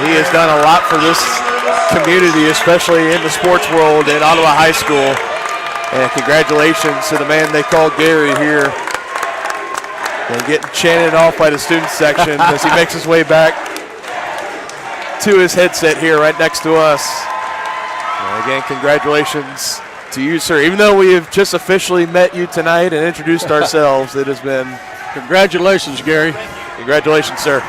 he has done a lot for this community, especially in the sports world at Ottawa High School. And congratulations to the man they call Gary here. And getting chanted off by the student section as he makes his way back to his headset here right next to us. And again, congratulations to you, sir. Even though we have just officially met you tonight and introduced ourselves, it has been... Congratulations, Gary. Congratulations, sir.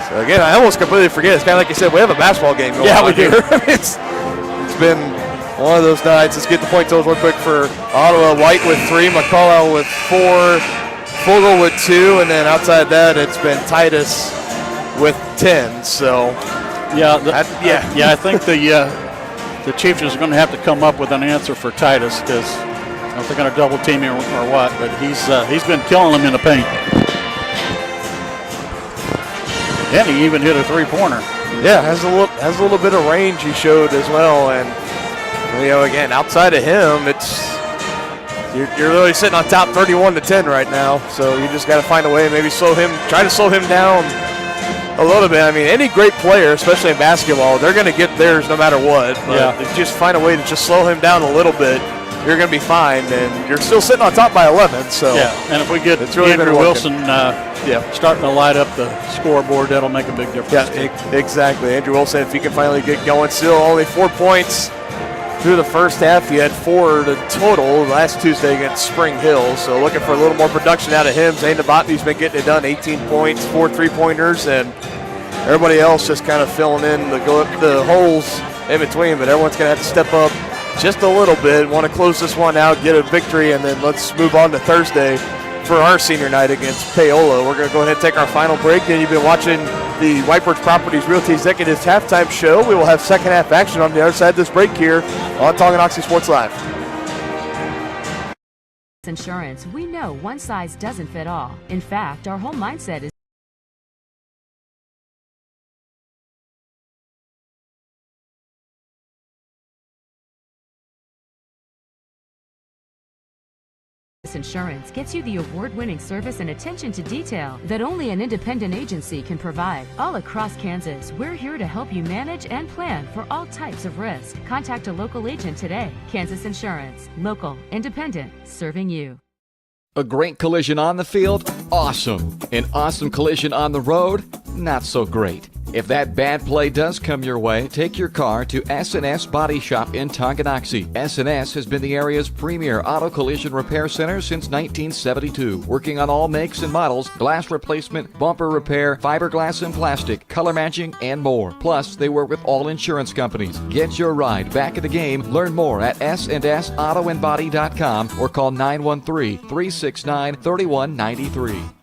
So again, I almost completely forget. It's kind of like you said, we have a basketball game going on here. It's been one of those nights. Let's get the point totals real quick for Ottawa. White with 3, McCullough with 4, Fogel with 2, and then outside that, it's been Titus with 10. So, I think the Chieftains are going to have to come up with an answer for Titus, because I don't know if they're going to double team him or what, but he's been killing them in the paint. And he even hit a three-pointer. Yeah, has a little bit of range he showed as well. And, again, outside of him, you're really sitting on top 31-10 right now. So you just got to find a way, maybe try to slow him down a little bit. I mean, any great player, especially in basketball, they're going to get theirs no matter what. But if you just find a way to just slow him down a little bit, you're going to be fine. And you're still sitting on top by 11. So and if we get really Andrew Wilson starting to light up the scoreboard, that'll make a big difference. Yeah, exactly. Andrew Wilson, if he can finally get going, still only 4 points through the first half. He had 4 total last Tuesday against Spring Hill. So looking for a little more production out of him. Zane Novotny's been getting it done, 18 points, 4 3-pointers, and everybody else just kind of filling in the holes in between. But everyone's going to have to step up just a little bit. Want to close this one out, get a victory, and then let's move on to Thursday for our senior night against Paola. We're going to go ahead and take our final break. And you've been watching the Whitebirch Properties Realty Executives halftime show. We will have second half action on the other side of this break here on Tonganoxie Sports Live. Insurance, we know one size doesn't fit all. In fact, our whole mindset is Insurance gets you the award-winning service and attention to detail that only an independent agency can provide. All across Kansas, we're here to help you manage and plan for all types of risk. Contact a local agent today. Kansas Insurance. Local, independent, serving you. A great collision on the field? Awesome. An awesome collision on the road? Not so great. If that bad play does come your way, take your car to S&S Body Shop in Tonganoxie. S&S has been the area's premier auto collision repair center since 1972, working on all makes and models, glass replacement, bumper repair, fiberglass and plastic, color matching, and more. Plus, they work with all insurance companies. Get your ride back in the game. Learn more at snsautoandbody.com or call 913-369-3193.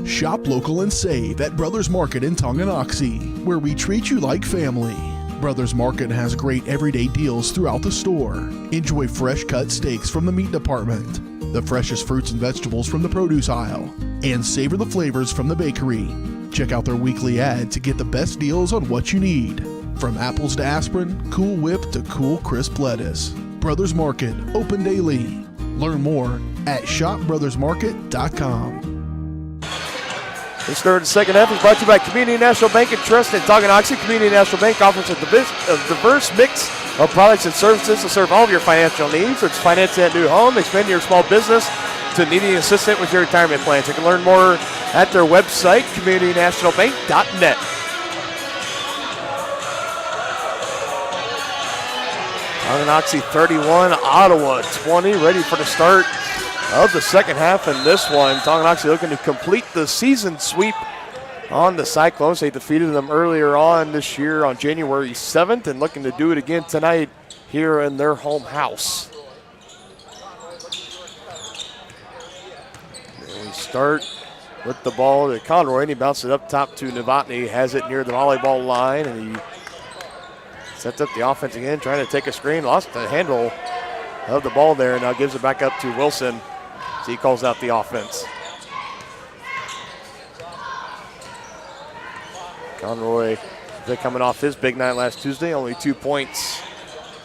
Shop local and save at Brothers Market in Tonganoxie, where we treat you like family. Brothers Market has great everyday deals throughout the store. Enjoy fresh cut steaks from the meat department, the freshest fruits and vegetables from the produce aisle, and savor the flavors from the bakery. Check out their weekly ad to get the best deals on what you need. From apples to aspirin, Cool Whip to cool crisp lettuce. Brothers Market, open daily. Learn more at shopbrothersmarket.com. This third and second half is brought to you by Community National Bank and Trust in Tonganoxie. Community National Bank offers a diverse mix of products and services to serve all of your financial needs. It's financing a new home, expanding your small business, to needing assistance with your retirement plans. You can learn more at their website, communitynationalbank.net. Tonganoxie 31, Ottawa 20, ready for the start of the second half in this one. Tonganoxie looking to complete the season sweep on the Cyclones. They defeated them earlier on this year on January 7th and looking to do it again tonight here in their home house. And we start with the ball to Conroy, and he bounces it up top to Novotny. Has it near the volleyball line, and he sets up the offense again, trying to take a screen. Lost the handle of the ball there, and now gives it back up to Wilson. So he calls out the offense. Conroy, they're coming off his big night last Tuesday, only 2 points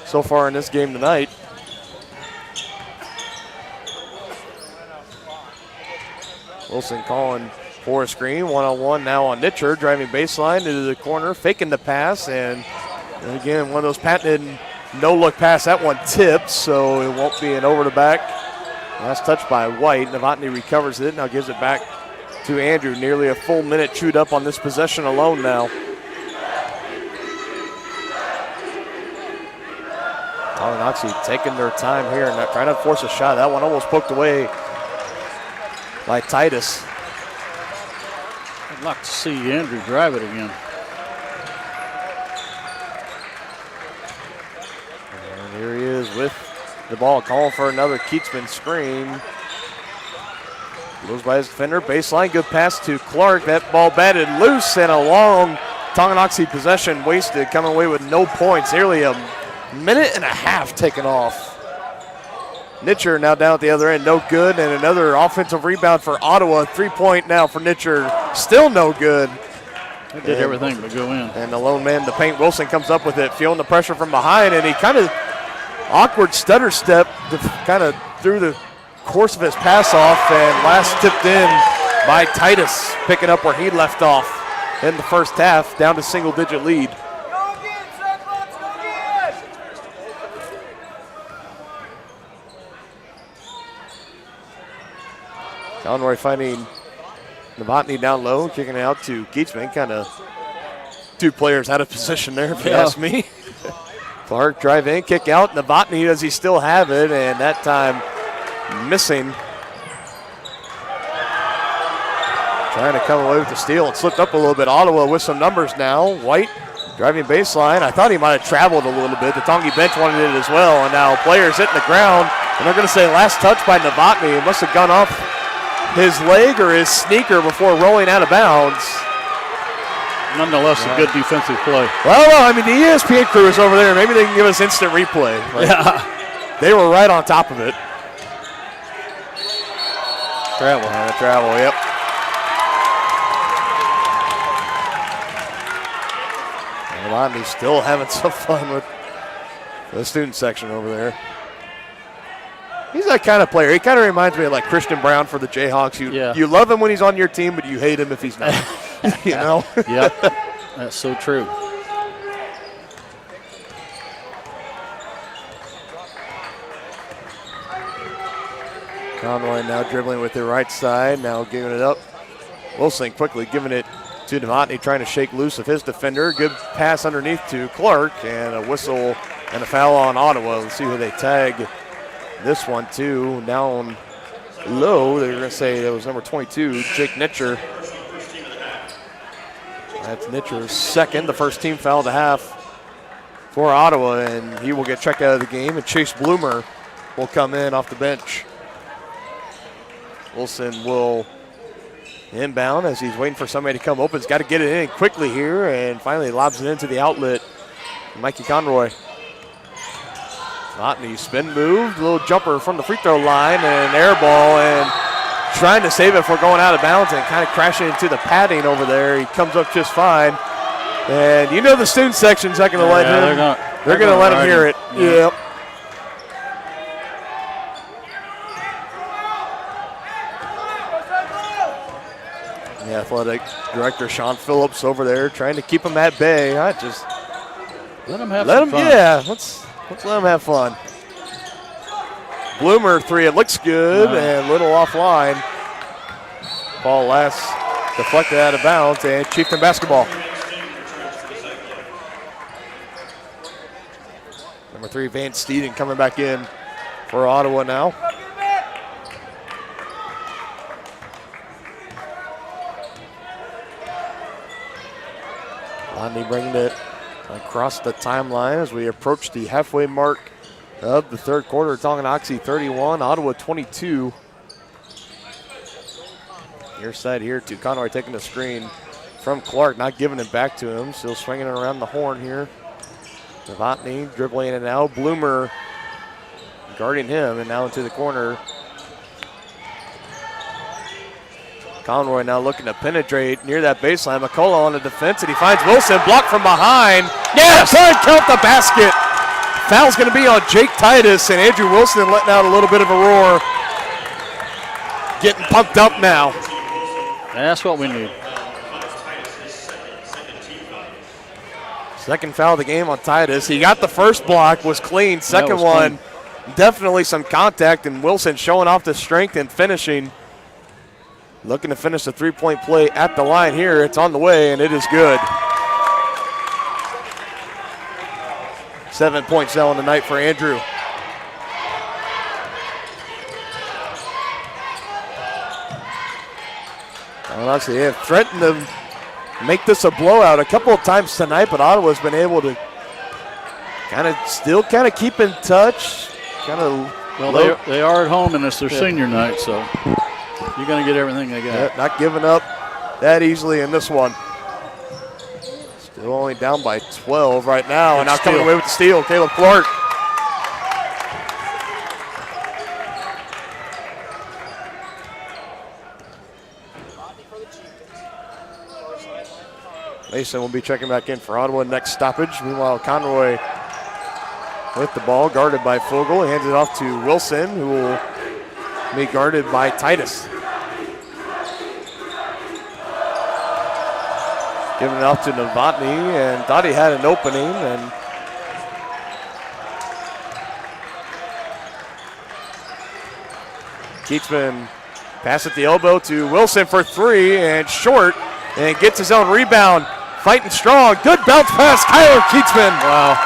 so far in this game tonight. Wilson calling for a screen, one-on-one now on Nitcher, driving baseline into the corner, faking the pass, and again, one of those patented no-look pass. That one tipped, so it won't be an over-the-back. Last touch by White. Novotny recovers it, now gives it back to Andrew. Nearly a full minute chewed up on this possession alone now. Tonganoxie taking their time here and trying to force a shot. That one almost poked away by Titus. I'd like to see Andrew drive it again. And here he is with the ball, calling for another Keatsman screen. Goes by his defender, baseline, good pass to Clark. That ball batted loose and a long Tonganoxie possession wasted, coming away with no points. Nearly a minute and a half taken off. Nitcher now down at the other end, no good, and another offensive rebound for Ottawa. 3-point now for Nitcher, still no good. They did everything but go in. And the lone man in the paint, Wilson, comes up with it, feeling the pressure from behind, and he kind of awkward stutter step kind of through the course of his pass off, and last tipped in by Titus, picking up where he left off in the first half, down to single-digit lead. Conroy finding Novotny down low, kicking it out to Geetsman. Kind of two players out of position there, if you ask me. Clark drive in, kick out. Novotny, does he still have it? And that time missing. Trying to come away with the steal and slipped up a little bit. Ottawa with some numbers now. White driving baseline. I thought he might have traveled a little bit. The Tongi bench wanted it as well. And now players hitting the ground. And they're going to say last touch by Novotny. It must have gone off his leg or his sneaker before rolling out of bounds. Nonetheless, a good defensive play. Well, I mean, the ESPN crew is over there. Maybe they can give us instant replay. They were right on top of it. Travel. Travel, yep. Novotny still having some fun with the student section over there. He's that kind of player. He kind of reminds me of like Christian Brown for the Jayhawks. You love him when he's on your team, but you hate him if he's not. You know? Yep, that's so true. Conroy now dribbling with the right side, now giving it up. Wilson quickly giving it to Novotny, trying to shake loose of his defender. Good pass underneath to Clark, and a whistle and a foul on Ottawa. Let's see who they tag this one to. Down low, they're going to say that was number 22, Jake Nitcher. That's Nitcher's second, the first team foul of the half for Ottawa, and he will get checked out of the game, and Chase Bloomer will come in off the bench. Wilson will inbound as he's waiting for somebody to come open. He's got to get it in quickly here, and finally lobs it into the outlet. Mikey Conroy. Novotny spin moved, little jumper from the free throw line, and air ball, and trying to save it for going out of bounds and kind of crashing into the padding over there. He comes up just fine. And you know the student section's not going to let him. They're going to let him hear it. Yep. The athletic director, Sean Phillips, over there trying to keep him at bay. I just let him have some fun. Yeah, let's let him have fun. Bloomer three, it looks good, and little offline. Ball last deflected out of bounds, and Chieftain basketball. Number 3, Van Steeden coming back in for Ottawa now. Lonnie bringing it across the timeline as we approach the halfway mark of the third quarter. Tonganoxie 31, Ottawa 22. Near side here to Conroy, taking the screen from Clark, not giving it back to him. Still swinging it around the horn here. Novotny dribbling it now. Bloomer guarding him, and now into the corner. Conroy now looking to penetrate near that baseline. McCullough on the defense, and he finds Wilson, blocked from behind. Yes! Trying to count the basket. Foul's going to be on Jake Titus, and Andrew Wilson letting out a little bit of a roar. Getting pumped up now. That's what we need. Second foul of the game on Titus. He got the first block, was clean. Second one, definitely some contact, and Wilson showing off the strength and finishing. Looking to finish the three-point play at the line here. It's on the way, and it is good. 7 points now on the night for Andrew. Honestly, they have threatened to make this a blowout a couple of times tonight, but Ottawa's been able to still keep in touch. Well, they are at home, and it's their senior night, so you're going to get everything they got. Not giving up that easily in this one. Still only down by 12 right now, and now coming away with the steal, Caleb Clark. Mason will be checking back in for Ottawa. Next stoppage. Meanwhile, Conroy with the ball, guarded by Fogel. He hands it off to Wilson, who will be guarded by Titus. Giving it off to Novotny, and thought he had an opening, and Keatsman pass at the elbow to Wilson for three, and short, and gets his own rebound. Fighting strong, good bounce pass, Kyler Keatsman. Wow.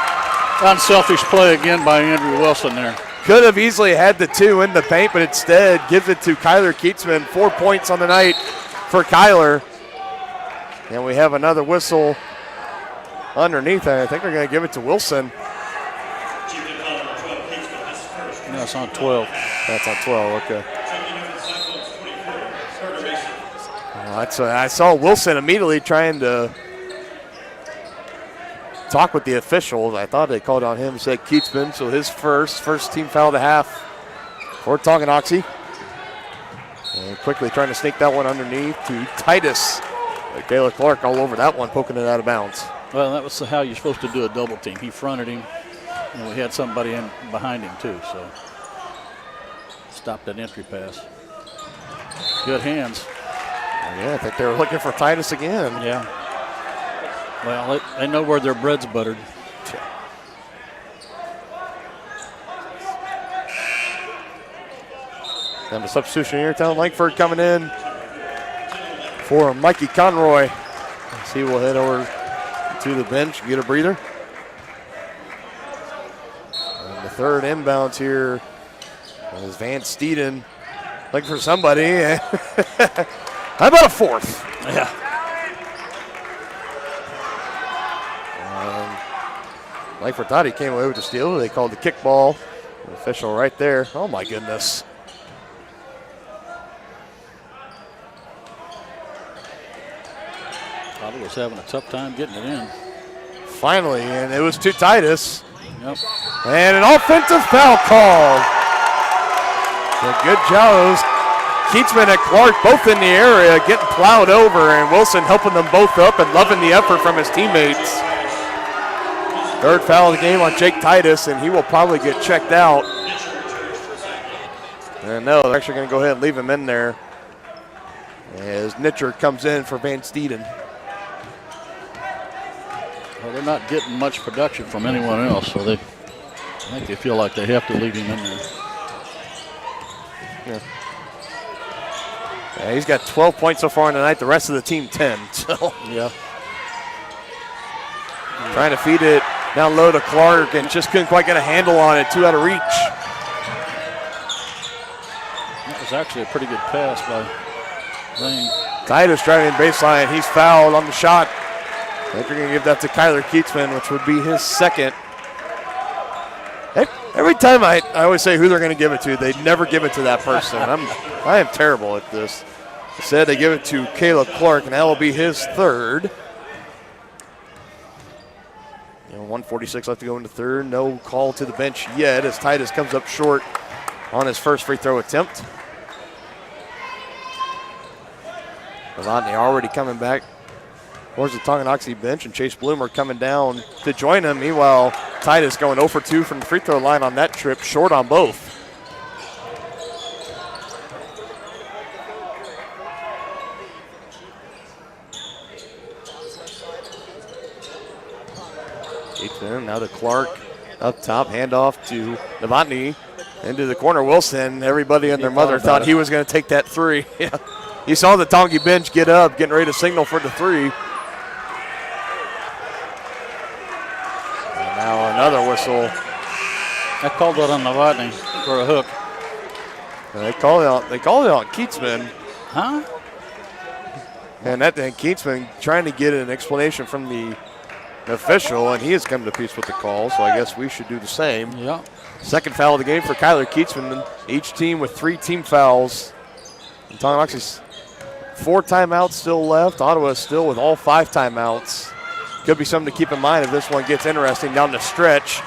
Unselfish play again by Andrew Wilson there. Could have easily had the two in the paint, but instead gives it to Kyler Keatsman. 4 points on the night for Kyler. And we have another whistle underneath. I think they're going to give it to Wilson. No, it's on 12. That's on 12, okay. I saw Wilson immediately trying to talk with the officials. I thought they called on him. He said Keatsman, so his first team foul of the half for Tonganoxie. And quickly trying to sneak that one underneath to Titus. Taylor Clark all over that one, poking it out of bounds. Well, that was how you're supposed to do a double team. He fronted him, and we had somebody in behind him too, so stopped that entry pass. Good hands. Yeah, I think they were looking for Titus again. Yeah. Well, they know where their bread's buttered. And the substitution here, Town Langford coming in for Mikey Conroy. As he will head over to the bench, get a breather. And the third inbounds here is Van Steeden looking for somebody. How about a fourth? Yeah. Langford thought he came away with the steal. They called the kickball. The official right there. Oh my goodness. Ottawa was having a tough time getting it in. Finally, and it was to Titus. Yep. And an offensive foul called. So good job. Keatsman and Clark both in the area getting plowed over, and Wilson helping them both up and loving the effort from his teammates. Third foul of the game on Jake Titus, and he will probably get checked out. And no, they're actually going to go ahead and leave him in there as Nitcher comes in for Van Steeden. Well, they're not getting much production from anyone else, so I think they feel like they have to leave him in there. Yeah, he's got 12 points so far in the night. The rest of the team 10. So yeah, trying to feed it down low to Clark and just couldn't quite get a handle on it. Two out of reach. That was actually a pretty good pass by Lane. Titus driving baseline. He's fouled on the shot. I think they're going to give that to Kyler Keatsman, which would be his second. Every time I always say who they're going to give it to, they never give it to that person. I am terrible at this. Instead, they give it to Caleb Clark, and that will be his third. 1:46 left to go into third. No call to the bench yet as Titus comes up short on his first free throw attempt. Novotny already coming back towards the Tonganoxie bench, and Chase Bloomer coming down to join him. Meanwhile, Titus going 0 for 2 from the free throw line on that trip, short on both. Now to Clark up top, handoff to Novotny into the corner. Wilson, everybody and their mother thought he was going to take that three. Yeah. You saw the Tongi bench get up, getting ready to signal for the three. And now another whistle. I called that on Novotny for a hook. And they called it on Keatsman. Huh? And Keatsman trying to get an explanation from the official, and he has come to peace with the call, so I guess we should do the same. Yeah. Second foul of the game for Kyler Keatsman. Each team with 3 team fouls. Tonganoxie's 4 timeouts still left. Ottawa is still with all 5 timeouts. Could be something to keep in mind if this one gets interesting down the stretch.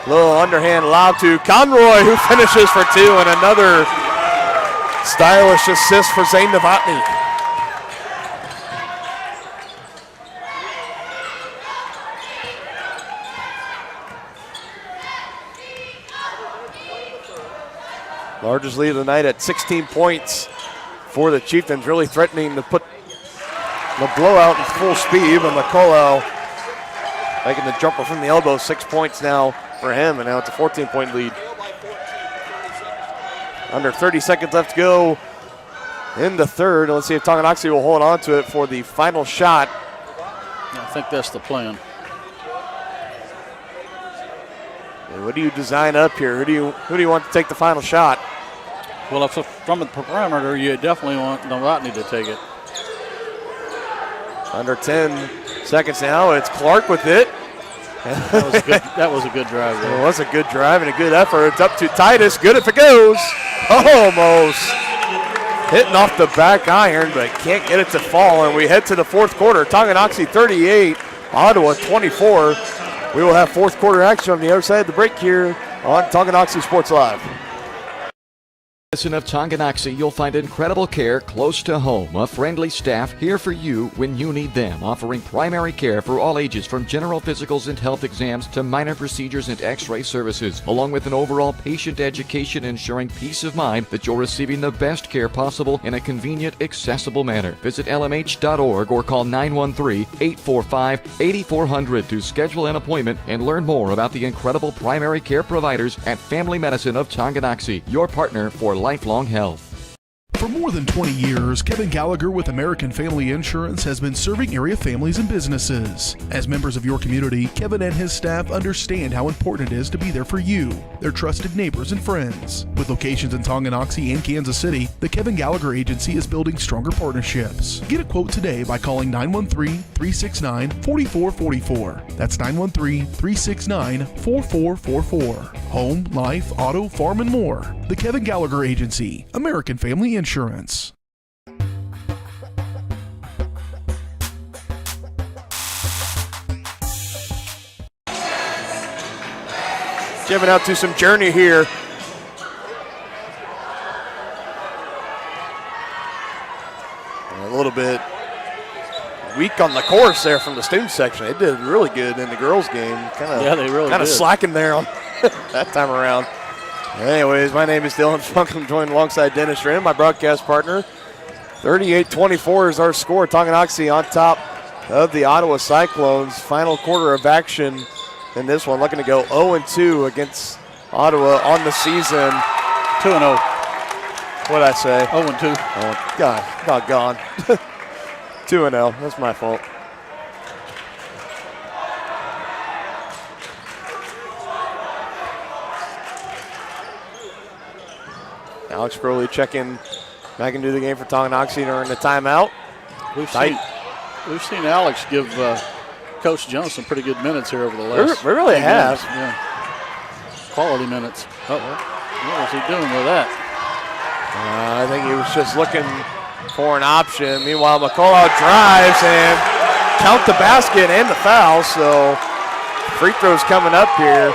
Little underhand lob to Conroy, who finishes for 2, and another stylish assist for Zane Novotny. Largest lead of the night at 16 points for the Chieftains, really threatening to put the blowout in full speed, but McCullough making the jumper from the elbow. 6 points now for him, and now it's a 14-point lead. Under 30 seconds left to go in the third. Let's see if Tonganoxie will hold on to it for the final shot. I think that's the plan. What do you design up here? Who do you want to take the final shot? Well, if from the perimeter, you definitely want Novotny to take it. Under 10 seconds now. It's Clark with it. That was a good drive there. It was a good drive and a good effort. It's up to Titus. Good if it goes. Almost hitting off the back iron, but can't get it to fall. And we head to the fourth quarter. Tonganoxie 38, Ottawa 24. We will have fourth quarter action on the other side of the break here on Tonganoxie Sports Live. Of Tonganoxie, you'll find incredible care close to home. A friendly staff here for you when you need them, offering primary care for all ages, from general physicals and health exams to minor procedures and x-ray services, along with an overall patient education ensuring peace of mind that you're receiving the best care possible in a convenient, accessible manner. Visit lmh.org or call 913-845-8400 to schedule an appointment and learn more about the incredible primary care providers at Family Medicine of Tonganoxie, your partner for lifelong health. For more than 20 years, Kevin Gallagher with American Family Insurance has been serving area families and businesses. As members of your community, Kevin and his staff understand how important it is to be there for you, their trusted neighbors and friends. With locations in Tonganoxie and Kansas City, the Kevin Gallagher Agency is building stronger partnerships. Get a quote today by calling 913-369-4444. That's 913-369-4444. Home, life, auto, farm, and more. The Kevin Gallagher Agency, American Family Insurance. Giving out to some journey here. A little bit weak on the course there from the student section. They did really good in the girls' game. They really kind of did. slacking there on that time around. Anyways, my name is Dylan Funk. I'm joined alongside Dennis Wren, my broadcast partner. 38-24 is our score. Tonganoxie on top of the Ottawa Cyclones. Final quarter of action in this one. Looking to go 0-2 against Ottawa on the season. 2-0. What'd I say? 0-2. Oh, God, doggone. 2-0. That's my fault. Alex Crowley checking back into the game for Tonganoxie during the timeout. We've seen Alex give Coach Jones some pretty good minutes here over the last. We really have. Yeah. Quality minutes. What was he doing with that? I think he was just looking for an option. Meanwhile, McCullough drives and count the basket and the foul. So free throws coming up here.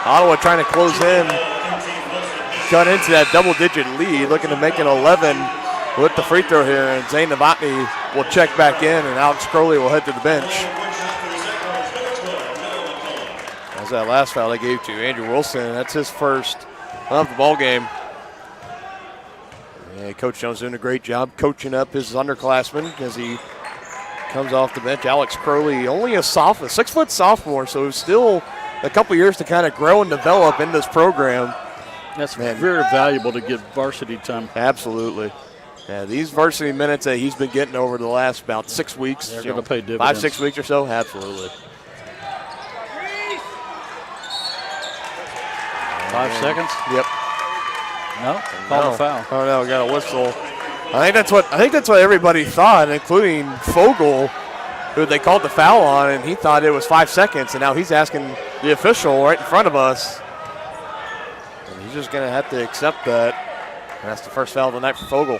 Ottawa trying to close in. Cut into that double-digit lead, looking to make it 11 with the free throw here. And Zane Novotny will check back in, and Alex Crowley will head to the bench. That's that last foul they gave to Andrew Wilson. That's his first of the ball game. Yeah, Coach Jones doing a great job coaching up his underclassmen as he comes off the bench. Alex Crowley, only a sophomore, 6-foot sophomore, so still a couple years to kind of grow and develop in this program. That's very valuable to get varsity time. Absolutely. Yeah, these varsity minutes that he's been getting over the last about 6 weeks. They're going to pay dividends. 5-6 weeks or so? Absolutely. 5 seconds? Yep. No? Call the foul. Oh no, got a whistle. I think that's what everybody thought, including Fogel, who they called the foul on, and he thought it was 5 seconds, and now he's asking the official right in front of us. He's just going to have to accept that. And that's the first foul of the night for Fogel.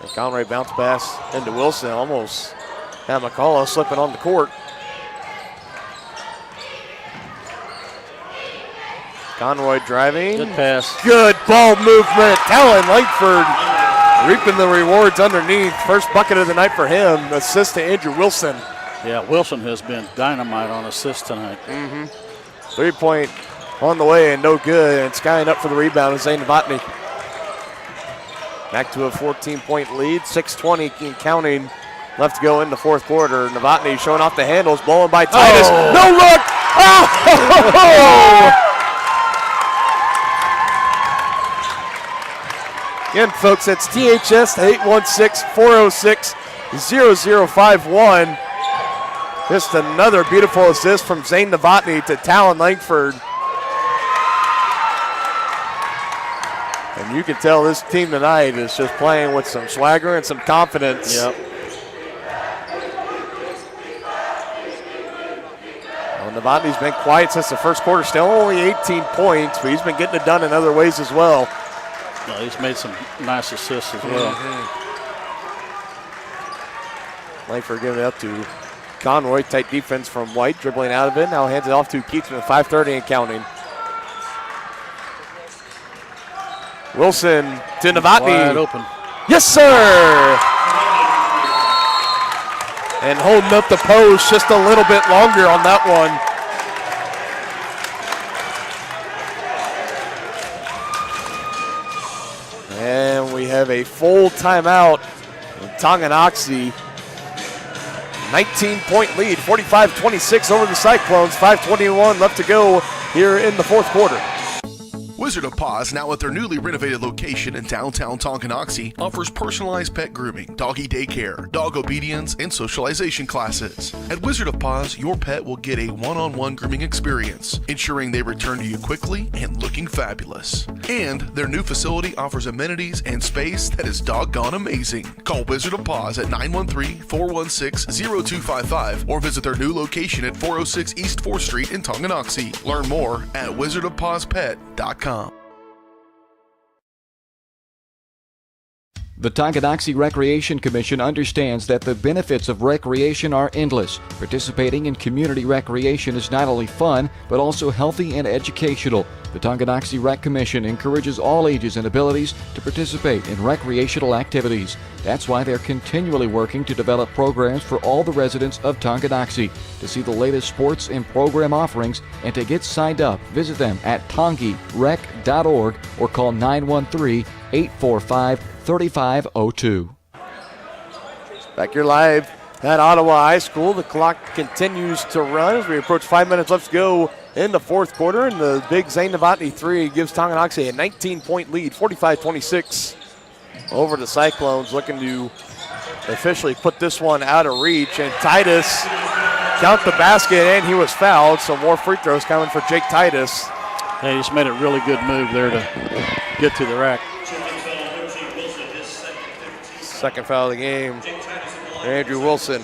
And Conroy bounce pass into Wilson. Almost had McCullough slipping on the court. Conroy driving. Good pass. Good ball movement. Talon Langford reaping the rewards underneath. First bucket of the night for him. Assist to Andrew Wilson. Yeah, Wilson has been dynamite on assists tonight. 3-point on the way and no good. And skying up for the rebound is Zane Novotny. Back to a 14-point lead, 6:20 and counting left to go in the fourth quarter. Novotny showing off the handles, blowing by Titus. Oh. No look! Oh! Again, folks, that's THS 816-406-0051. Just another beautiful assist from Zane Novotny to Talon Langford. And you can tell this team tonight is just playing with some swagger and some confidence. Yep. Well, Novotny's been quiet since the first quarter, still only 18 points, but he's been getting it done in other ways as well. Well, he's made some nice assists as well. Langford giving it up to Conroy. Tight defense from White, dribbling out of it. Now hands it off to Keatsman, 5:30 and counting. Wilson to Novotny. Wide open. Yes, sir! And holding up the post just a little bit longer on that one. And we have a full timeout in Tonganoxie. 19-point lead, 45-26 over the Cyclones. 5:21 left to go here in the fourth quarter. Wizard of Paws, now at their newly renovated location in downtown Tonganoxie, offers personalized pet grooming, doggy daycare, dog obedience, and socialization classes. At Wizard of Paws, your pet will get a one-on-one grooming experience, ensuring they return to you quickly and looking fabulous. And their new facility offers amenities and space that is doggone amazing. Call Wizard of Paws at 913-416-0255 or visit their new location at 406 East 4th Street in Tonganoxie. Learn more at wizardofpawspet.com. The Tonganoxie Recreation Commission understands that the benefits of recreation are endless. Participating in community recreation is not only fun, but also healthy and educational. The Tonganoxie Rec Commission encourages all ages and abilities to participate in recreational activities. That's why they're continually working to develop programs for all the residents of Tonganoxie. To see the latest sports and program offerings and to get signed up, visit them at tongirec.org or call 913-845-3502. Back here live at Ottawa High School. The clock continues to run as we approach 5 minutes left to go in the fourth quarter. And the big Zane Novotny three gives Tonganoxie a 19-point lead, 45-26 over the Cyclones, looking to officially put this one out of reach. And Titus count the basket, and he was fouled. So more free throws coming for Jake Titus. They just made a really good move there to get to the rack. Second foul of the game, Andrew Wilson.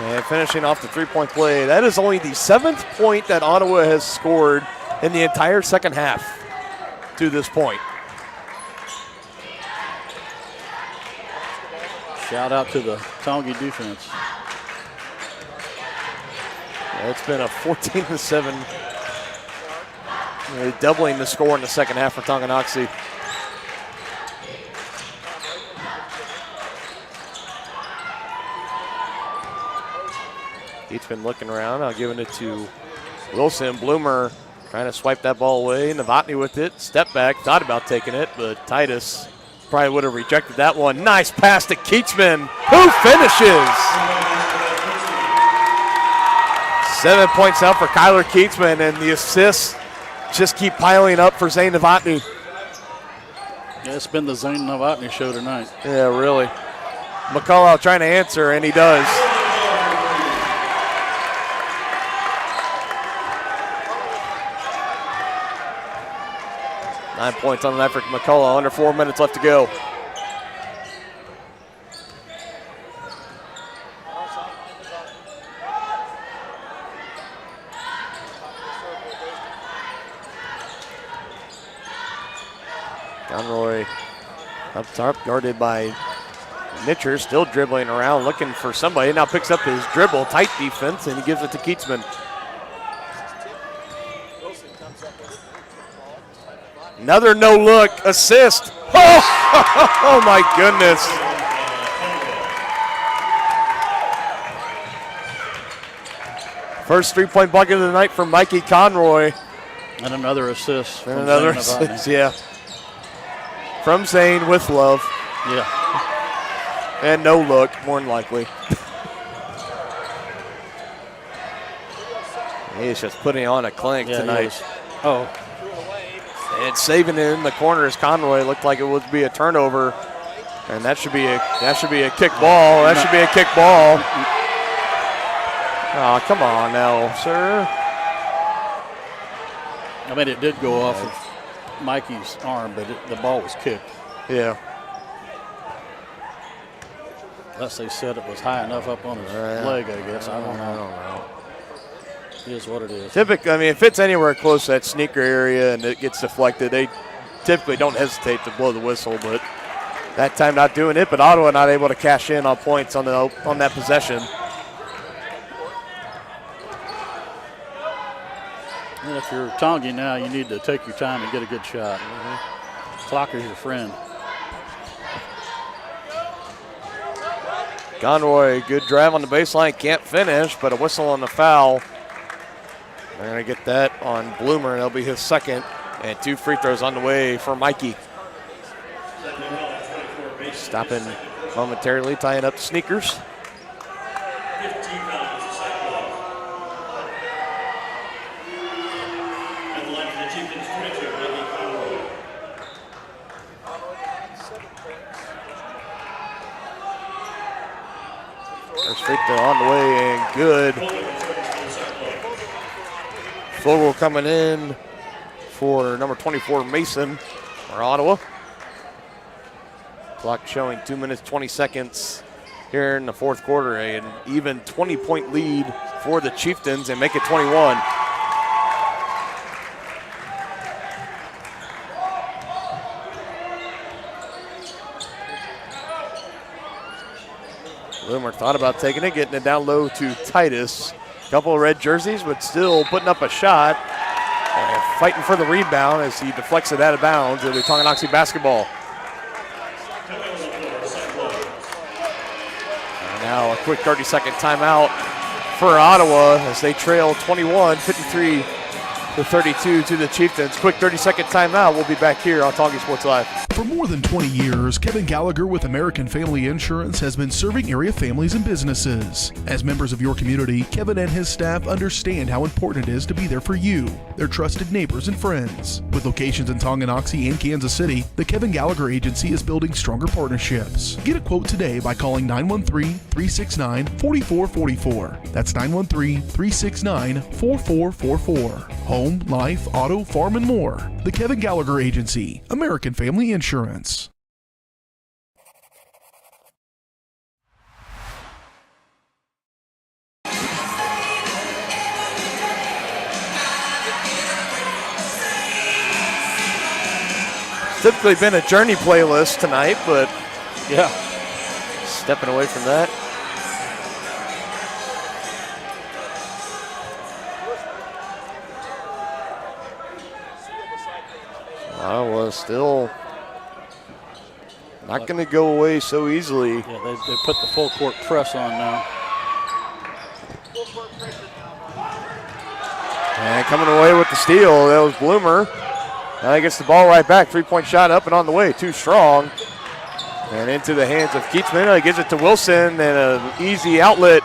And finishing off the three-point play. That is only the 7th point that Ottawa has scored in the entire second half to this point. Shout out to the Tongi defense. It's been a 14-7, doubling the score in the second half for Tonganoxie. He's been looking around. Now giving it to Wilson. Bloomer trying to swipe that ball away. Novotny with it. Step back. Thought about taking it, but Titus probably would have rejected that one. Nice pass to Keatsman, who finishes. 7 points out for Kyler Keatsman, and the assists just keep piling up for Zane Novotny. Yeah, it's been the Zane Novotny show tonight. Yeah, really. McCullough trying to answer, and he does. Nine points on the night for McCullough, under 4 minutes left to go. Conroy up top, guarded by Nitcher, still dribbling around, looking for somebody. Now picks up his dribble, tight defense, and he gives it to Keatsman. Another no-look assist. Oh my goodness. First three-point bucket of the night for Mikey Conroy. And another assist. And another assist, yeah. From Zane with love. Yeah. And no look, more than likely. He's just putting on a clink tonight. Oh. And saving it in the corner as Conroy looked like it would be a turnover. And that should be a kick ball. That should be a kick ball. Oh, come on now, sir. I mean, it did go off of Mikey's arm, but the ball was kicked. Yeah. Unless they said it was high enough up on his leg, I guess. I don't know. It is what it is. Typically, I mean, if it's anywhere close to that sneaker area and it gets deflected, they typically don't hesitate to blow the whistle, but that time not doing it, but Ottawa not able to cash in on points on that possession. And if you're Tongi now, you need to take your time and get a good shot. Clock is your friend. Conroy, good drive on the baseline, can't finish, but a whistle on the foul. They're going to get that on Bloomer, and that'll be his second. And 2 free throws on the way for Mikey. Stopping momentarily, tying up the sneakers. First free throw on the way and good. Vogel coming in for number 24, Mason, for Ottawa. Clock showing 2 minutes, 20 seconds here in the fourth quarter. An even 20-point lead for the Chieftains and make it 21. Bloomer thought about taking it, getting it down low to Titus. Couple of red jerseys, but still putting up a shot. And fighting for the rebound as he deflects it out of bounds. It'll be Tonganoxie basketball. And now a quick 30-second timeout for Ottawa as they trail 21, 53-32 to the Chieftains. Quick 30-second timeout. We'll be back here on Tongi Sports Live. For more than 20 years, Kevin Gallagher with American Family Insurance has been serving area families and businesses. As members of your community, Kevin and his staff understand how important it is to be there for you, their trusted neighbors and friends. With locations in Tonganoxie and Kansas City, the Kevin Gallagher Agency is building stronger partnerships. Get a quote today by calling 913-369-4444. That's 913-369-4444. Home, life, auto, farm, and more. The Kevin Gallagher Agency, American Family Insurance. Typically been a Journey playlist tonight, but yeah, stepping away from that. Iowa still not going to go away so easily. Yeah, they put the full court press on now. And coming away with the steal, that was Bloomer. Now he gets the ball right back. 3-point shot up and on the way. Too strong. And into the hands of Keatsman. He gives it to Wilson and an easy outlet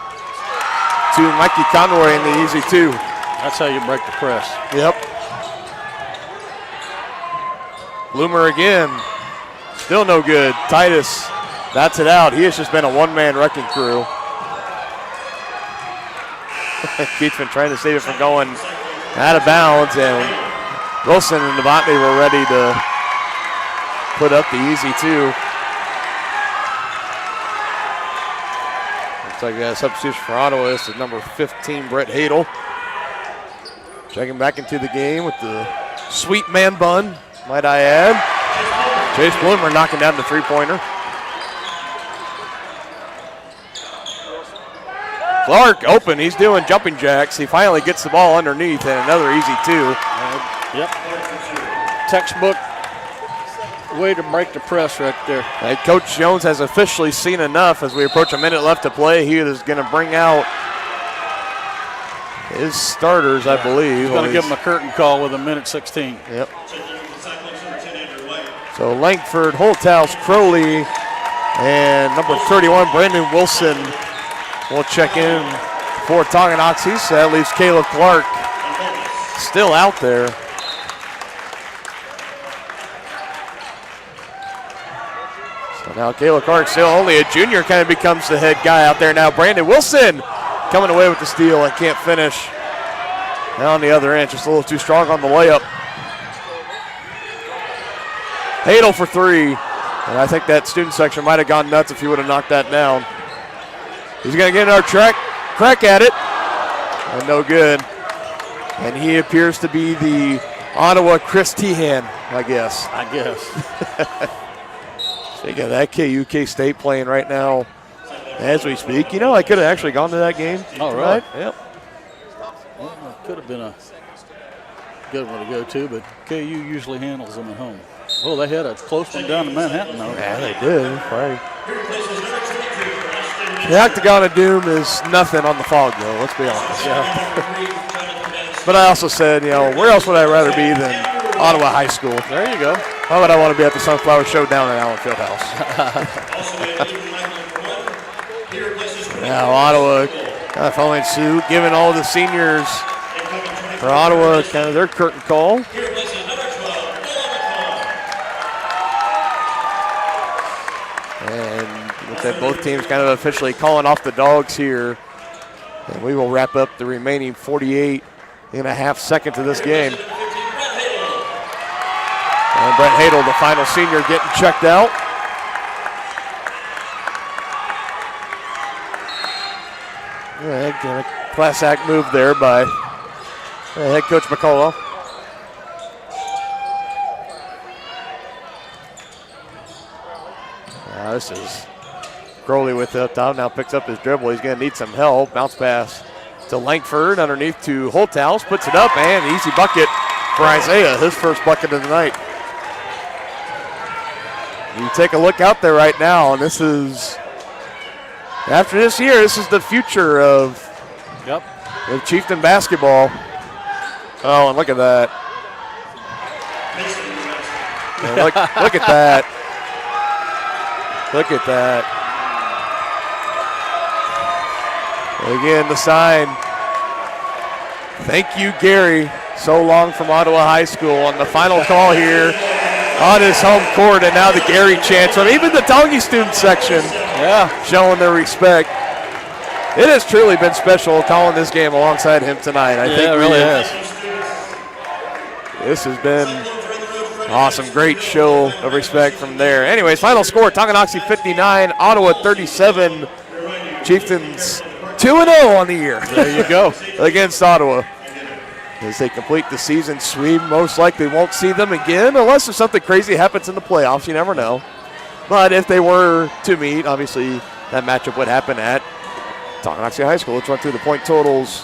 to Mikey Conroy in the easy 2. That's how you break the press. Yep. Bloomer again. Still no good. Titus bats it out. He has just been a one-man wrecking crew. Keatsman trying to save it from going out of bounds, and Wilson and Novotny were ready to put up the easy 2. Looks like a substitution for Ottawa. This is number 15, Brett Hadel. Checking back into the game with the sweet man bun, might I add. Chase Bloomer knocking down the 3-pointer. Clark open. He's doing jumping jacks. He finally gets the ball underneath, and another easy 2. Yep. Textbook way to break the press right there. And Coach Jones has officially seen enough as we approach a minute left to play. He is going to bring out his starters, I believe. He's going to give him a curtain call with 1:16. Yep. So Langford, Holthouse, Crowley, and number 31, Brandon Wilson will check in for Tonganoxie. So that leaves Caleb Clark still out there. So now Caleb Clark, still only a junior, kind of becomes the head guy out there now. Brandon Wilson coming away with the steal and can't finish. Now on the other end, just a little too strong on the layup. Hadel for 3. And I think that student section might have gone nuts if he would have knocked that down. He's going to get another crack at it. And no good. And he appears to be the Ottawa Chris Tehan, I guess. Speaking of that, KU K-State playing right now as we speak. You know, I could have actually gone to that game. All right. Yep. Well, it could have been a good one to go to, but KU usually handles them at home. Oh, they had a close one down in Manhattan, though. Yeah, they did. Right. The Octagon of Doom is nothing on the fog, though. Let's be honest. Yeah. But I also said, you know, where else would I rather be than Ottawa High School? There you go. Why would I want to be at the Sunflower Showdown at Allen Fieldhouse? Now Ottawa kind of following suit, giving all the seniors for Ottawa kind of their curtain call. And with that, both teams kind of officially calling off the dogs here. And we will wrap up the remaining 48.5 seconds of this game. And Brett Hadel, the final senior, getting checked out. A class act move there by head coach McCullough. Now this is Crowley with the top, now picks up his dribble. He's going to need some help. Bounce pass to Langford, underneath to Holthouse, puts it up, and easy bucket for Isaiah, his first bucket of the night. You take a look out there right now, and this is, after this year, this is the future of Chieftain basketball. Oh, and look at that. Yeah, look at that. Look at that. Again, the sign. Thank you, Gary. So long from Ottawa High School on the final call here on his home court, and now the Gary chants from even the Tongi student section showing their respect. It has truly been special calling this game alongside him tonight. I think it really has. This has been awesome. Great show of respect from there. Anyways, final score, Tonganoxie 59, Ottawa 37. Chieftains 2-0 on the year. There you go. Against Ottawa. As they complete the season sweep, most likely won't see them again unless there's something crazy happens in the playoffs. You never know. But if they were to meet, obviously that matchup would happen at Tonganoxie High School. Let's run through the point totals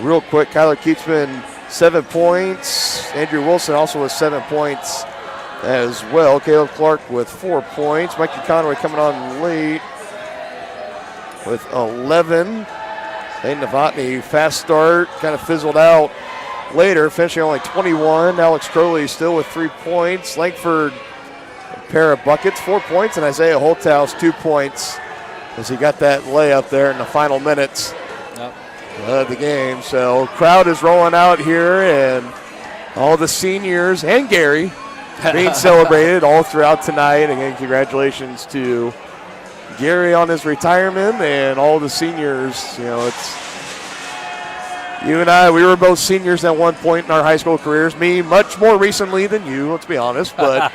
real quick. Kyler Keatsman, 7 points. Andrew Wilson also with 7 points as well. Caleb Clark with 4 points. Mikey Conway coming on late with 11. Hayden Novotny, fast start, kind of fizzled out later, finishing only 21. Alex Crowley still with 3 points. Langford, a pair of buckets, 4 points, and Isaiah Holthouse, 2 points, as he got that layup there in the final minutes of the game. So crowd is rolling out here, and all the seniors and Gary being celebrated all throughout tonight. Again, congratulations to Gary on his retirement and all the seniors. You know, it's you and I, we were both seniors at one point in our high school careers. Me, much more recently than you, let's be honest. But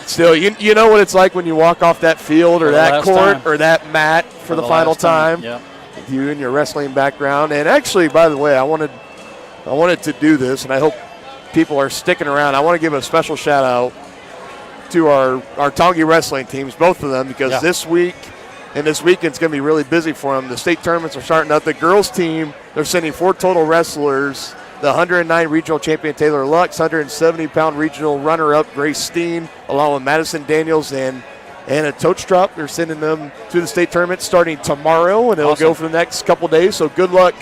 still, you know what it's like when you walk off that field or that court or that mat for the final time. Yep. You and your wrestling background. And actually, by the way, I wanted to do this, and I hope people are sticking around. I want to give a special shout out to our Tongi wrestling teams, both of them, because this week and this weekend's going to be really busy for them. The state tournaments are starting up. The girls team, they're sending 4 total wrestlers. The 109 regional champion Taylor Lux, 170-pound regional runner-up Grace Steen, along with Madison Daniels and Anna Tochtrop. They're sending them to the state tournament starting tomorrow, and it'll go for the next couple days. So good luck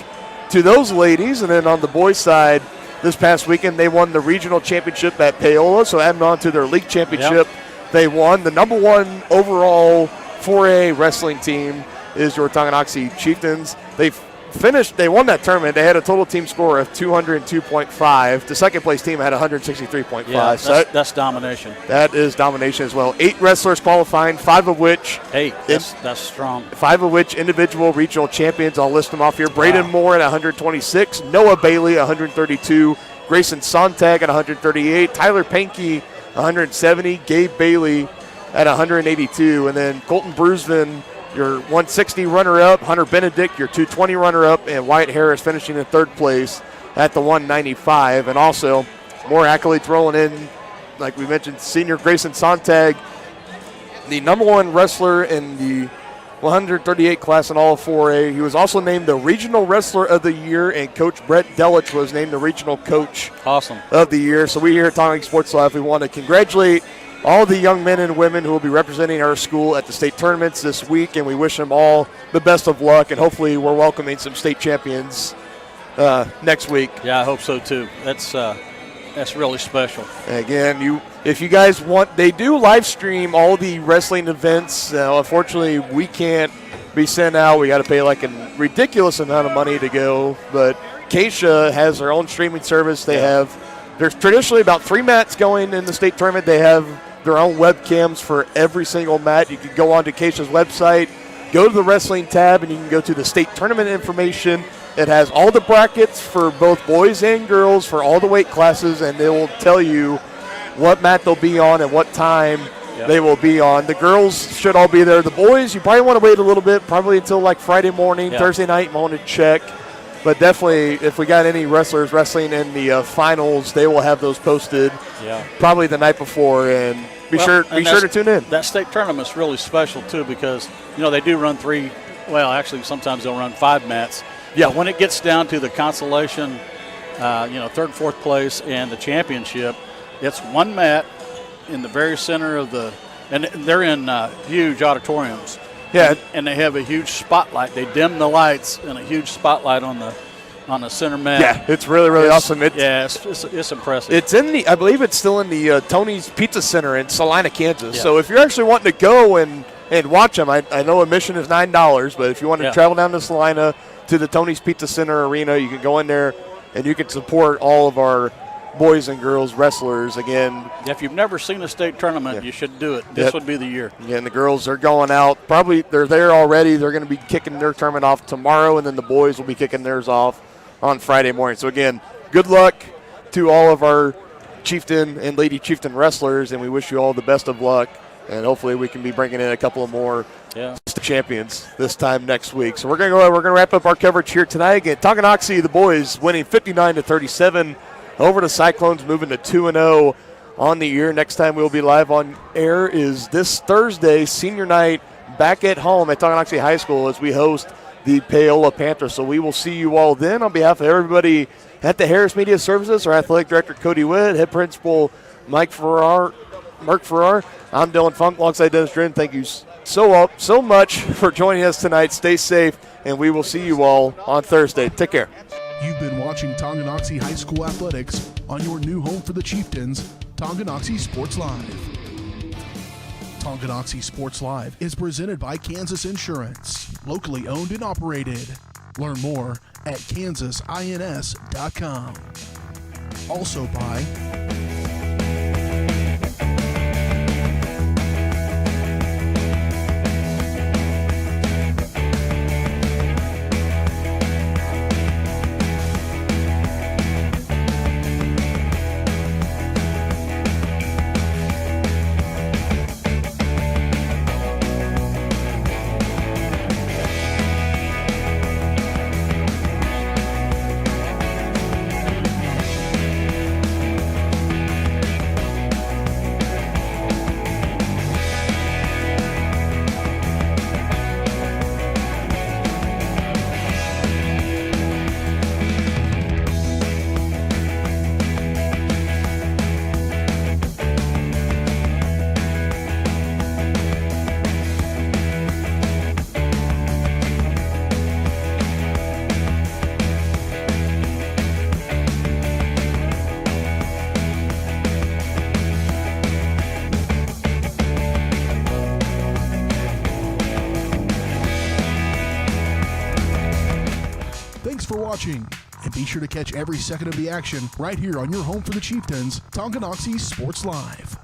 to those ladies. And then on the boys' side, this past weekend they won the regional championship at Paola, so adding on to their league championship, they won. The number 1 overall 4A wrestling team is your Tonganoxie Chieftains. They won that tournament. They had a total team score of 202.5. The second place team had 163.5. Yeah, so that's domination. That is domination as well. 8 wrestlers qualifying, 5 of which. 8. That's strong. 5 of which individual regional champions. I'll list them off here. Braden Moore at 126. Noah Bailey, 132. Grayson Sontag at 138. Tyler Pankey, 170. Gabe Bailey at 182. And then Colton Brusvin, your 160 runner-up, Hunter Benedict, your 220 runner-up, and Wyatt Harris finishing in 3rd place at the 195. And also, more accolades rolling in, like we mentioned, senior Grayson Sontag, the number 1 wrestler in the 138 class in all of 4A. He was also named the Regional Wrestler of the Year, and Coach Brett Delich was named the Regional Coach of the Year. So we here at Tonganoxie Sports Live, we want to congratulate all the young men and women who will be representing our school at the state tournaments this week, and we wish them all the best of luck, and hopefully we're welcoming some state champions next week. Yeah, I hope so too. That's really special. Again, if you guys want, they do live stream all the wrestling events. Unfortunately, we can't be sent out. We got to pay like a ridiculous amount of money to go, but Keisha has their own streaming service. There's traditionally about 3 mats going in the state tournament. They have their own webcams for every single mat. You can go onto Keisha's website, go to the wrestling tab, and you can go to the state tournament information. It has all the brackets for both boys and girls for all the weight classes, and it will tell you what mat they'll be on and what time they will be on. The girls should all be there. The boys, you probably want to wait a little bit, probably until like Friday morning, Thursday night, you want to check. But definitely, if we got any wrestlers wrestling in the finals, they will have those posted probably the night before. And be sure to tune in. That state tournament's really special, too, because, they do run 3, well, actually, sometimes they'll run 5 mats. Yeah. But when it gets down to the consolation, 3rd, 4th place, and the championship, it's 1 mat in the very center of and they're in huge auditoriums. Yeah, and they have a huge spotlight. They dim the lights and a huge spotlight on the center mat. Yeah, it's really, really awesome. It's impressive. It's I believe it's still in the Tony's Pizza Center in Salina, Kansas. Yeah. So if you're actually wanting to go and watch them, I know admission is $9, but if you want to travel down to Salina to the Tony's Pizza Center arena, you can go in there and you can support all of our boys and girls wrestlers again. If you've never seen a state tournament, you should do it. This would be the year. Yeah, and the girls are going out. Probably they're there already. They're going to be kicking their tournament off tomorrow, and then the boys will be kicking theirs off on Friday morning. So again, good luck to all of our Chieftain and Lady Chieftain wrestlers, and we wish you all the best of luck. And hopefully we can be bringing in a couple of more champions this time next week. So we're going to wrap up our coverage here tonight. Again, Tonganoxie, the boys, winning 59-37. Over to Cyclones, moving to 2-0 on the year. Next time we'll be live on air is this Thursday, senior night, back at home at Tonganoxie High School as we host the Paola Panthers. So we will see you all then. On behalf of everybody at the Harris Media Services, our athletic director Cody Witt, head principal Mark Farrar, I'm Dylan Funk alongside Dennis Drin. Thank you so much for joining us tonight. Stay safe, and we will see you all on Thursday. Take care. You've been watching Tonganoxie High School Athletics on your new home for the Chieftains, Tonganoxie Sports Live. Tonganoxie Sports Live is presented by Kansas Insurance, locally owned and operated. Learn more at kansasins.com. Also by watching. And be sure to catch every second of the action right here on your home for the Chieftains, Tonganoxie Sports Live.